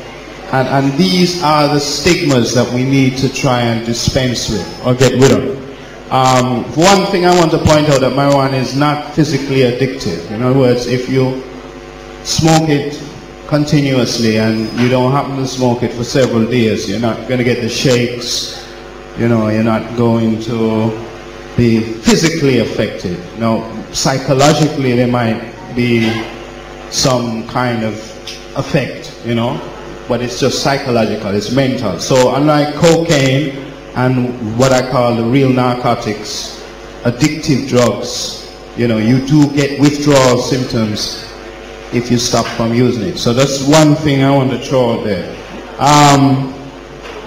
And these are the stigmas that we need to try and dispense with or get rid of. One thing I want to point out, that marijuana is not physically addictive. In other words, if you smoke it continuously and you don't happen to smoke it for several days, you're not going to get the shakes, you're not going to be physically affected. Now, psychologically there might be some kind of effect, but it's just psychological, it's mental. So unlike cocaine and what I call the real narcotics, addictive drugs, you do get withdrawal symptoms if you stop from using it. So that's one thing I want to throw out there.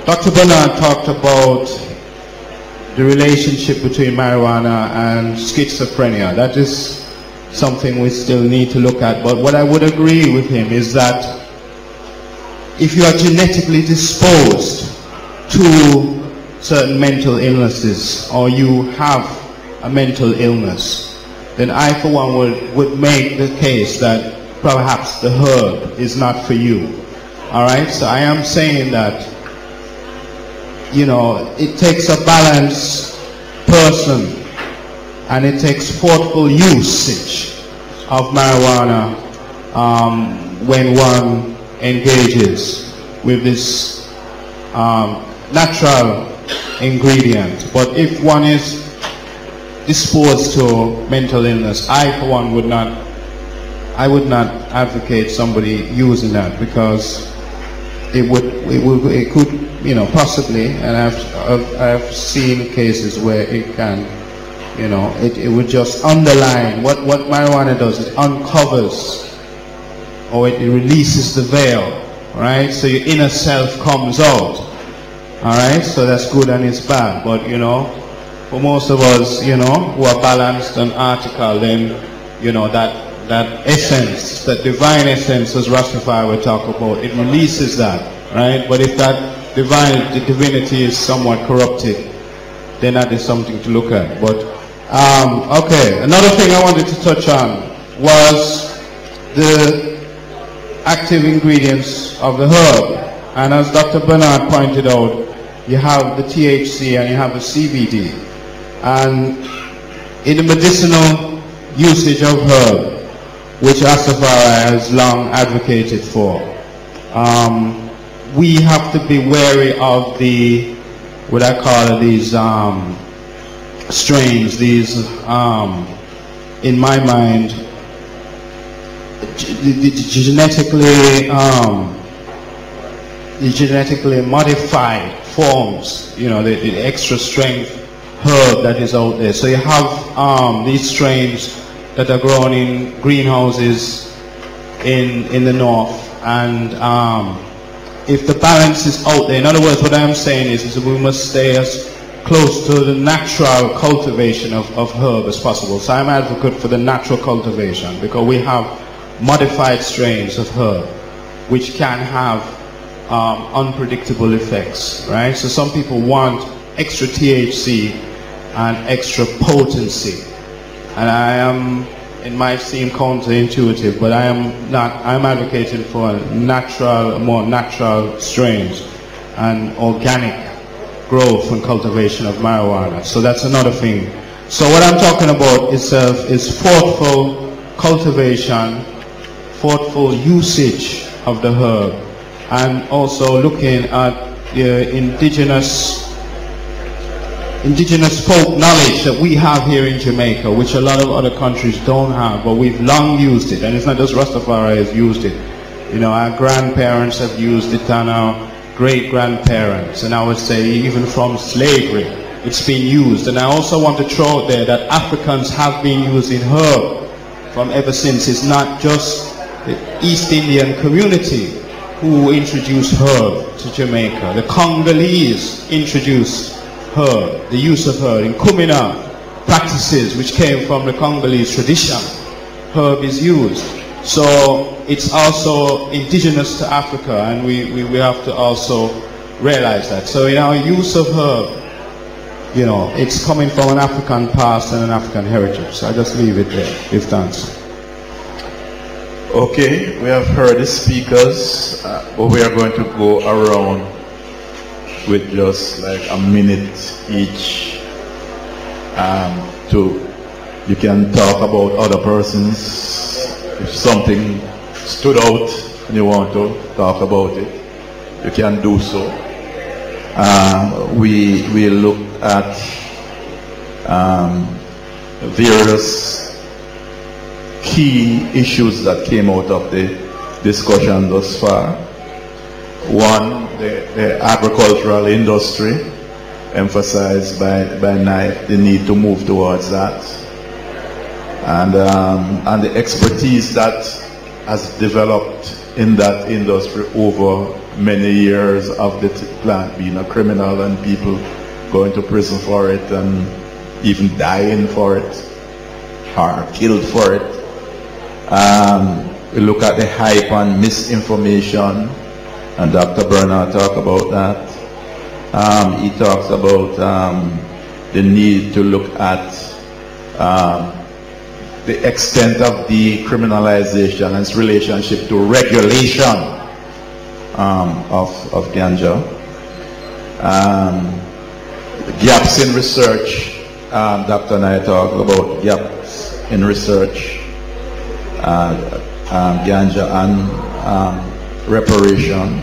Dr. Bernard talked about the relationship between marijuana and schizophrenia. That is something we still need to look at. But what I would agree with him is that if you are genetically disposed to certain mental illnesses, or you have a mental illness, then I for one would make the case that perhaps the herb is not for you. Alright, so I am saying that it takes a balanced person, and it takes thoughtful usage of marijuana when one engages with this natural ingredient. But if one is disposed to mental illness, I for one would not advocate somebody using that, because it could possibly, and I've seen cases where it can, it would just underline what marijuana does. It uncovers, or it releases the veil, right? So your inner self comes out, alright? So that's good and it's bad. But for most of us, who are balanced and article, then that that essence, that divine essence, as Rastafari will talk about, it releases that, right? But if that divinity is somewhat corrupted, then that is something to look at. But okay, another thing I wanted to touch on was the active ingredients of the herb. And as Dr. Bernard pointed out, you have the THC and you have the CBD. And in the medicinal usage of herb, which Rastafari has long advocated for, we have to be wary of the, what I call these strains, these, in my mind, the genetically modified forms, you know, the extra strength herb that is out there. So you have these strains that are grown in greenhouses in the north, and if the balance is out there, in other words, what I am saying is that we must stay as close to the natural cultivation of herb as possible. So I'm an advocate for the natural cultivation, because we have modified strains of herb which can have unpredictable effects, right? So some people want extra THC and extra potency, and I am, it might seem counterintuitive, but I'm advocating for natural, more natural strains and organic growth and cultivation of marijuana. So that's another thing. So what I'm talking about is thoughtful cultivation, thoughtful usage of the herb, and also looking at the indigenous folk knowledge that we have here in Jamaica, which a lot of other countries don't have, but we've long used it. And it's not just Rastafari has used it. You know, our grandparents have used it, and our great-grandparents, and I would say even from slavery, it's been used. And I also want to throw out there that Africans have been using herb from ever since. It's not just the East Indian community who introduced herb to Jamaica. The Congolese introduced herb, the use of herb in Kumina practices, which came from the Congolese tradition. Herb is used. So it's also indigenous to Africa, and we have to also realize that. So in our use of herb, you know, it's coming from an African past and an African heritage. So I just leave it there. Give thanks. Okay, we have heard the speakers, but we are going to go around with just like a minute each. You can talk about other persons. If something stood out and you want to talk about it, you can do so. We look at various key issues that came out of the discussion thus far. One, the agricultural industry, emphasized by Niaah, the need to move towards that, and the expertise that has developed in that industry over many years of the plant being a criminal and people going to prison for it and even dying for it or killed for it. We look at the hype and misinformation, and Dr. Bernard talked about that. He talks about the need to look at the extent of decriminalization and its relationship to regulation of ganja. Gaps in research. Dr. Niaah talked about gaps in research, ganja and reparation,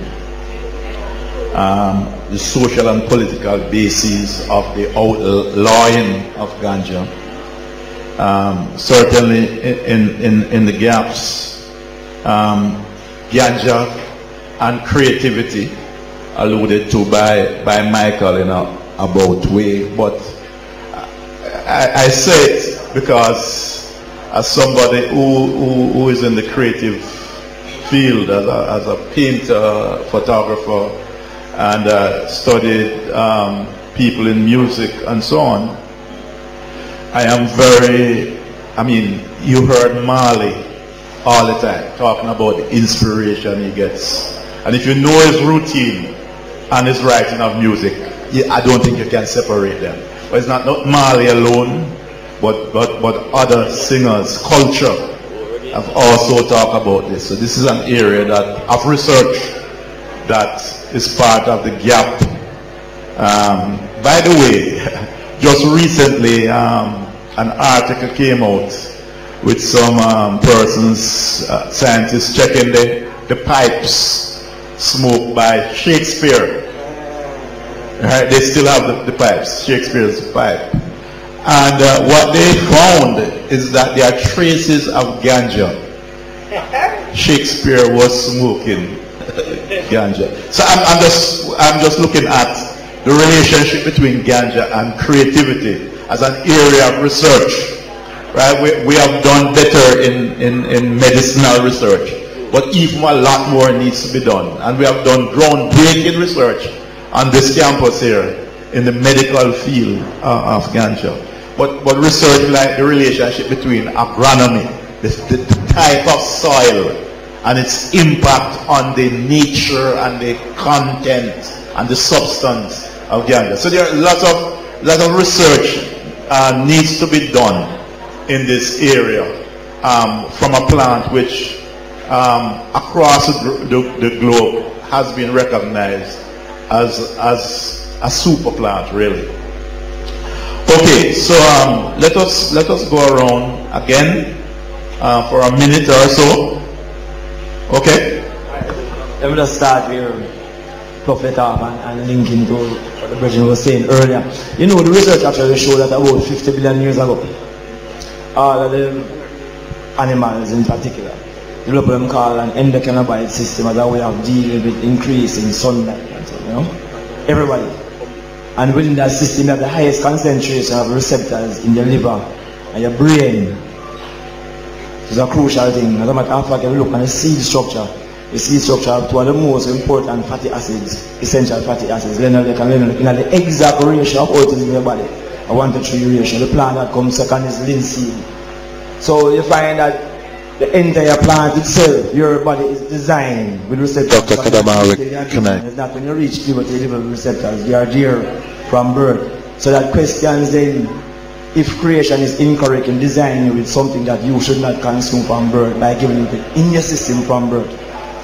the social and political basis of the outlawing of ganja. Certainly in the gaps, ganja and creativity, alluded to by Michael in a about way, but I say it because as somebody who is in the creative field, as a painter, photographer, and studied people in music and so on, I am very, I mean, you heard Marley all the time, talking about the inspiration he gets. And if you know his routine and his writing of music, I don't think you can separate them. But it's not Marley alone, but other singers, culture, have also talked about this. So this is an area of research that is part of the gap. By the way, just recently an article came out with some persons, scientists checking the pipes smoked by Shakespeare. Right? They still have the pipes, Shakespeare's pipe. And what they found is that there are traces of ganja. Shakespeare was smoking ganja. So I'm just looking at the relationship between ganja and creativity as an area of research. Right? We have done better in medicinal research, but even a lot more needs to be done. And we have done groundbreaking research on this campus here in the medical field of ganja. But research like the relationship between agronomy, the type of soil, and its impact on the nature and the content and the substance of ganja. So there are lots of research needs to be done in this area from a plant which across the globe has been recognized as a super plant, really. Okay, so let us go around again for a minute or so. Okay. Let me just start here, Prophet off and link into what the Bridget was saying earlier. You know, the research actually showed that about 50 billion years ago, all of the animals in particular developed what we call an endocannabinoid system as a way of dealing with increasing sunlight and so, you know, everybody. And within that system you have the highest concentration of receptors in the liver and your brain. It's a crucial thing. As a matter of fact, if you look at the seed structure, the seed structure have two of the most important fatty acids, essential fatty acids, linoleic and linoleic, in the exact ratio of all things in your body, a 1-to-3 ratio. The plant that comes second is linseed. So you find that the entire plant itself, your body is designed with receptors. It's not when you reach puberty, you develop receptors. They are there from birth. So that questions then, if creation is incorrect in designing you with something that you should not consume from birth by giving it in your system from birth.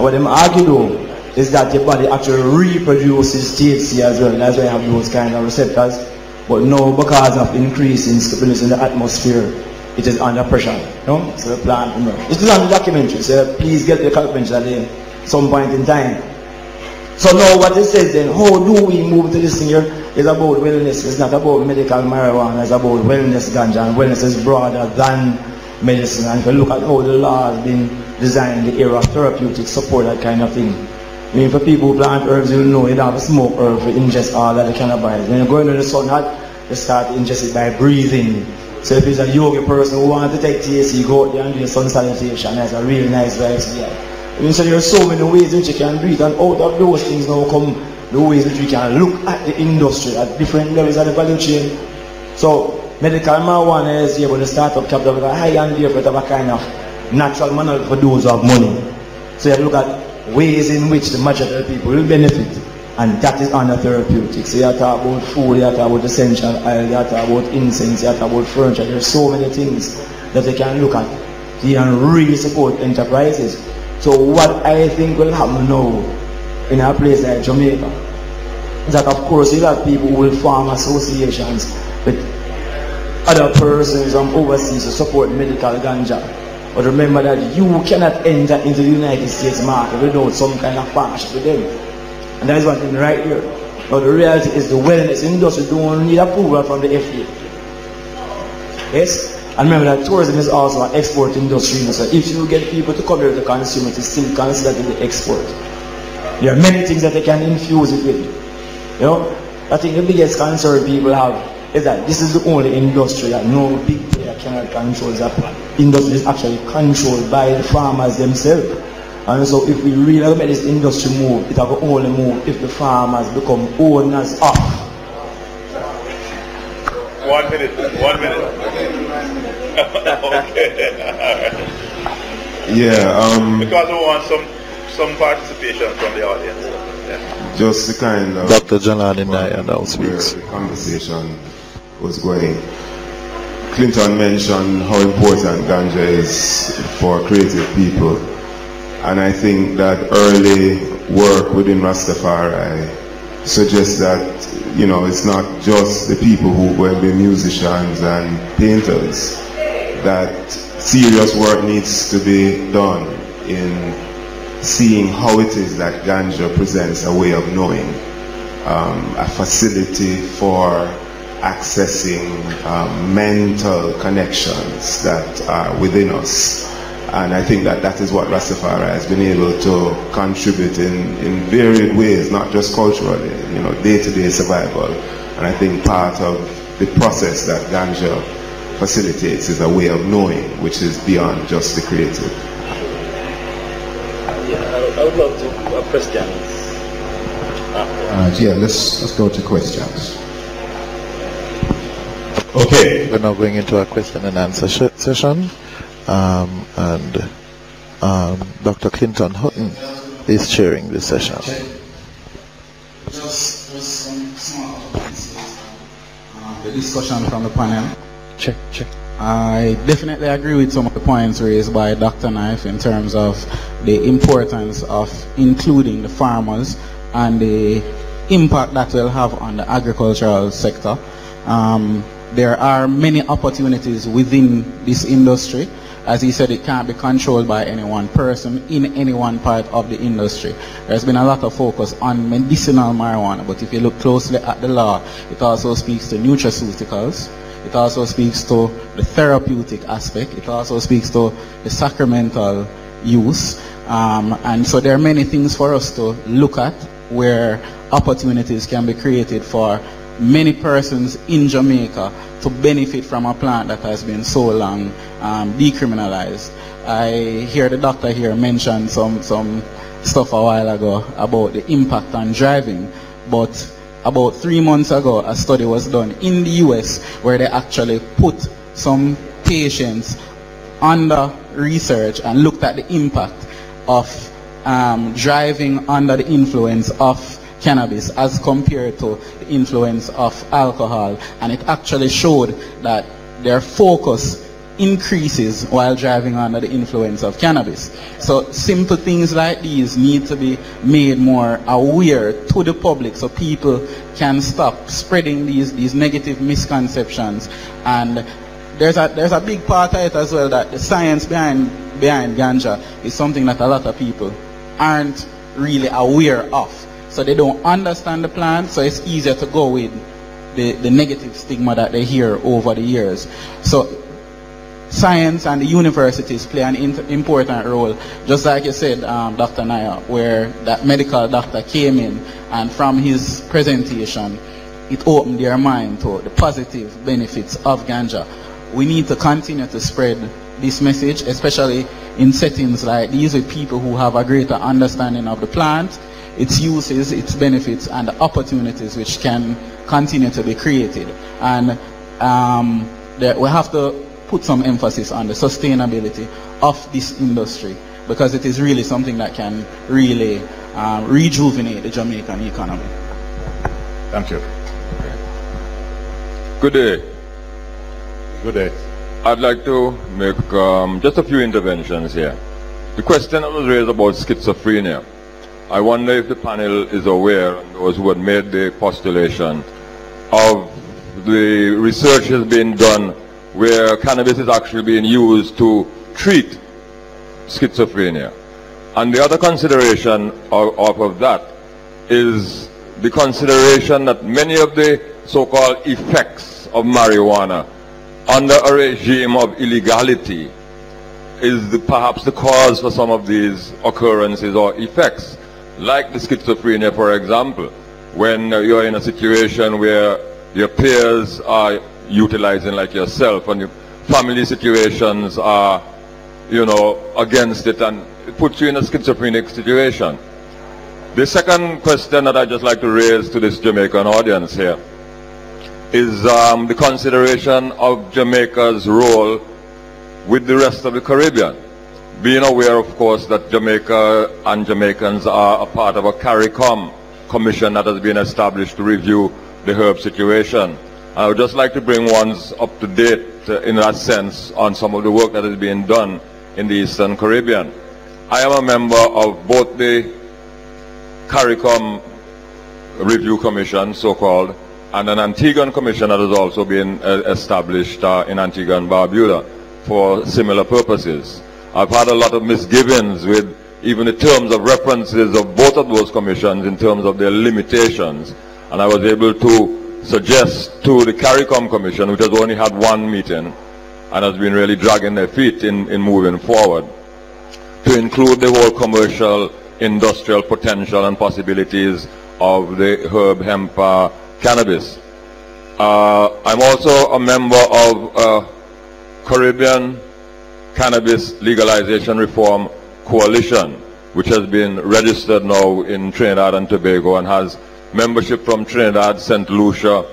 What them argue though is that your body actually reproduces THC as well. That's why you have those kind of receptors. But no, because of increasing stability in the atmosphere, it is under pressure. No? So the plant, you know. It is on the documentary, so please get the documentary at some point in time. So now what it says then, how do we move to this thing here? It's about wellness. It's not about medical marijuana, it's about wellness ganja, and wellness is broader than medicine. And if you look at how the law has been designed in the area of therapeutics, support that kind of thing. I mean, for people who plant herbs, you know you don't have to smoke herbs to ingest all of the cannabis. When you go into the sun hot, you start to ingest it by breathing. So if it's a yogi person who wants to take THC, go out there and do a sun salutation. That's a really nice vibes here. I mean, so there are so many ways which you can breathe, and out of those things now come the ways which we can look at the industry at different levels of the value chain. So medical marijuana is able to start up capital with a high and therefore have a kind of natural manner for those who have money. So you look at ways in which the majority of people will benefit, and that is under therapeutics. So you talk about food, you talk about essential oil, you talk about incense, you talk about furniture. There are so many things that they can look at. You can really support enterprises. So what I think will happen now in a place like Jamaica is that of course you have people who will form associations with other persons from overseas to support medical ganja. But remember that you cannot enter into the United States market without some kind of partnership with them. And that is one thing right here. But the reality is the wellness industry don't need approval from the FDA. Yes? And remember that tourism is also an export industry. So if you get people to come here to consume it, it's still considered to be export. There are many things that they can infuse it with. You know, I think the biggest concern people have is that this is the only industry that no big player cannot control. That industry is actually controlled by the farmers themselves. And so if we really let this industry move, it will only move if the farmers become owners of. 1 minute, 1 minute. Okay. Because we want some participation from the audience. Yeah. Just the kind of Dr. Niaah now speaks. The conversation was going. Clinton mentioned how important ganja is for creative people, and I think that early work within Rastafari suggests that it's not just the people who go and be musicians and painters, that serious work needs to be done in seeing how it is that ganja presents a way of knowing, a facility for accessing mental connections that are within us. And I think that that is what Rastafari has been able to contribute in varied ways, not just culturally, day-to-day survival. And I think part of the process that ganja facilitates is a way of knowing, which is beyond just the creative. I would love to have questions. Let's go to questions. Okay. We're now going into a question and answer session. Dr. Clinton Hutton is chairing this session. Just some small points. The discussion from the panel. Check. I definitely agree with some of the points raised by Dr. Knife in terms of the importance of including the farmers and the impact that will have on the agricultural sector. There are many opportunities within this industry. As he said, it can't be controlled by any one person in any one part of the industry. There's been a lot of focus on medicinal marijuana, but if you look closely at the law, it also speaks to nutraceuticals. It also speaks to the therapeutic aspect. It also speaks to the sacramental use. And so there are many things for us to look at where opportunities can be created for many persons in Jamaica to benefit from a plant that has been so long decriminalized. I hear the doctor here mention some stuff a while ago about the impact on driving, but about 3 months ago a study was done in the US where they actually put some patients under research and looked at the impact of driving under the influence of cannabis as compared to the influence of alcohol, and it actually showed that their focus increases while driving under the influence of cannabis. So simple things like these need to be made more aware to the public so people can stop spreading these negative misconceptions. And there's a big part of it as well, that the science behind ganja is something that a lot of people aren't really aware of. So they don't understand the plant, so it's easier to go with the negative stigma that they hear over the years. So science and the universities play an important role, just like you said, Dr. Niaah, where that medical doctor came in and from his presentation, it opened their mind to the positive benefits of ganja. We need to continue to spread this message, especially in settings like these with people who have a greater understanding of the plant, its uses, its benefits, and the opportunities which can continue to be created. And we have to put some emphasis on the sustainability of this industry, because it is really something that can really rejuvenate the Jamaican economy. Thank you. Good day. Good day. I'd like to make just a few interventions here. The question that was raised about schizophrenia, I wonder if the panel is aware, and those who had made the postulation, of the research has been done where cannabis is actually being used to treat schizophrenia. And the other consideration of that is the consideration that many of the so-called effects of marijuana under a regime of illegality is perhaps the cause for some of these occurrences or effects, like the schizophrenia, for example, when you're in a situation where your peers are utilizing like yourself and your family situations are, against it, and it puts you in a schizophrenic situation. The second question that I'd just like to raise to this Jamaican audience here is the consideration of Jamaica's role with the rest of the Caribbean. being aware, of course, that Jamaica and Jamaicans are a part of a CARICOM commission that has been established to review the herb situation. I would just like to bring ones up to date in that sense on some of the work that is being done in the Eastern Caribbean. I am a member of both the CARICOM Review Commission, so-called, and an Antiguan Commission that has also been established in Antigua and Barbuda for similar purposes. I've had a lot of misgivings with even the terms of references of both of those commissions in terms of their limitations, and I was able to suggest to the CARICOM Commission, which has only had one meeting and has been really dragging their feet in moving forward, to include the whole commercial, industrial potential and possibilities of the herb hemp cannabis. I'm also a member of Caribbean Cannabis Legalization Reform Coalition, which has been registered now in Trinidad and Tobago and has membership from Trinidad, St. Lucia,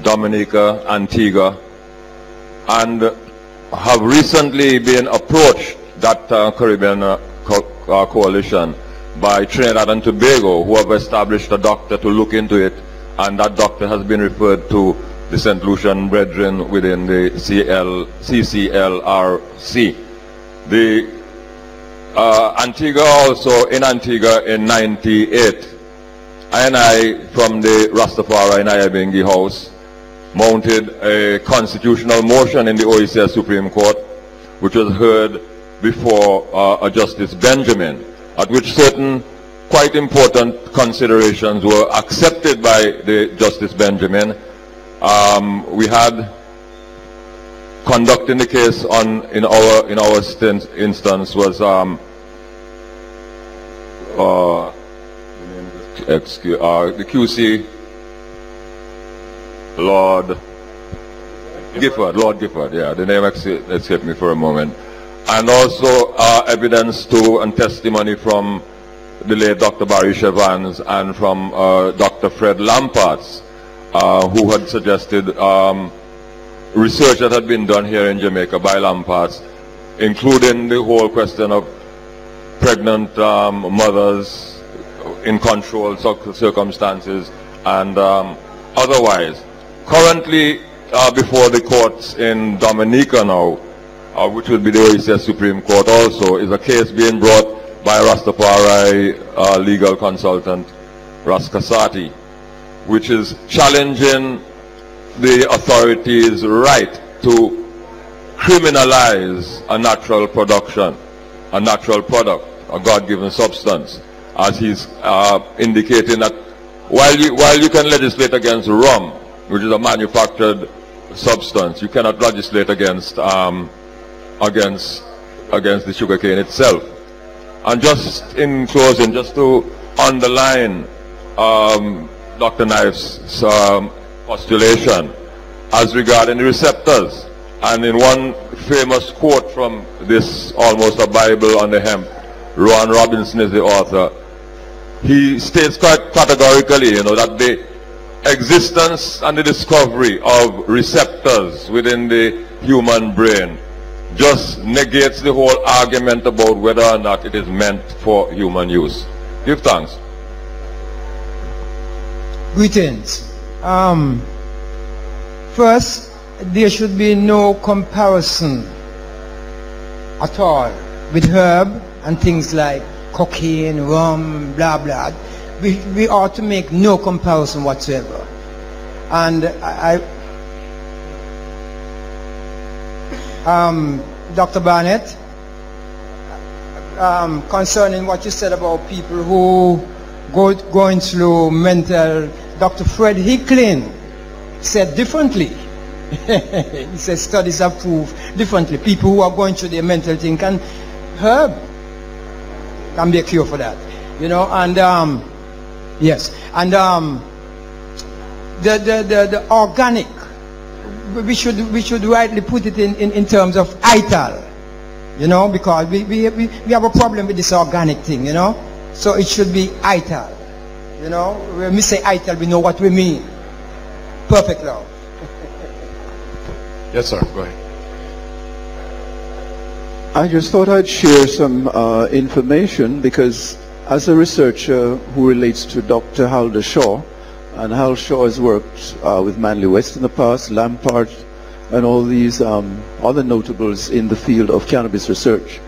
Dominica, Antigua, and have recently been approached, that Caribbean coalition, by Trinidad and Tobago, who have established a doctor to look into it, and that doctor has been referred to the St. Lucian brethren within the CCLRC. The Antigua also, in Antigua in 98, I from the Rastafari Niaah Bengi House mounted a constitutional motion in the OECS Supreme Court, which was heard before Justice Benjamin, at which certain quite important considerations were accepted by the Justice Benjamin. We had conducting the case in our instance was the QC Lord Gifford, yeah, the name escaped me for a moment. And also evidence to and testimony from the late Dr. Barry Chevans and from Dr. Fred Lamparts, who had suggested research that had been done here in Jamaica by Lamparts, including the whole question of pregnant mothers in controlled circumstances and otherwise. Currently before the courts in Dominica now, which will be the OECS Supreme Court also, is a case being brought by Rastafari legal consultant Ras Kasati, which is challenging the authorities' right to criminalize a natural production, a natural product, a God-given substance, as he's indicating that while you can legislate against rum, which is a manufactured substance, you cannot legislate against the sugarcane itself. And just in closing, just to underline Dr. Knife's postulation as regarding the receptors, and in one famous quote from this, almost a Bible on the hemp, Rowan Robinson is the author, he states quite categorically, that the existence and the discovery of receptors within the human brain just negates the whole argument about whether or not it is meant for human use. Give thanks. Greetings. First, there should be no comparison at all with herb and things like cocaine, rum, blah, blah. We ought to make no comparison whatsoever. And Dr. Barnett, concerning what you said about people who going through mental, Dr. Fred Hicklin said differently. He said studies have proved differently. People who are going through their mental thing can herb can be a cure for that. And yes, and the organic, we should rightly put it in terms of Ital, because we have a problem with this organic thing, so it should be Ital. When we say Ital, we know what we mean. Perfect love. Yes, sir. Go ahead. I just thought I'd share some information because as a researcher who relates to Dr. Halder Shaw, and Hal Shaw has worked with Manly West in the past, Lampard, and all these other notables in the field of cannabis research.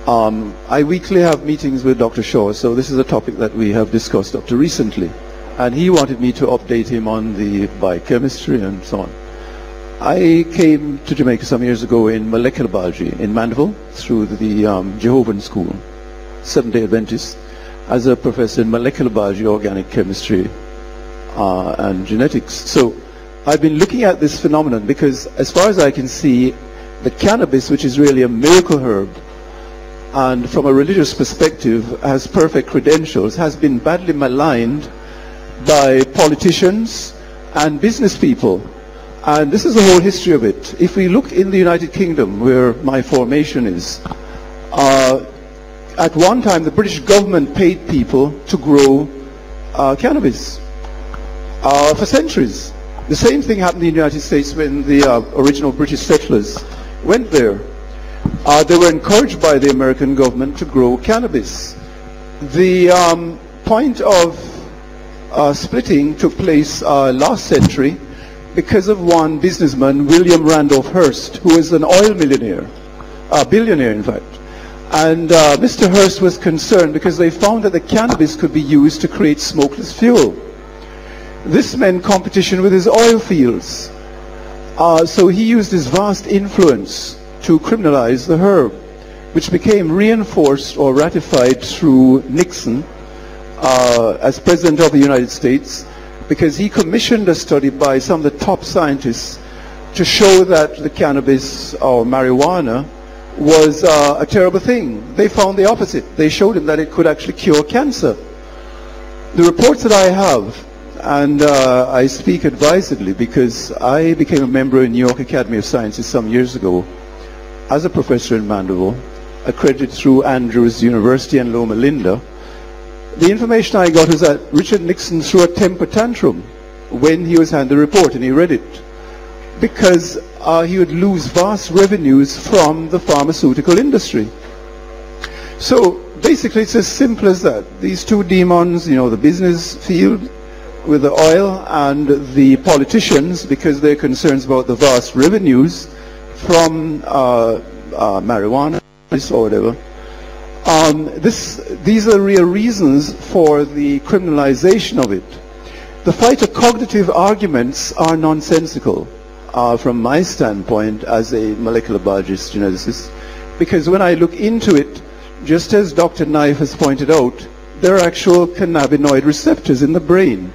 I weekly have meetings with Dr. Shaw, so this is a topic that we have discussed up to recently. And he wanted me to update him on the biochemistry and so on. I came to Jamaica some years ago in molecular biology in Mandeville through the Jehovah's School, Seventh-day Adventist, as a professor in molecular biology, organic chemistry, and genetics. So I've been looking at this phenomenon because as far as I can see, the cannabis, which is really a miracle herb, and from a religious perspective has perfect credentials, has been badly maligned by politicians and business people. And this is the whole history of it. If we look in the United Kingdom, where my formation is, at one time the British government paid people to grow cannabis for centuries. The same thing happened in the United States when the original British settlers went there. They were encouraged by the American government to grow cannabis. The point of splitting took place last century because of one businessman, William Randolph Hearst, who was an oil millionaire, a billionaire in fact. And Mr. Hearst was concerned because they found that the cannabis could be used to create smokeless fuel. This meant competition with his oil fields. So he used his vast influence to criminalize the herb, which became reinforced or ratified through Nixon as President of the United States, because he commissioned a study by some of the top scientists to show that the cannabis or marijuana was a terrible thing. They found the opposite. They showed him that it could actually cure cancer. The reports that I have, and I speak advisedly because I became a member in New York Academy of Sciences some years ago as a professor in Mandeville, accredited through Andrews University and Loma Linda. The information I got was that Richard Nixon threw a temper tantrum when he was handed the report and he read it, because he would lose vast revenues from the pharmaceutical industry. So basically it's as simple as that. These two demons, you know, the business field with the oil and the politicians, because they're concerned about the vast revenues from marijuana or whatever. These are real reasons for the criminalization of it. The phytocognitive arguments are nonsensical from my standpoint as a molecular biologist, geneticist, because when I look into it, just as Dr. Knife has pointed out, there are actual cannabinoid receptors in the brain.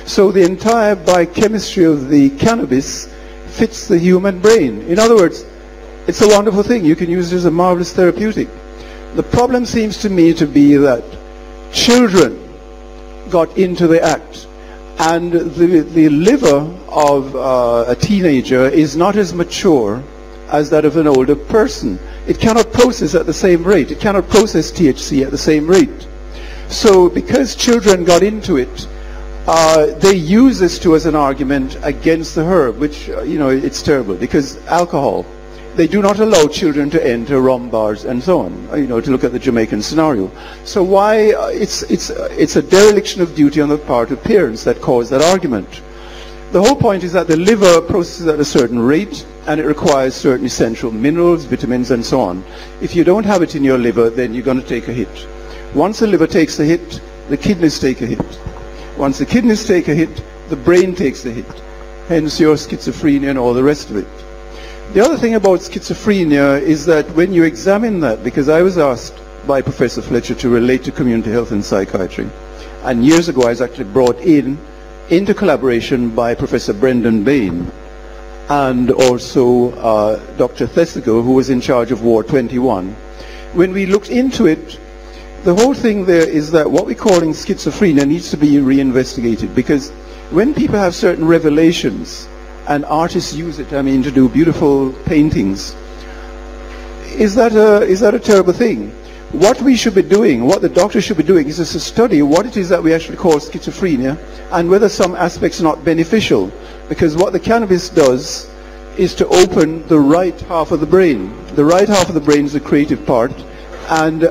So the entire biochemistry of the cannabis fits the human brain. In other words, it's a wonderful thing. You can use it as a marvelous therapeutic. The problem seems to me to be that children got into the act, and the liver of a teenager is not as mature as that of an older person. It cannot process at the same rate. It cannot process THC at the same rate. So because children got into it, they use this as an argument against the herb, which, you know, it's terrible, because alcohol, they do not allow children to enter rum bars and so on, you know, to look at the Jamaican scenario. So why, it's a dereliction of duty on the part of parents that cause that argument. The whole point is that the liver processes at a certain rate, and it requires certain essential minerals, vitamins, and so on. If you don't have it in your liver, then you're going to take a hit. Once the liver takes a hit, the kidneys take a hit. Once the kidneys take a hit, the brain takes a hit. Hence your schizophrenia and all the rest of it. The other thing about schizophrenia is that when you examine that, because I was asked by Professor Fletcher to relate to community health and psychiatry, and years ago I was actually brought into collaboration by Professor Brendan Bain and also Dr. Thesiger, who was in charge of Ward 21. When we looked into it, the whole thing there is that what we're calling schizophrenia needs to be reinvestigated, because when people have certain revelations, and artists use it, I mean, to do beautiful paintings, is that a terrible thing? What we should be doing, what the doctor should be doing, is to study what it is that we actually call schizophrenia, and whether some aspects are not beneficial. Because what the cannabis does is to open the right half of the brain. The right half of the brain is the creative part, and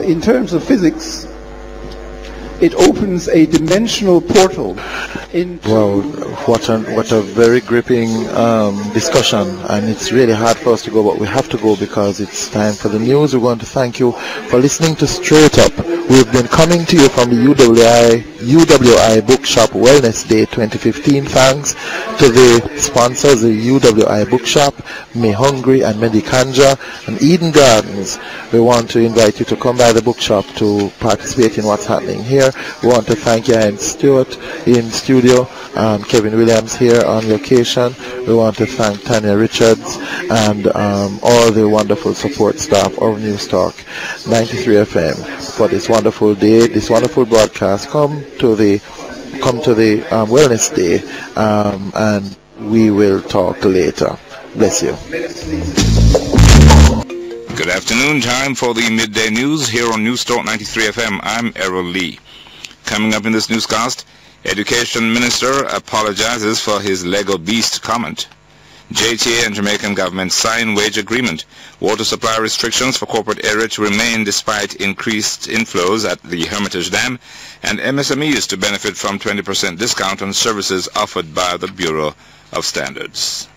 in terms of physics, it opens a dimensional portal. Wow, what a very gripping discussion, and it's really hard for us to go, but we have to go because it's time for the news. We want to thank you for listening to Straight Up. We've been coming to you from the U.W.I Bookshop Wellness Day 2015. Thanks to the sponsors, the U.W.I Bookshop, Me Hungry and Medicanja, and Eden Gardens. We want to invite you to come by the bookshop to participate in what's happening here. We want to thank Ian Stewart in studio, Kevin Williams here on location. We want to thank Tanya Richards and all the wonderful support staff of News Talk 93 FM for this wonderful day, this wonderful broadcast. Come to the Wellness Day, and we will talk later. Bless you. Good afternoon, time for the midday news here on News Talk 93 FM. I'm Errol Lee. Coming up in this newscast, Education Minister apologizes for his Lego Beast comment. JTA and Jamaican government sign wage agreement. Water supply restrictions for corporate area to remain despite increased inflows at the Hermitage Dam, and MSMEs to benefit from 20% discount on services offered by the Bureau of Standards.